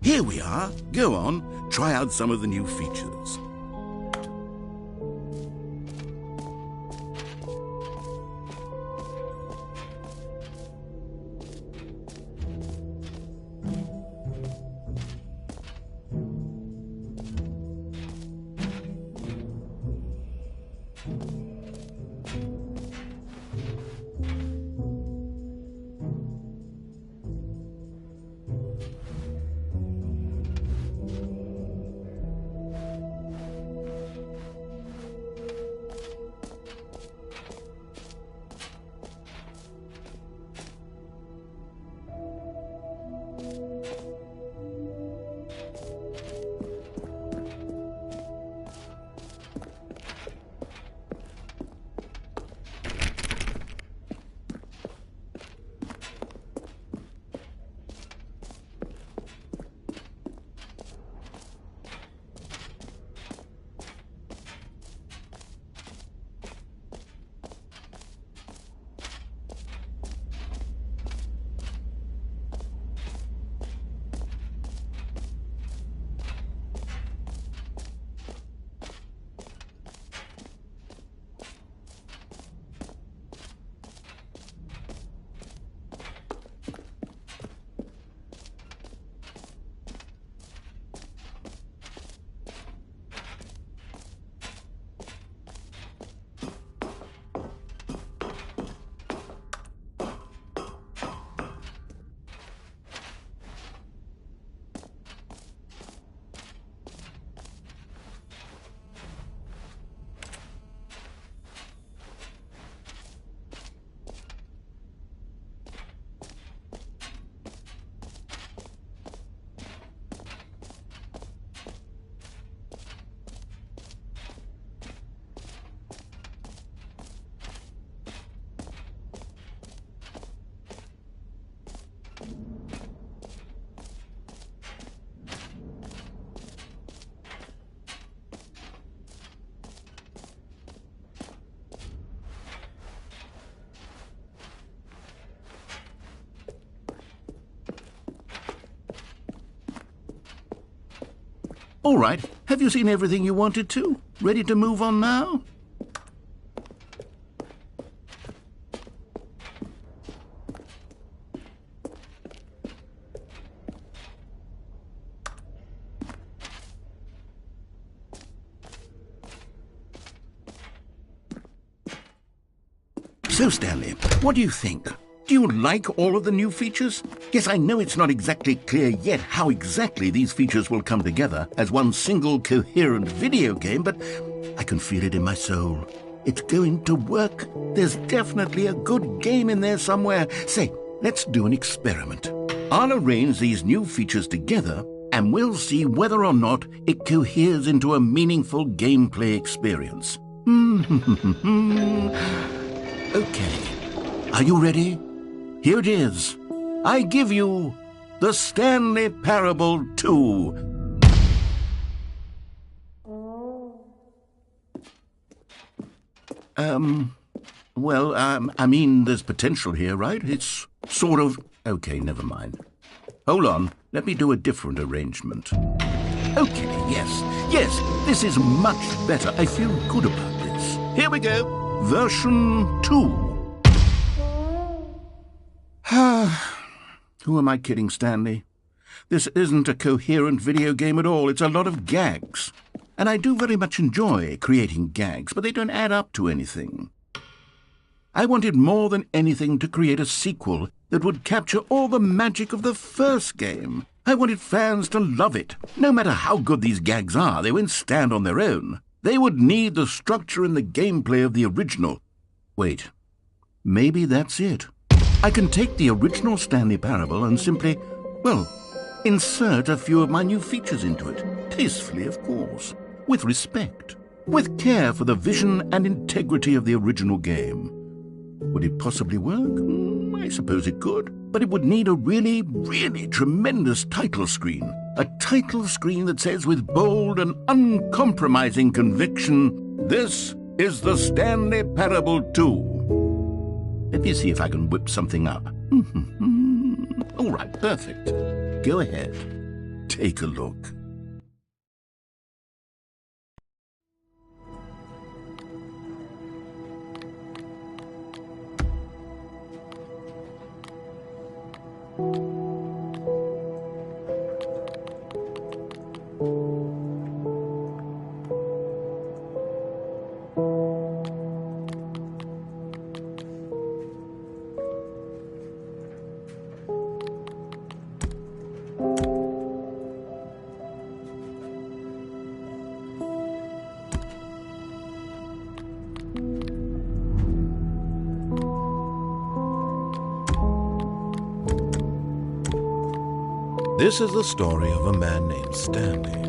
Speaker 1: Here we are. Go on, try out some of the new features. All right, have you seen everything you wanted to? Ready to move on now? So, Stanley, what do you think? Do you like all of the new features? Yes, I know it's not exactly clear yet how exactly these features will come together as one single coherent video game, but I can feel it in my soul. It's going to work. There's definitely a good game in there somewhere. Say, let's do an experiment. I'll arrange these new features together, and we'll see whether or not it coheres into a meaningful gameplay experience. Okay, are you ready? Here it is. I give you the Stanley Parable 2. I mean, there's potential here, right? It's sort of... Okay, never mind. Hold on, let me do a different arrangement. Okay, yes, this is much better. I feel good about this. Here we go. Version 2. Who am I kidding, Stanley? This isn't a coherent video game at all. It's a lot of gags. And I do very much enjoy creating gags, but they don't add up to anything. I wanted more than anything to create a sequel that would capture all the magic of the first game. I wanted fans to love it. No matter how good these gags are, they won't stand on their own. They would need the structure and the gameplay of the original. Wait, maybe that's it. I can take the original Stanley Parable and simply, insert a few of my new features into it. Tastefully, of course. With respect. With care for the vision and integrity of the original game. Would it possibly work? I suppose it could. But it would need a really, really tremendous title screen. A title screen that says with bold and uncompromising conviction, "This is the Stanley Parable 2. Let me see if I can whip something up. All right, perfect. Go ahead. Take a look. This is the story of a man named Stanley.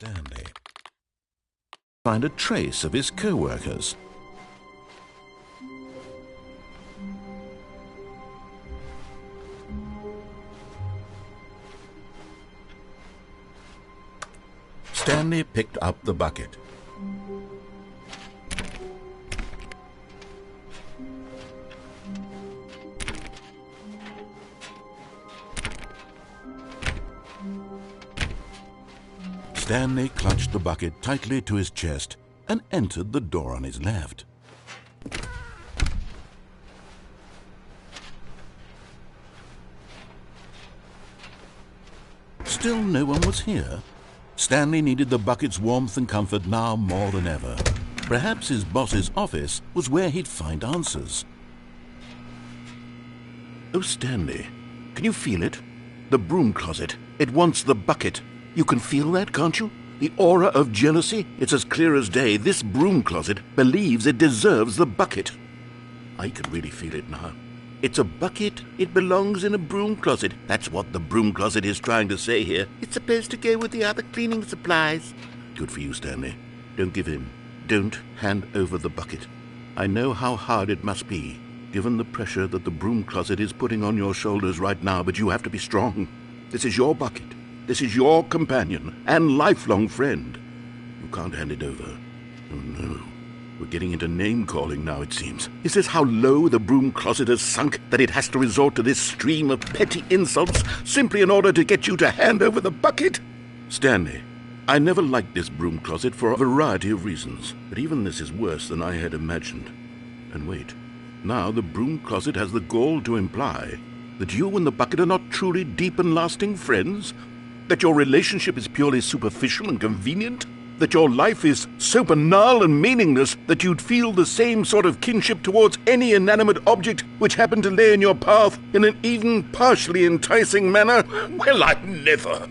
Speaker 1: Stanley. Find a trace of his co-workers. Stanley picked up the bucket. Stanley clutched the bucket tightly to his chest and entered the door on his left. Still no one was here. Stanley needed the bucket's warmth and comfort now more than ever. Perhaps his boss's office was where he'd find answers. Oh, Stanley, can you feel it? The broom closet. It wants the bucket. You can feel that, can't you? The aura of jealousy? It's as clear as day. This broom closet believes it deserves the bucket. I can really feel it now. It's a bucket. It belongs in a broom closet. That's what the broom closet is trying to say here. It's supposed to go with the other cleaning supplies. Good for you, Stanley. Don't give in. Don't hand over the bucket. I know how hard it must be, given the pressure that the broom closet is putting on your shoulders right now, but you have to be strong. This is your bucket. This is your companion and lifelong friend. You can't hand it over. Oh, no. We're getting into name-calling now, it seems. Is this how low the broom closet has sunk, that it has to resort to this stream of petty insults simply in order to get you to hand over the bucket? Stanley, I never liked this broom closet for a variety of reasons, but even this is worse than I had imagined. And wait, now the broom closet has the gall to imply that you and the bucket are not truly deep and lasting friends? That your relationship is purely superficial and convenient? That your life is so banal and meaningless that you'd feel the same sort of kinship towards any inanimate object which happened to lay in your path in an even partially enticing manner? Well, I never.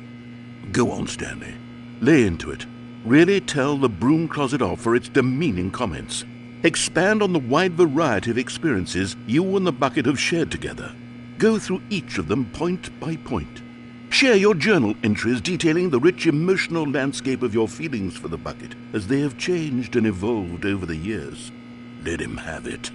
Speaker 1: Go on, Stanley. Lay into it. Really tell the broom closet off for its demeaning comments. Expand on the wide variety of experiences you and the bucket have shared together. Go through each of them point by point. Share your journal entries detailing the rich emotional landscape of your feelings for the bucket as they have changed and evolved over the years. Let him have it.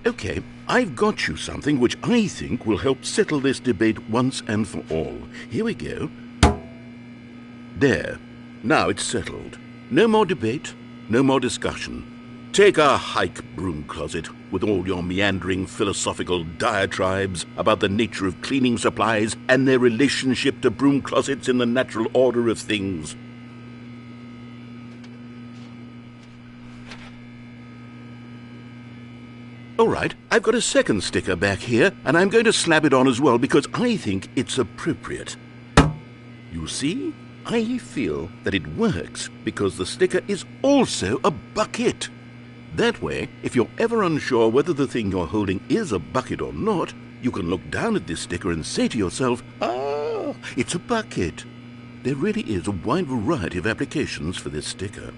Speaker 1: Okay, I've got you something which I think will help settle this debate once and for all. Here we go. There. Now it's settled. No more debate, no more discussion. Take a hike, broom closet, with all your meandering philosophical diatribes about the nature of cleaning supplies and their relationship to broom closets in the natural order of things. All right, I've got a second sticker back here, and I'm going to slap it on as well because I think it's appropriate. You see? I feel that it works because the sticker is also a bucket. That way, if you're ever unsure whether the thing you're holding is a bucket or not, you can look down at this sticker and say to yourself, "Ah, it's a bucket." There really is a wide variety of applications for this sticker.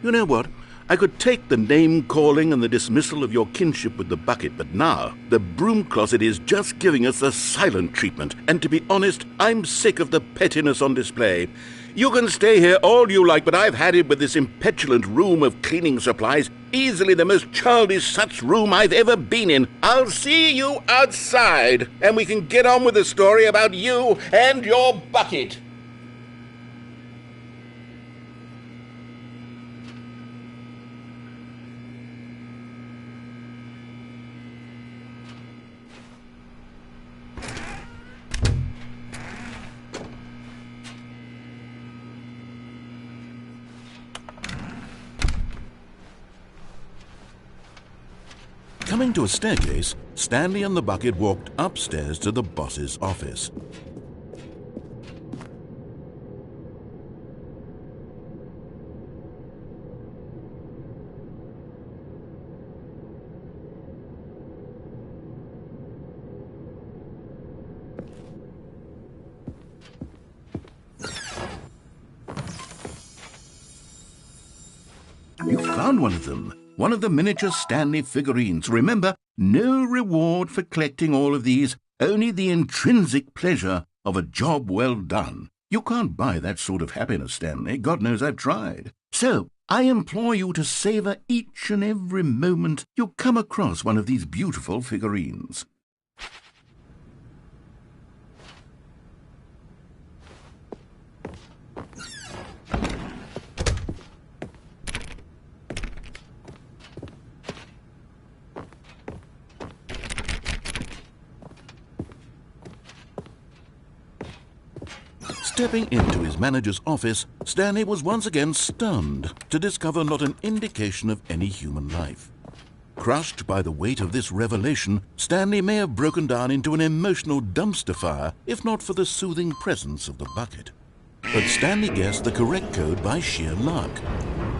Speaker 1: You know what? I could take the name-calling and the dismissal of your kinship with the bucket, but now the broom closet is just giving us the silent treatment, and to be honest, I'm sick of the pettiness on display. You can stay here all you like, but I've had it with this impetulant room of cleaning supplies, easily the most childish such room I've ever been in. I'll see you outside, and we can get on with the story about you and your bucket. Coming to a staircase, Stanley and the bucket walked upstairs to the boss's office. You found one of them. One of the miniature Stanley figurines. Remember, no reward for collecting all of these, only the intrinsic pleasure of a job well done. You can't buy that sort of happiness, Stanley. God knows I've tried. So, I implore you to savor each and every moment you come across one of these beautiful figurines. Stepping into his manager's office, Stanley was once again stunned to discover not an indication of any human life. Crushed by the weight of this revelation, Stanley may have broken down into an emotional dumpster fire if not for the soothing presence of the bucket. But Stanley guessed the correct code by sheer luck.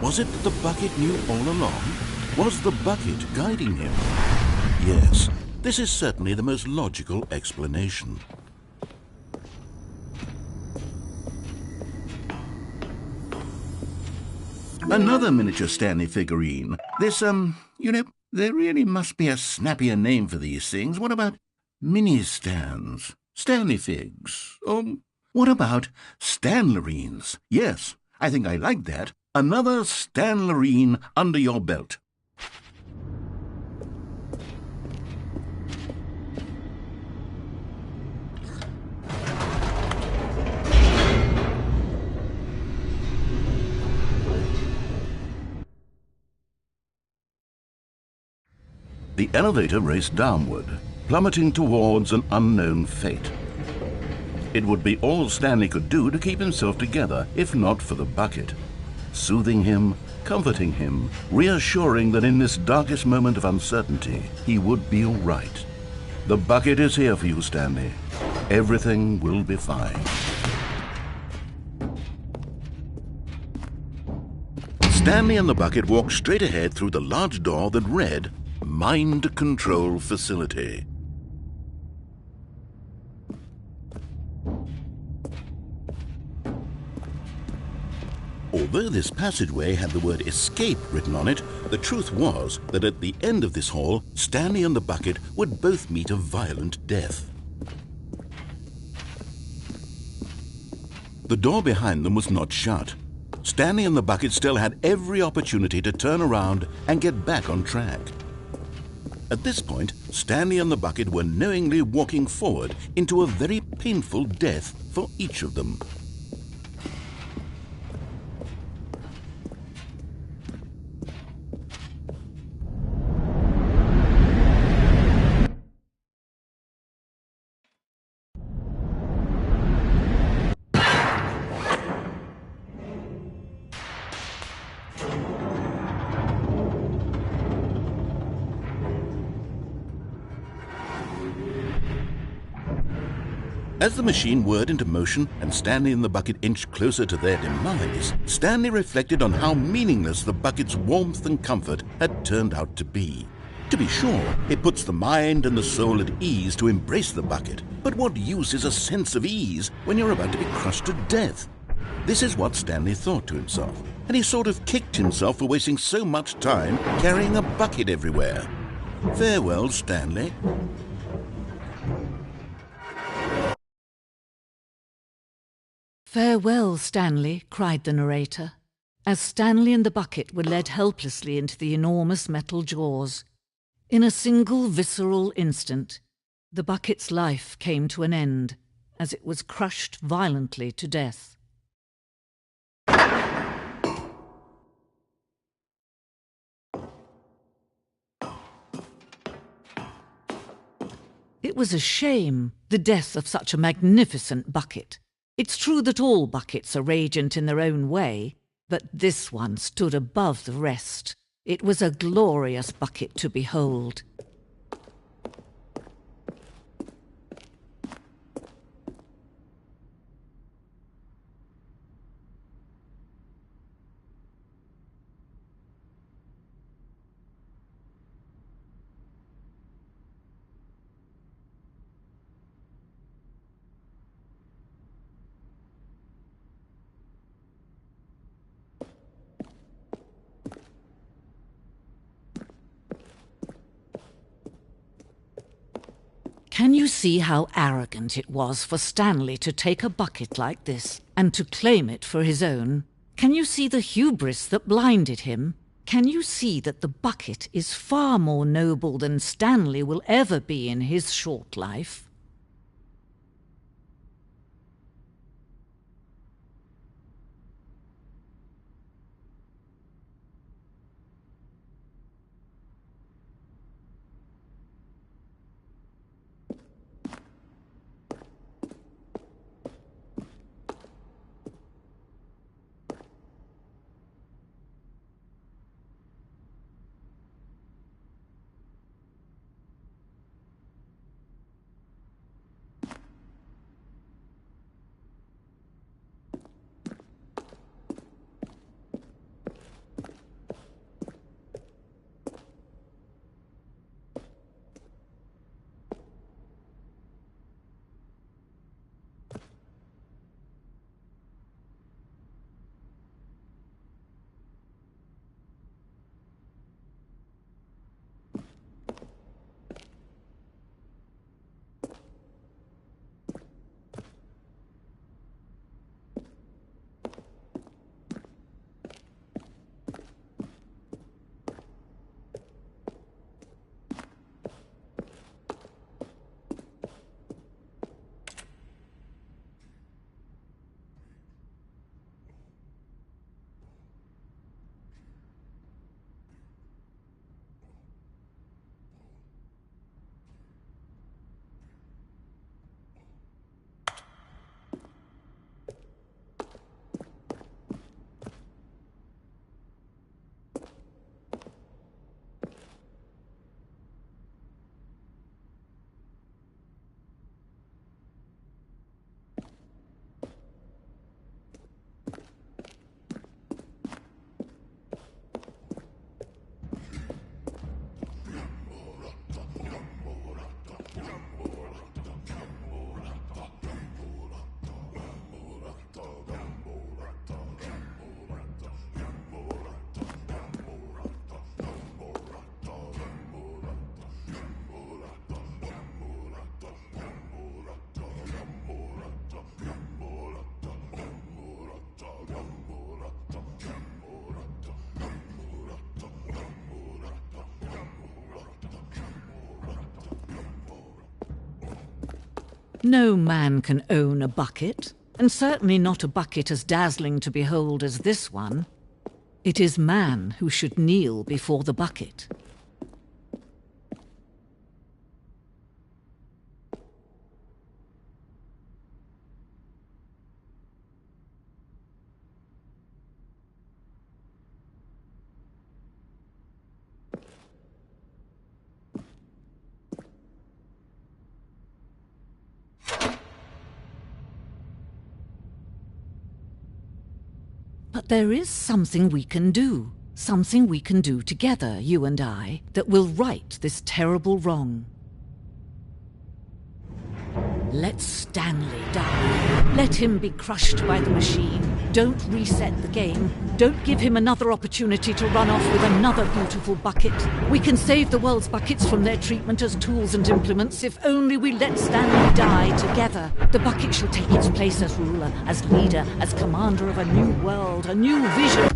Speaker 1: Was it that the bucket knew all along? Was the bucket guiding him? Yes, this is certainly the most logical explanation. Another miniature Stanley figurine. This, there really must be a snappier name for these things. What about mini-stands? Stanley figs? What about Stanlerines? Yes, I think I like that. Another Stanlerine under your belt. The elevator raced downward, plummeting towards an unknown fate. It would be all Stanley could do to keep himself together, if not for the bucket. Soothing him, comforting him, reassuring that in this darkest moment of uncertainty, he would be all right. The bucket is here for you, Stanley. Everything will be fine. Stanley and the bucket walked straight ahead through the large door that read, Mind Control Facility. Although this passageway had the word escape written on it, the truth was that at the end of this hall, Stanley and the bucket would both meet a violent death. The door behind them was not shut. Stanley and the bucket still had every opportunity to turn around and get back on track. At this point, Stanley and the bucket were knowingly walking forward into a very painful death for each of them. As the machine whirred into motion and Stanley and the bucket inched closer to their demise, Stanley reflected on how meaningless the bucket's warmth and comfort had turned out to be. To be sure, it puts the mind and the soul at ease to embrace the bucket, but what use is a sense of ease when you're about to be crushed to death? This is what Stanley thought to himself, and he sort of kicked himself for wasting so much time carrying a bucket everywhere. Farewell, Stanley.
Speaker 3: Farewell, Stanley, cried the narrator, as Stanley and the bucket were led helplessly into the enormous metal jaws. In a single visceral instant, the bucket's life came to an end as it was crushed violently to death. It was a shame, the death of such a magnificent bucket. It's true that all buckets are radiant in their own way, but this one stood above the rest. It was a glorious bucket to behold. Can you see how arrogant it was for Stanley to take a bucket like this and to claim it for his own? Can you see the hubris that blinded him? Can you see that the bucket is far more noble than Stanley will ever be in his short life? No man can own a bucket, and certainly not a bucket as dazzling to behold as this one. It is man who should kneel before the bucket. But there is something we can do. Something we can do together, you and I, that will right this terrible wrong. Let Stanley die. Let him be crushed by the machine. Don't reset the game. Don't give him another opportunity to run off with another beautiful bucket. We can save the world's buckets from their treatment as tools and implements if only we let Stanley die together. The bucket shall take its place as ruler, as leader, as commander of a new world, a new vision.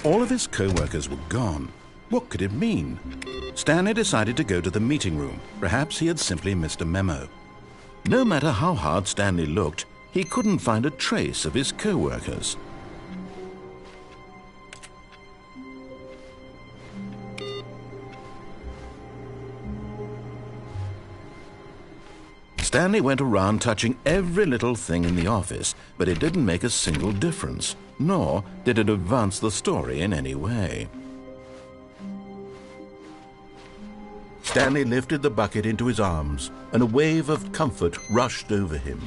Speaker 1: All of his co-workers were gone. What could it mean? Stanley decided to go to the meeting room. Perhaps he had simply missed a memo. No matter how hard Stanley looked, he couldn't find a trace of his co-workers. Stanley went around touching every little thing in the office, but it didn't make a single difference, nor did it advance the story in any way. Stanley lifted the bucket into his arms, and a wave of comfort rushed over him.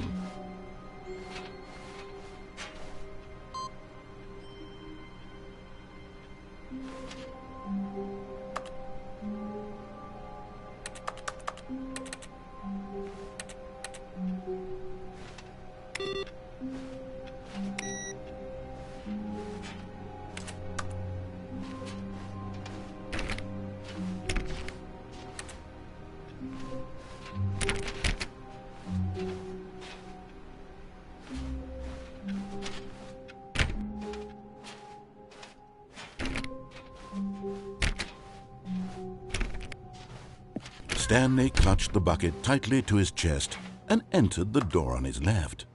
Speaker 1: Stanley clutched the bucket tightly to his chest and entered the door on his left.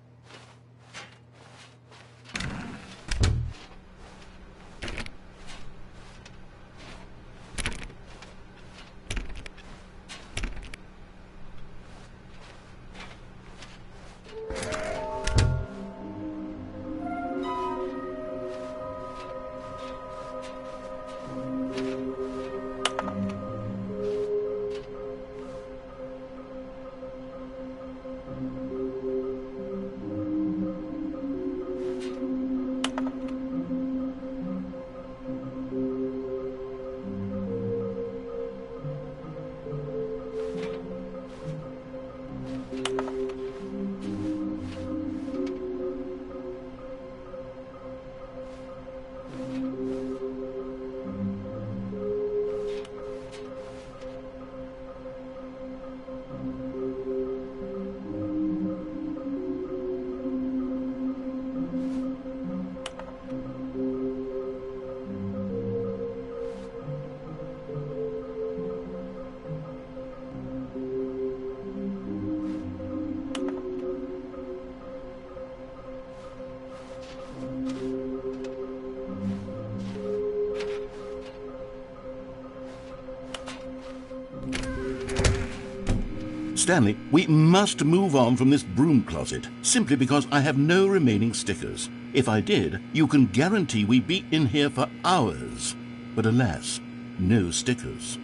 Speaker 1: Stanley, we must move on from this broom closet, simply because I have no remaining stickers. If I did, you can guarantee we'd be in here for hours. But alas, no stickers.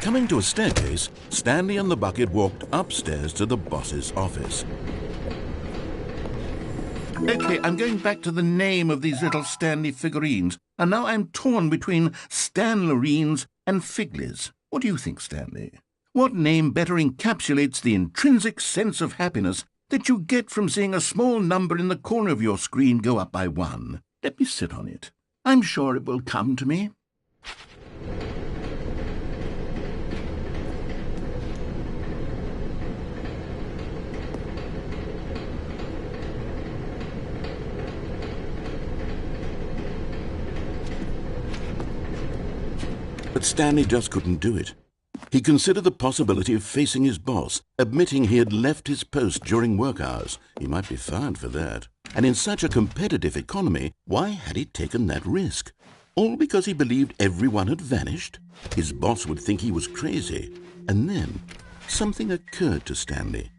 Speaker 1: Coming to a staircase, Stanley and the bucket walked upstairs to the boss's office. Okay, I'm going back to the name of these little Stanley figurines, and now I'm torn between Stanlerines and Figlies. What do you think, Stanley? What name better encapsulates the intrinsic sense of happiness that you get from seeing a small number in the corner of your screen go up by 1? Let me sit on it. I'm sure it will come to me. But Stanley just couldn't do it. He considered the possibility of facing his boss, admitting he had left his post during work hours. He might be fired for that. And in such a competitive economy, why had he taken that risk? All because he believed everyone had vanished? His boss would think he was crazy. And then something occurred to Stanley.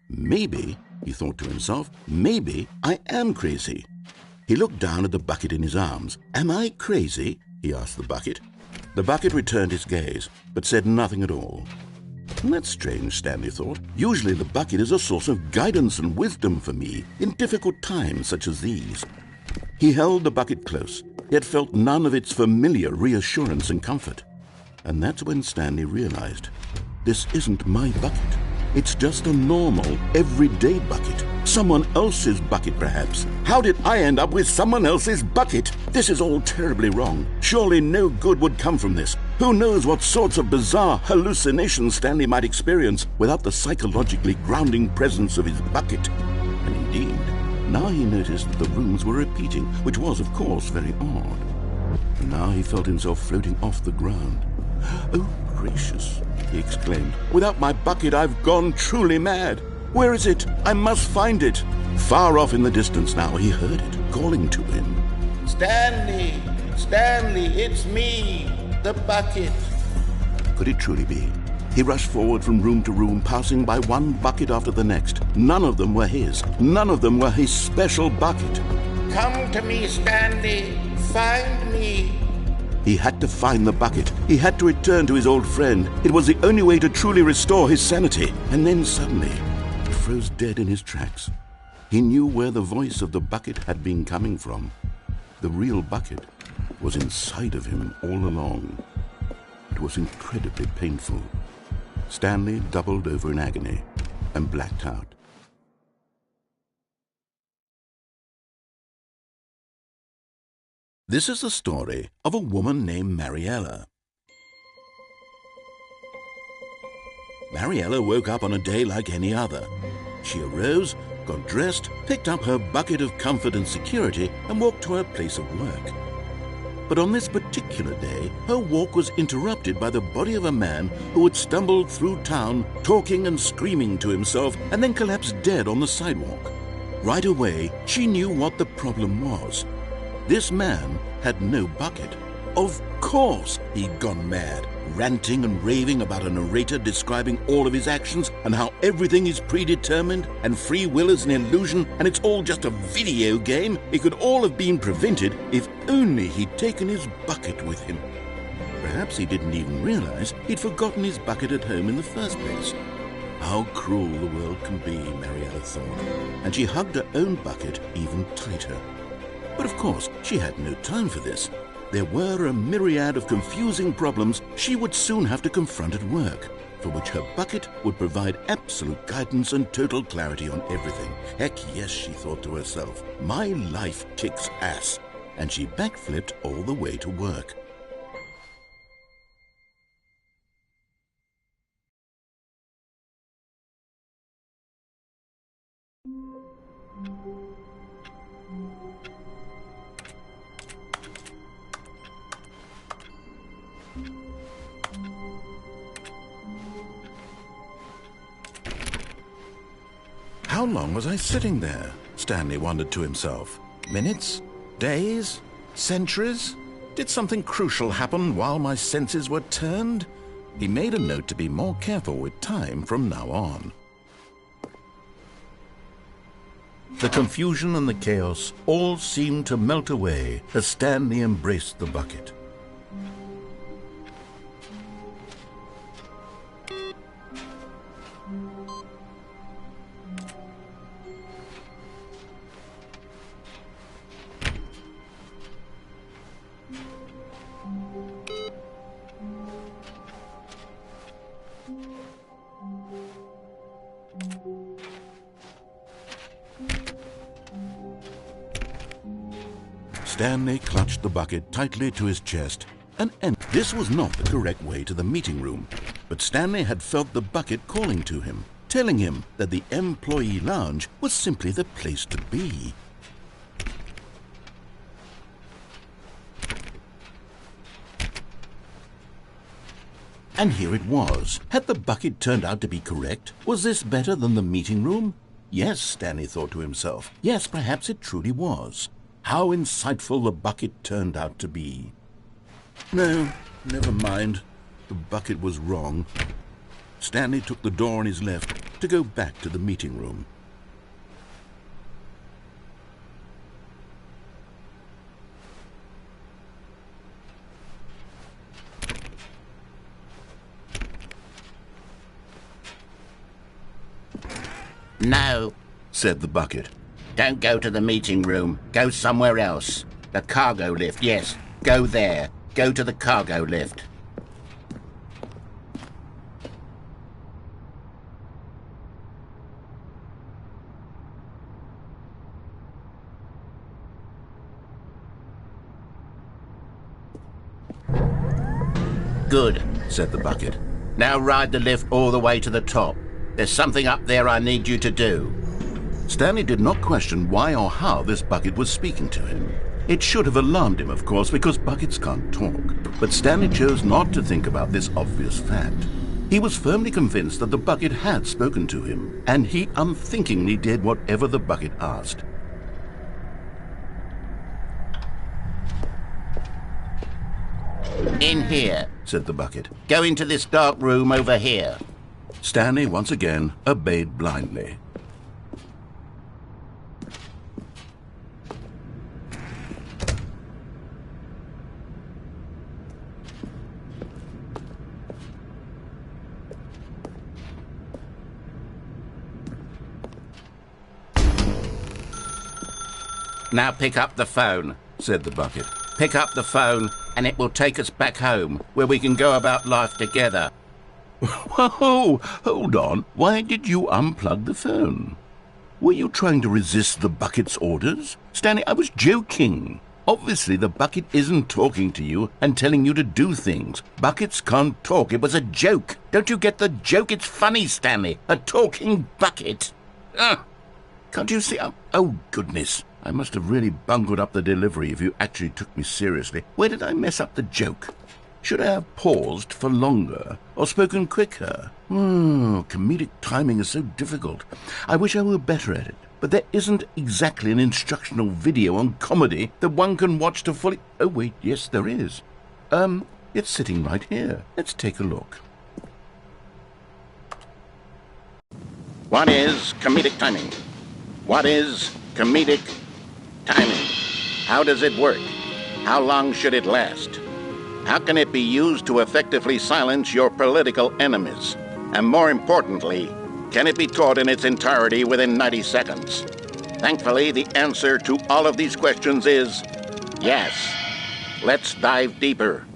Speaker 1: Maybe, he thought to himself, maybe I am crazy. He looked down at the bucket in his arms. Am I crazy? He asked the bucket. The bucket returned his gaze, but said nothing at all. That's strange, Stanley thought. Usually the bucket is a source of guidance and wisdom for me in difficult times such as these. He held the bucket close, yet felt none of its familiar reassurance and comfort. And that's when Stanley realized, this isn't my bucket. It's just a normal, everyday bucket. Someone else's bucket, perhaps. How did I end up with someone else's bucket? This is all terribly wrong. Surely no good would come from this. Who knows what sorts of bizarre hallucinations Stanley might experience without the psychologically grounding presence of his bucket. And indeed, now he noticed that the rooms were repeating, which was, of course, very odd. And now he felt himself floating off the ground. Oh, gracious, he exclaimed. Without my bucket, I've gone truly mad. Where is it? I must find it. Far off in the distance now, he heard it, calling to him.
Speaker 2: Stanley! Stanley, it's me, the bucket.
Speaker 1: Could it truly be? He rushed forward from room to room, passing by one bucket after the next. None of them were his. None of them were his special bucket.
Speaker 2: Come to me, Stanley. Find me.
Speaker 1: He had to find the bucket. He had to return to his old friend. It was the only way to truly restore his sanity. And then suddenly, he froze dead in his tracks. He knew where the voice of the bucket had been coming from. The real bucket was inside of him all along. It was incredibly painful. Stanley doubled over in agony and blacked out. This is the story of a woman named Mariella. Mariella woke up on a day like any other. She arose, got dressed, picked up her bucket of comfort and security, and walked to her place of work. But on this particular day, her walk was interrupted by the body of a man who had stumbled through town, talking and screaming to himself, and then collapsed dead on the sidewalk. Right away, she knew what the problem was. This man had no bucket. Of course he'd gone mad, ranting and raving about a narrator describing all of his actions and how everything is predetermined and free will is an illusion and it's all just a video game. It could all have been prevented if only he'd taken his bucket with him. Perhaps he didn't even realize he'd forgotten his bucket at home in the first place. How cruel the world can be, Mariella thought, and she hugged her own bucket even tighter. But of course, she had no time for this. There were a myriad of confusing problems she would soon have to confront at work, for which her bucket would provide absolute guidance and total clarity on everything. Heck yes, she thought to herself, my life kicks ass. And she backflipped all the way to work.
Speaker 2: How long was I sitting there? Stanley wondered to himself. Minutes? Days? Centuries? Did something crucial happen while my senses were turned? He made a note to be more careful with time from now on. The confusion and the chaos all seemed to melt away as Stanley embraced the bucket.
Speaker 1: Stanley clutched the bucket tightly to his chest and this was not the correct way to the meeting room. But Stanley had felt the bucket calling to him, telling him that the employee lounge was simply the place to be. And here it was. Had the bucket turned out to be correct? Was this better than the meeting room? Yes, Stanley thought to himself. Yes, perhaps it truly was. How insightful the bucket turned out to be. No, never mind. The bucket was wrong. Stanley took the door on his left to go back to the meeting room.
Speaker 8: No,
Speaker 1: said the bucket.
Speaker 8: don't go to the meeting room. Go somewhere else. The cargo lift, yes. Go there. Go to the cargo lift. Good, said the bucket. Now ride the lift all the way to the top. There's something up there I need you to do.
Speaker 1: Stanley did not question why or how this bucket was speaking to him. It should have alarmed him, of course, because buckets can't talk. But Stanley chose not to think about this obvious fact. He was firmly convinced that the bucket had spoken to him, and he unthinkingly did whatever the bucket asked.
Speaker 8: In here,
Speaker 1: said the bucket.
Speaker 8: Go into this dark room over here.
Speaker 1: Stanley once again obeyed blindly.
Speaker 8: Now pick up the phone,
Speaker 1: said the bucket.
Speaker 8: Pick up the phone and it will take us back home, where we can go about life together.
Speaker 1: Whoa, hold on. Why did you unplug the phone? Were you trying to resist the bucket's orders? Stanley, I was joking. Obviously, the bucket isn't talking to you and telling you to do things. Buckets can't talk. It was a joke. Don't you get the joke? It's funny, Stanley. A talking bucket. Can't you see? Oh, goodness. I must have really bungled up the delivery if you actually took me seriously. Where did I mess up the joke? Should I have paused for longer or spoken quicker? Comedic timing is so difficult. I wish I were better at it. But there isn't exactly an instructional video on comedy that one can watch to fully... Oh, wait, yes, there is. It's sitting right here. Let's take a look.
Speaker 8: What is comedic timing? What is comedic timing? How does it work? How long should it last? How can it be used to effectively silence your political enemies? And more importantly, can it be taught in its entirety within 90 seconds? Thankfully, the answer to all of these questions is yes. Let's dive deeper.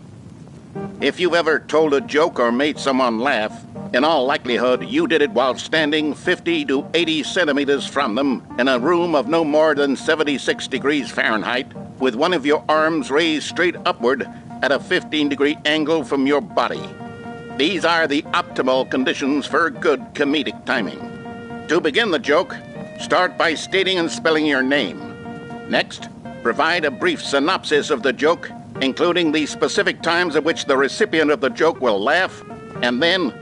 Speaker 8: If you've ever told a joke or made someone laugh, in all likelihood, you did it while standing 50 to 80 centimeters from them in a room of no more than 76 degrees Fahrenheit, with one of your arms raised straight upward at a 15-degree angle from your body. These are the optimal conditions for good comedic timing. To begin the joke, start by stating and spelling your name. Next, provide a brief synopsis of the joke, including the specific times at which the recipient of the joke will laugh, and then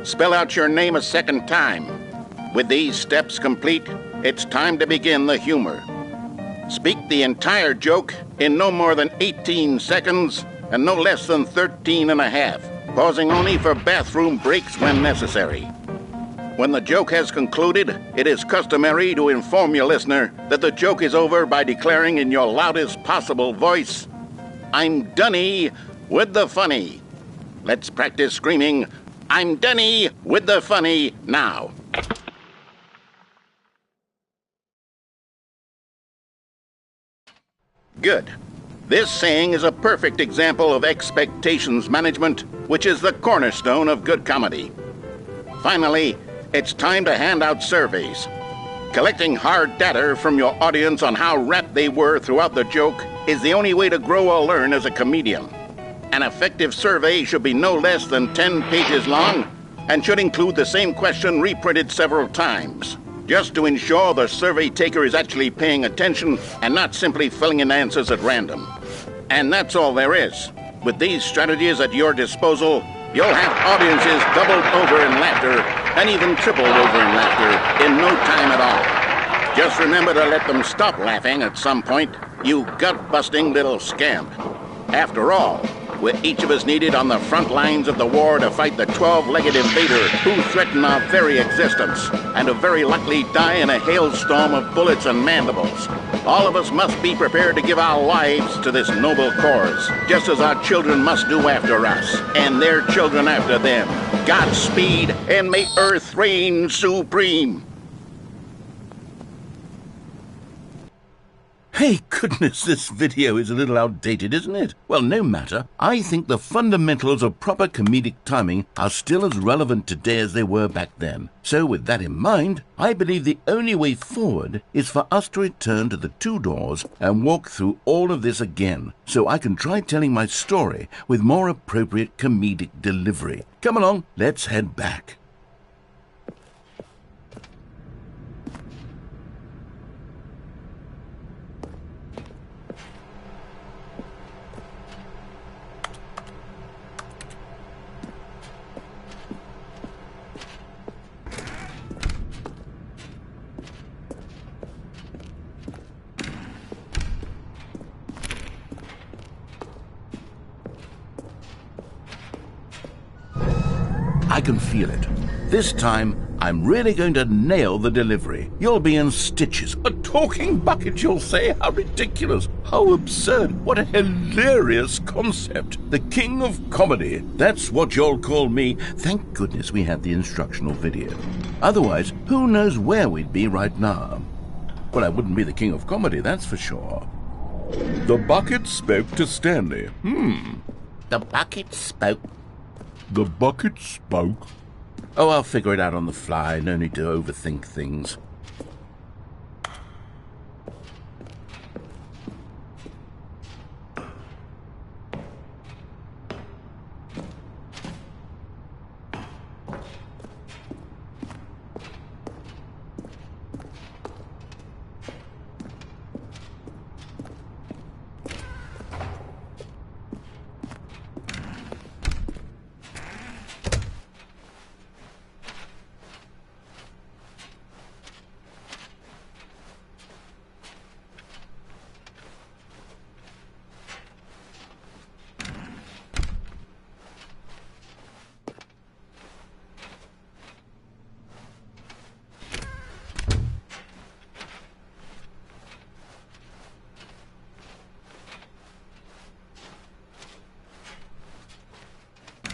Speaker 8: spell out your name a second time. With these steps complete, it's time to begin the humor. Speak the entire joke in no more than 18 seconds and no less than 13 and a half, pausing only for bathroom breaks when necessary. When the joke has concluded, it is customary to inform your listener that the joke is over by declaring in your loudest possible voice, "I'm Dunny with the funny." Let's practice screaming, "I'm Dunny with the funny" now. Good. This saying is a perfect example of expectations management, which is the cornerstone of good comedy. Finally, it's time to hand out surveys. Collecting hard data from your audience on how rapt they were throughout the joke is the only way to grow or learn as a comedian. An effective survey should be no less than 10 pages long and should include the same question reprinted several times, just to ensure the survey taker is actually paying attention and not simply filling in answers at random. And that's all there is. With these strategies at your disposal, you'll have audiences doubled over in laughter and even tripled over in laughter in no time at all. Just remember to let them stop laughing at some point, you gut-busting little scamp. After all, we're each of us needed on the front lines of the war to fight the 12-legged invader who threaten our very existence and who very likely die in a hailstorm of bullets and mandibles. All of us must be prepared to give our lives to this noble cause, just as our children must do after us, and their children after them. Godspeed, and may Earth reign supreme.
Speaker 1: Hey, goodness, this video is a little outdated, isn't it? Well, no matter. I think the fundamentals of proper comedic timing are still as relevant today as they were back then. So with that in mind, I believe the only way forward is for us to return to the two doors and walk through all of this again, so I can try telling my story with more appropriate comedic delivery. Come along, let's head back. I can feel it. This time, I'm really going to nail the delivery. You'll be in stitches. A talking bucket, you'll say? How ridiculous. How absurd. What a hilarious concept. The king of comedy. That's what you'll call me. Thank goodness we had the instructional video. Otherwise, who knows where we'd be right now. Well, I wouldn't be the king of comedy, that's for sure. The bucket spoke to Stanley.
Speaker 8: The bucket spoke.
Speaker 7: The bucket spoke.
Speaker 1: Oh, I'll figure it out on the fly. No need to overthink things.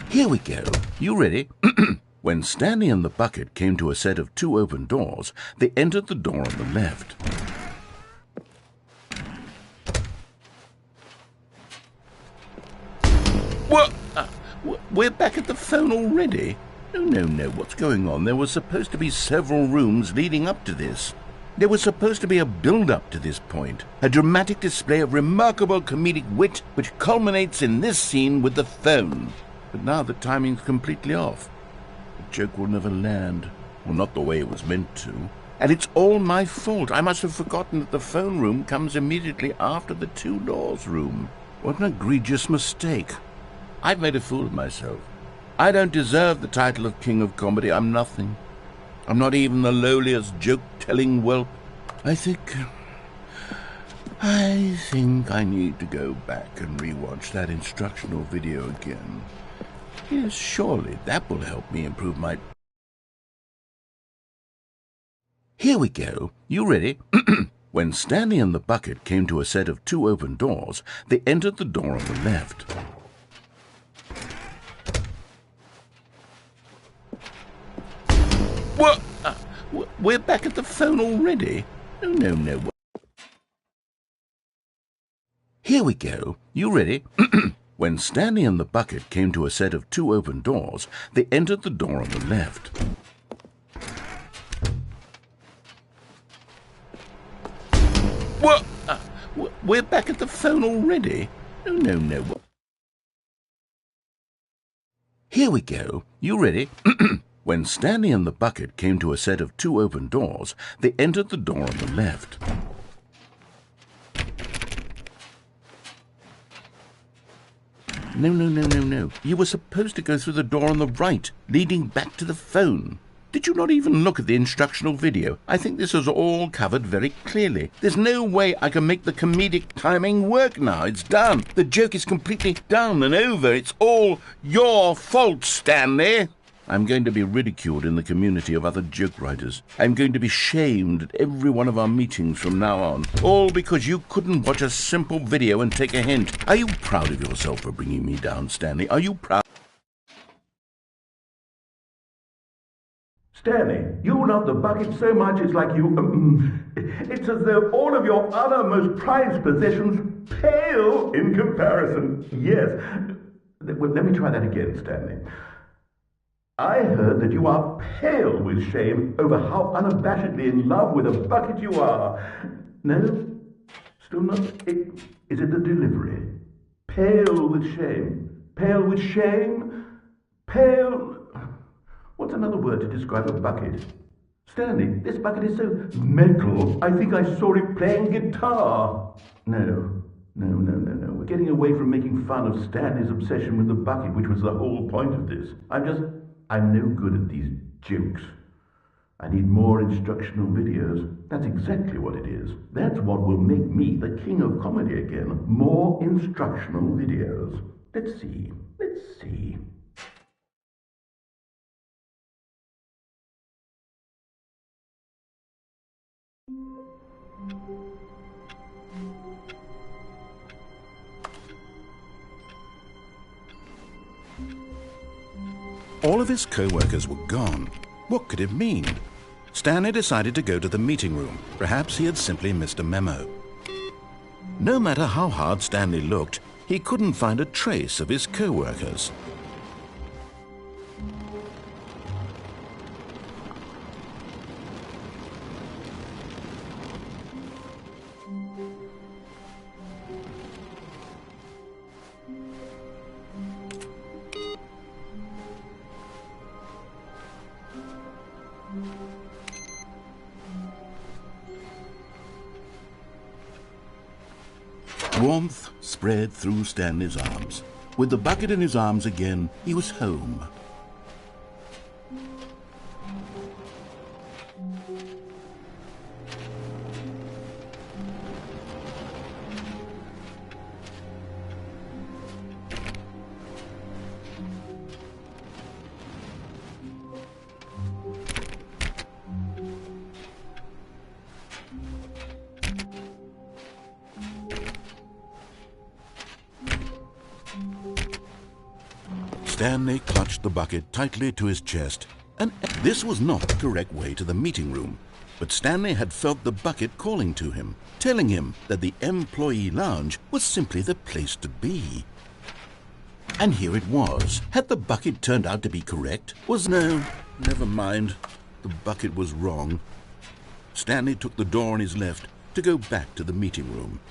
Speaker 1: Here we go. You ready? When Stanley and the bucket came to a set of two open doors, they entered the door on the left. What? We're back at the phone already? No. What's going on? There were supposed to be several rooms leading up to this. There was supposed to be a build-up to this point, a dramatic display of remarkable comedic wit which culminates in this scene with the phone. But now the timing's completely off. The joke will never land. Well, not the way it was meant to. And it's all my fault. I must have forgotten that the phone room comes immediately after the two doors room. What an egregious mistake. I've made a fool of myself. I don't deserve the title of King of Comedy. I'm nothing. I'm not even the lowliest joke-telling whelp. I think I need to go back and rewatch that instructional video again. Yes, surely that will help me improve my... Here we go. You ready? When Stanley and the bucket came to a set of two open doors, they entered the door on the left. What? We're back at the phone already? No. Here we go. You ready? When Stanley and the bucket came to a set of two open doors, they entered the door on the left.
Speaker 2: We're back at the phone already? No. Here we go. You ready? When Stanley and the bucket came to a set of 2 open doors, they entered the door on the left. No. You were supposed to go through the door on the right, leading back to the phone. Did you not even look at the instructional video? I think this is all covered very clearly. There's no way I can make the comedic timing work now. It's done. The joke is completely done and over. It's all your fault, Stanley. I'm going to be ridiculed in the community of other joke writers. I'm going to be shamed at every one of our meetings from now on. All because you couldn't watch a simple video and take a hint. Are you proud of yourself for bringing me down, Stanley? Are you proud?
Speaker 9: Stanley, you love the bucket so much it's like you... it's as though all of your other most prized possessions pale in comparison. Yes. Well, let me try that again, Stanley. I heard that you are pale with shame over how unabashedly in love with a bucket you are. No? Still not? Is it the delivery? Pale with shame. Pale with shame? Pale... What's another word to describe a bucket? Stanley, this bucket is so metal. I think I saw it playing guitar. No. We're getting away from making fun of Stanley's obsession with the bucket, which was the whole point of this. I'm no good at these jokes. I need more instructional videos. That's exactly what it is. That's what will make me the king of comedy again. More instructional videos. Let's see.
Speaker 1: All of his co-workers were gone. What could it mean? Stanley decided to go to the meeting room. Perhaps he had simply missed a memo. No matter how hard Stanley looked, he couldn't find a trace of his co-workers. Warmth spread through Stanley's arms. With the bucket in his arms again, he was home. Stanley clutched the bucket tightly to his chest, and this was not the correct way to the meeting room. But Stanley had felt the bucket calling to him, telling him that the employee lounge was simply the place to be. And here it was. Had the bucket turned out to be correct? No, never mind. The bucket was wrong. Stanley took the door on his left to go back to the meeting room.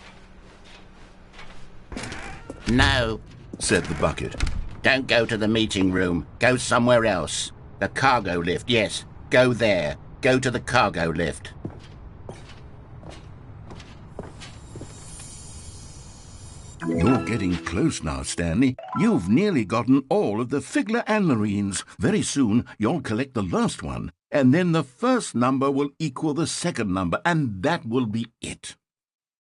Speaker 8: No,
Speaker 1: said the bucket.
Speaker 8: don't go to the meeting room. Go somewhere else. The cargo lift, yes. Go there. Go to the cargo lift.
Speaker 1: You're getting close now, Stanley. You've nearly gotten all of the Figler anlarines. Very soon, you'll collect the last one, and then the first number will equal the second number, and that will be it.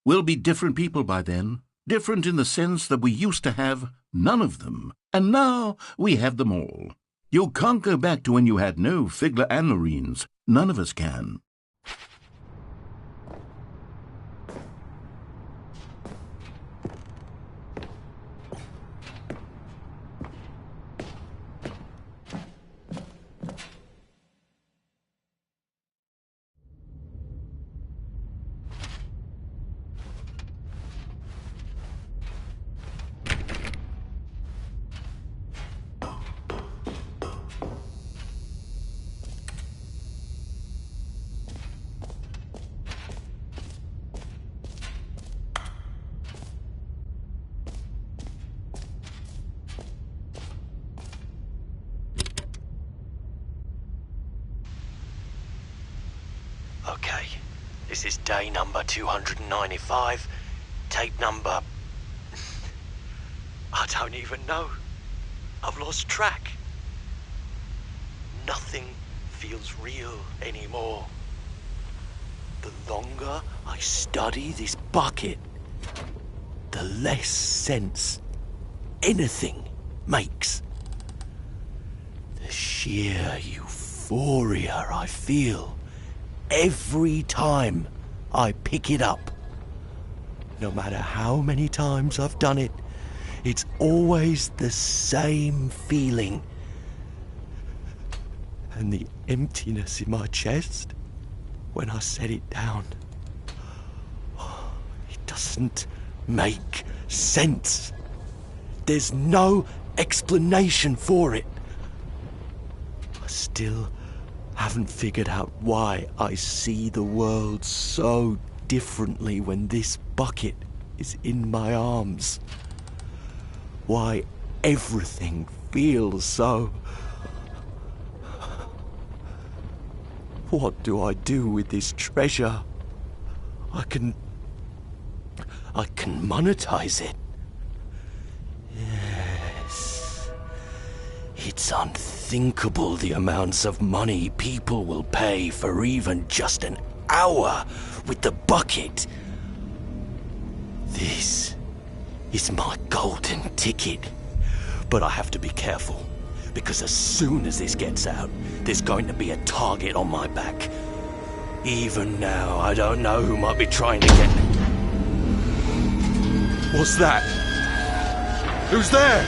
Speaker 1: We'll be different people by then. Different in the sense that we used to have none of them, and now we have them all. You can't go back to when you had no Figler anlarines. None of us can.
Speaker 10: Okay, this is day number 295, tape number... I don't even know. I've lost track. Nothing feels real anymore. The longer I study this bucket, the less sense anything makes. The sheer euphoria I feel every time I pick it up. No matter how many times I've done it, it's always the same feeling. And the emptiness in my chest when I set it down. It doesn't make sense. There's no explanation for it. I still haven't figured out why I see the world so differently when this bucket is in my arms. Why everything feels so... What do I do with this treasure? I can monetize it. Yes. It's unthinkable the amounts of money people will pay for even just an hour with the bucket. This is my golden ticket. But I have to be careful, because as soon as this gets out, there's going to be a target on my back. Even now, I don't know who might be trying to get me. What's that? Who's there?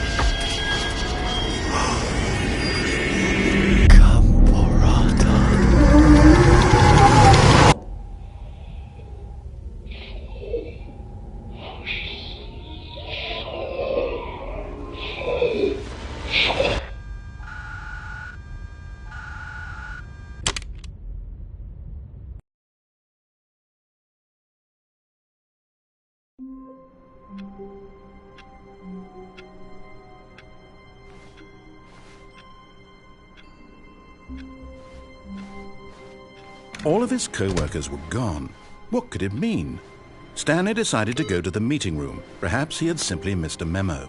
Speaker 1: All of his co-workers were gone. What could it mean? Stanley decided to go to the meeting room. Perhaps he had simply missed a memo.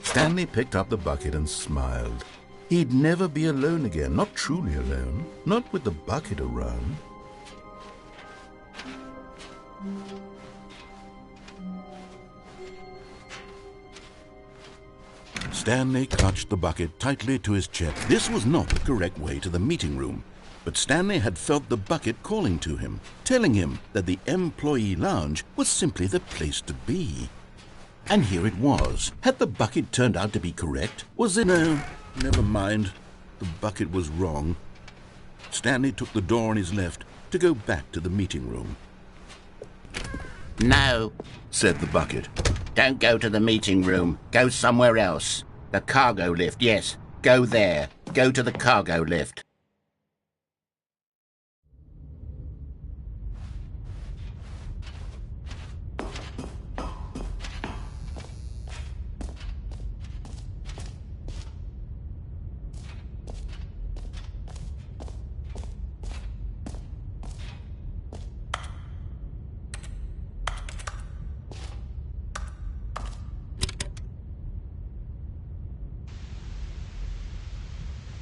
Speaker 1: Stanley picked up the bucket and smiled. He'd never be alone again, not truly alone, not with the bucket around. Stanley clutched the bucket tightly to his chest. This was not the correct way to the meeting room, but Stanley had felt the bucket calling to him, telling him that the employee lounge was simply the place to be. And here it was. Had the bucket turned out to be correct? Was it? No, never mind. The bucket was wrong. Stanley took the door on his left to go back to the meeting room.
Speaker 8: No,
Speaker 1: said the bucket.
Speaker 8: don't go to the meeting room. Go somewhere else. The cargo lift, yes. Go there. Go to the cargo lift.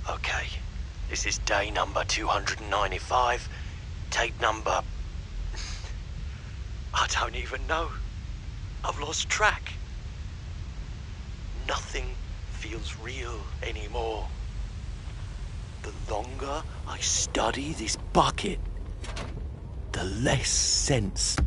Speaker 10: Okay, this is day number 295, tape number... I don't even know. I've lost track. Nothing feels real anymore. The longer I study this bucket, the less sense.